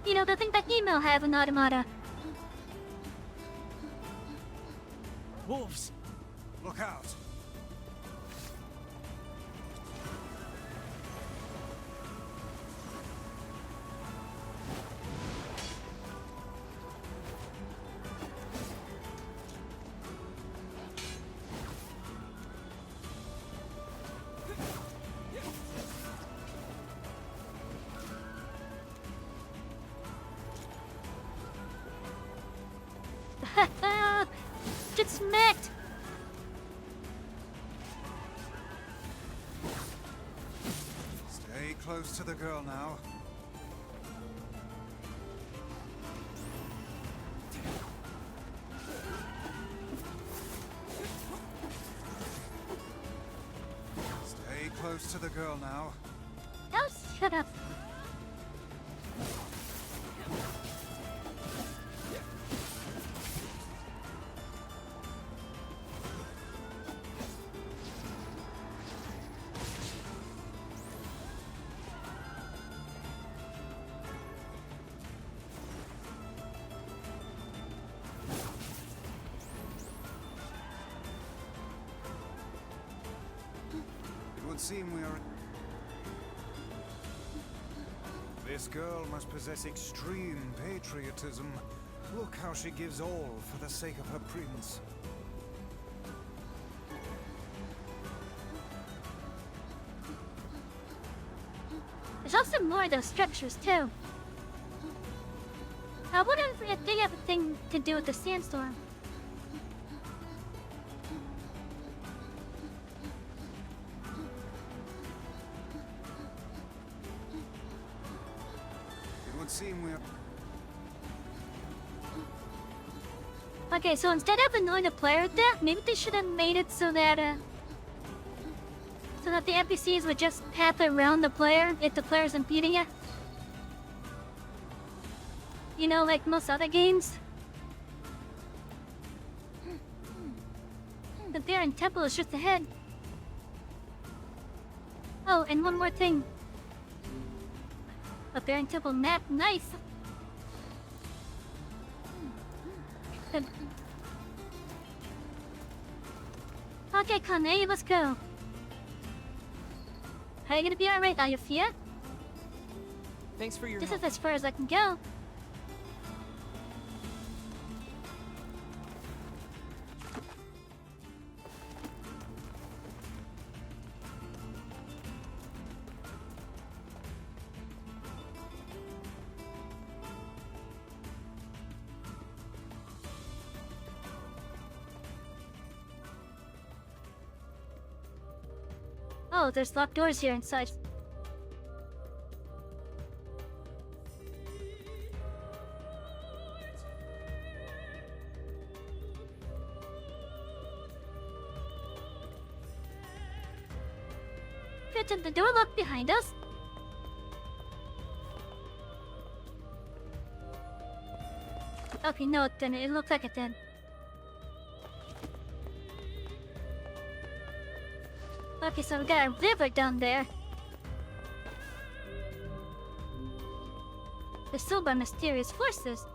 You know, the thing that email have in Automata. Wolves! Look out! Get smacked! Stay close to the girl now. Stay close to the girl now. Oh, shut up. It would seem we are... This girl must possess extreme patriotism. Look how she gives all for the sake of her prince. There's also more of those structures, too. I wonder if they have a thing to do with the sandstorm. It would seem we are... Okay, so instead of annoying the player with that, maybe they should have made it so that that the NPCs would just path around the player if the player's impeding it. You know, like most other games. The Baron Temple is just ahead. Oh, and one more thing. A Baron Temple map, nice. Okay, Kane, let's go. Are you gonna be alright, Ayafia? Thanks for your This help. is as far as I can go. Oh, there's locked doors here inside. Pretend the door locked behind us. Okay, no, then it looked like it did. Okay, so we got a river down there. They're sold by mysterious forces.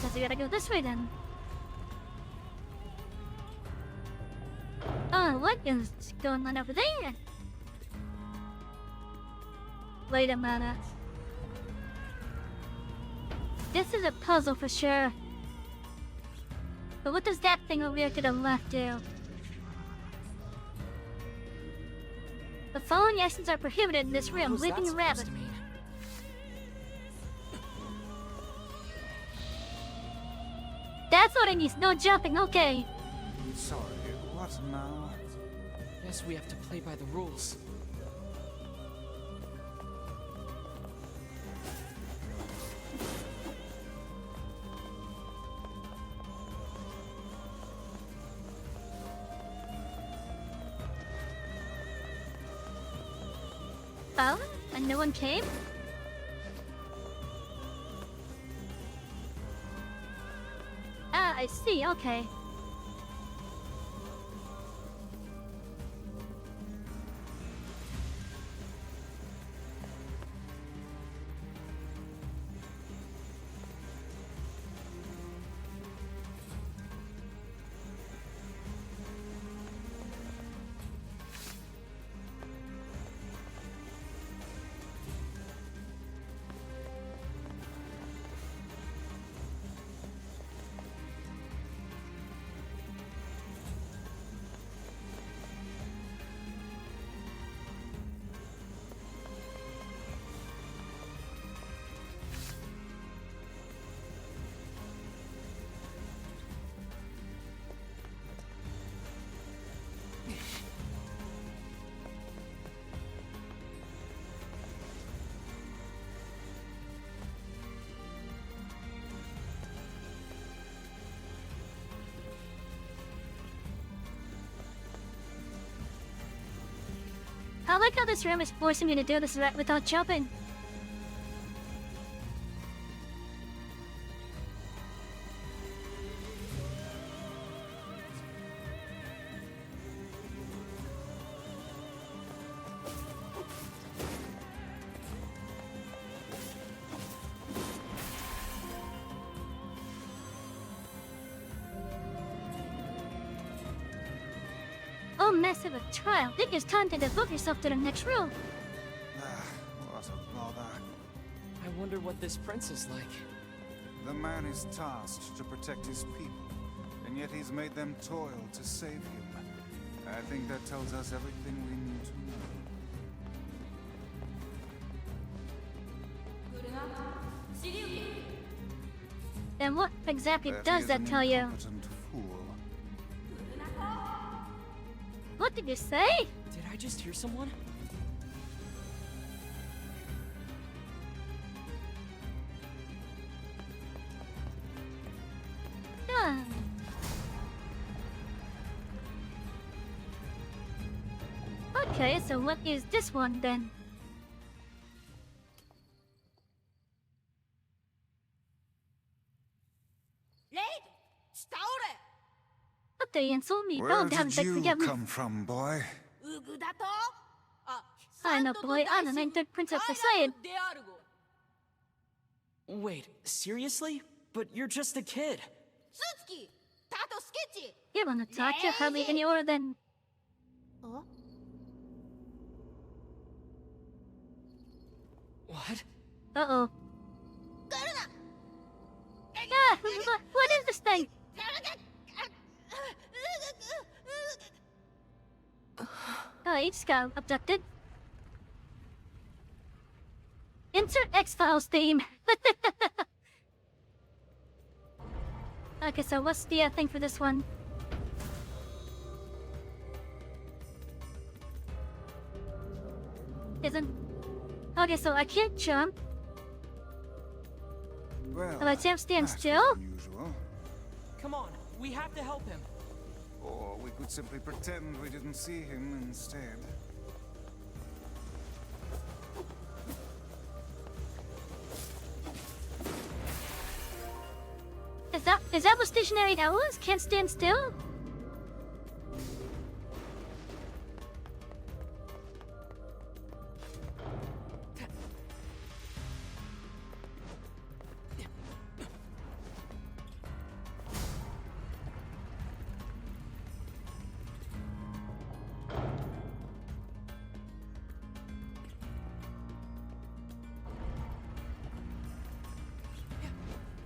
Guess we gotta go this way then. Oh, what is going on over there? Wait a minute. This is a puzzle for sure. But what does that thing over here to the left do? The following actions are prohibited in this room. Leaping a rabbit. That's what it needs. No jumping. Okay. Sorry, what now? Guess we have to play by the rules. Oh, and no one came? Ah, I see, okay. I like how this room is forcing me to do this without jumping. Oh, massive a trial. Think it's time to devote yourself to the next room. What a bother. I wonder what this prince is like. The man is tasked to protect his people, and yet he's made them toil to save him. I think that tells us everything we need to know. Then what exactly That does is that an tell you? incompetent fool. What did you say? Did I just hear someone? Okay, so what is this one then? What the insult me? Where Calm down, did beg you forgiveness. come from, boy? I'm a boy, I'm an entered prince of Poseidon. Wait, seriously? But you're just a kid. You wanna talk? You're hardly any older than... What? Uh-oh. Ah, what is this thing? Oh, he just got abducted. Insert X-Files theme. Okay, so what's the thing for this one? Isn't... Okay, so I can't jump. Well, I can't stand that's still. unusual. Come on, we have to help him. Or we could simply pretend we didn't see him instead. Is that what stationary owls can't stand still?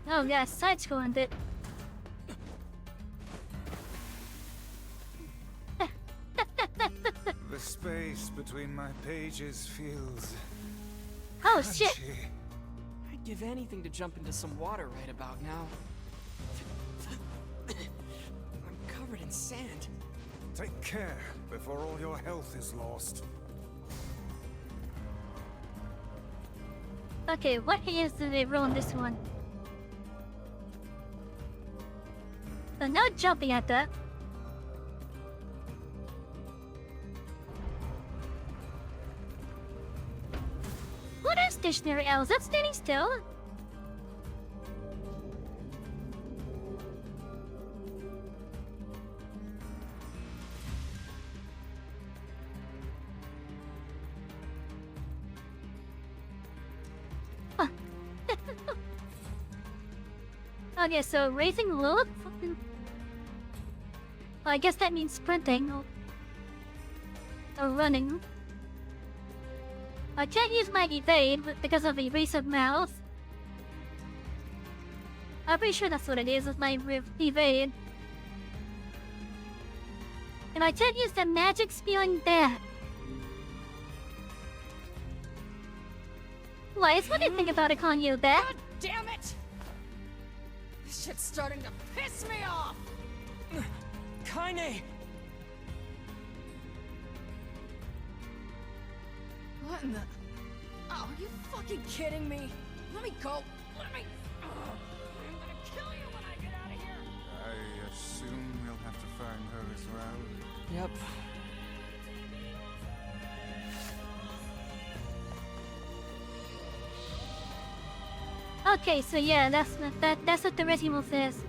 Oh yeah, side scrolling bit. The space between my pages feels... Oh shit! crunchy. I'd give anything to jump into some water right about now. I'm covered in sand. Take care before all your health is lost. Okay, what is the rule in this one? So no jumping at that. What is stationary owls? That's standing still. Huh. Okay, so raising low. Well, I guess that means sprinting or running. I can't use my evade because of the recent mouth. I'm pretty sure that's what it is with my evade. And I can't use the magic spewing bat. Lies, what do you think about it, calling you that? God damn it! This shit's starting to piss me off! Kaine! What in the... Oh, are you fucking kidding me? Let me go! Let me... I'm gonna kill you when I get out of here! I assume we'll have to find her as well. Yep. Okay, so yeah, that's what the residual says.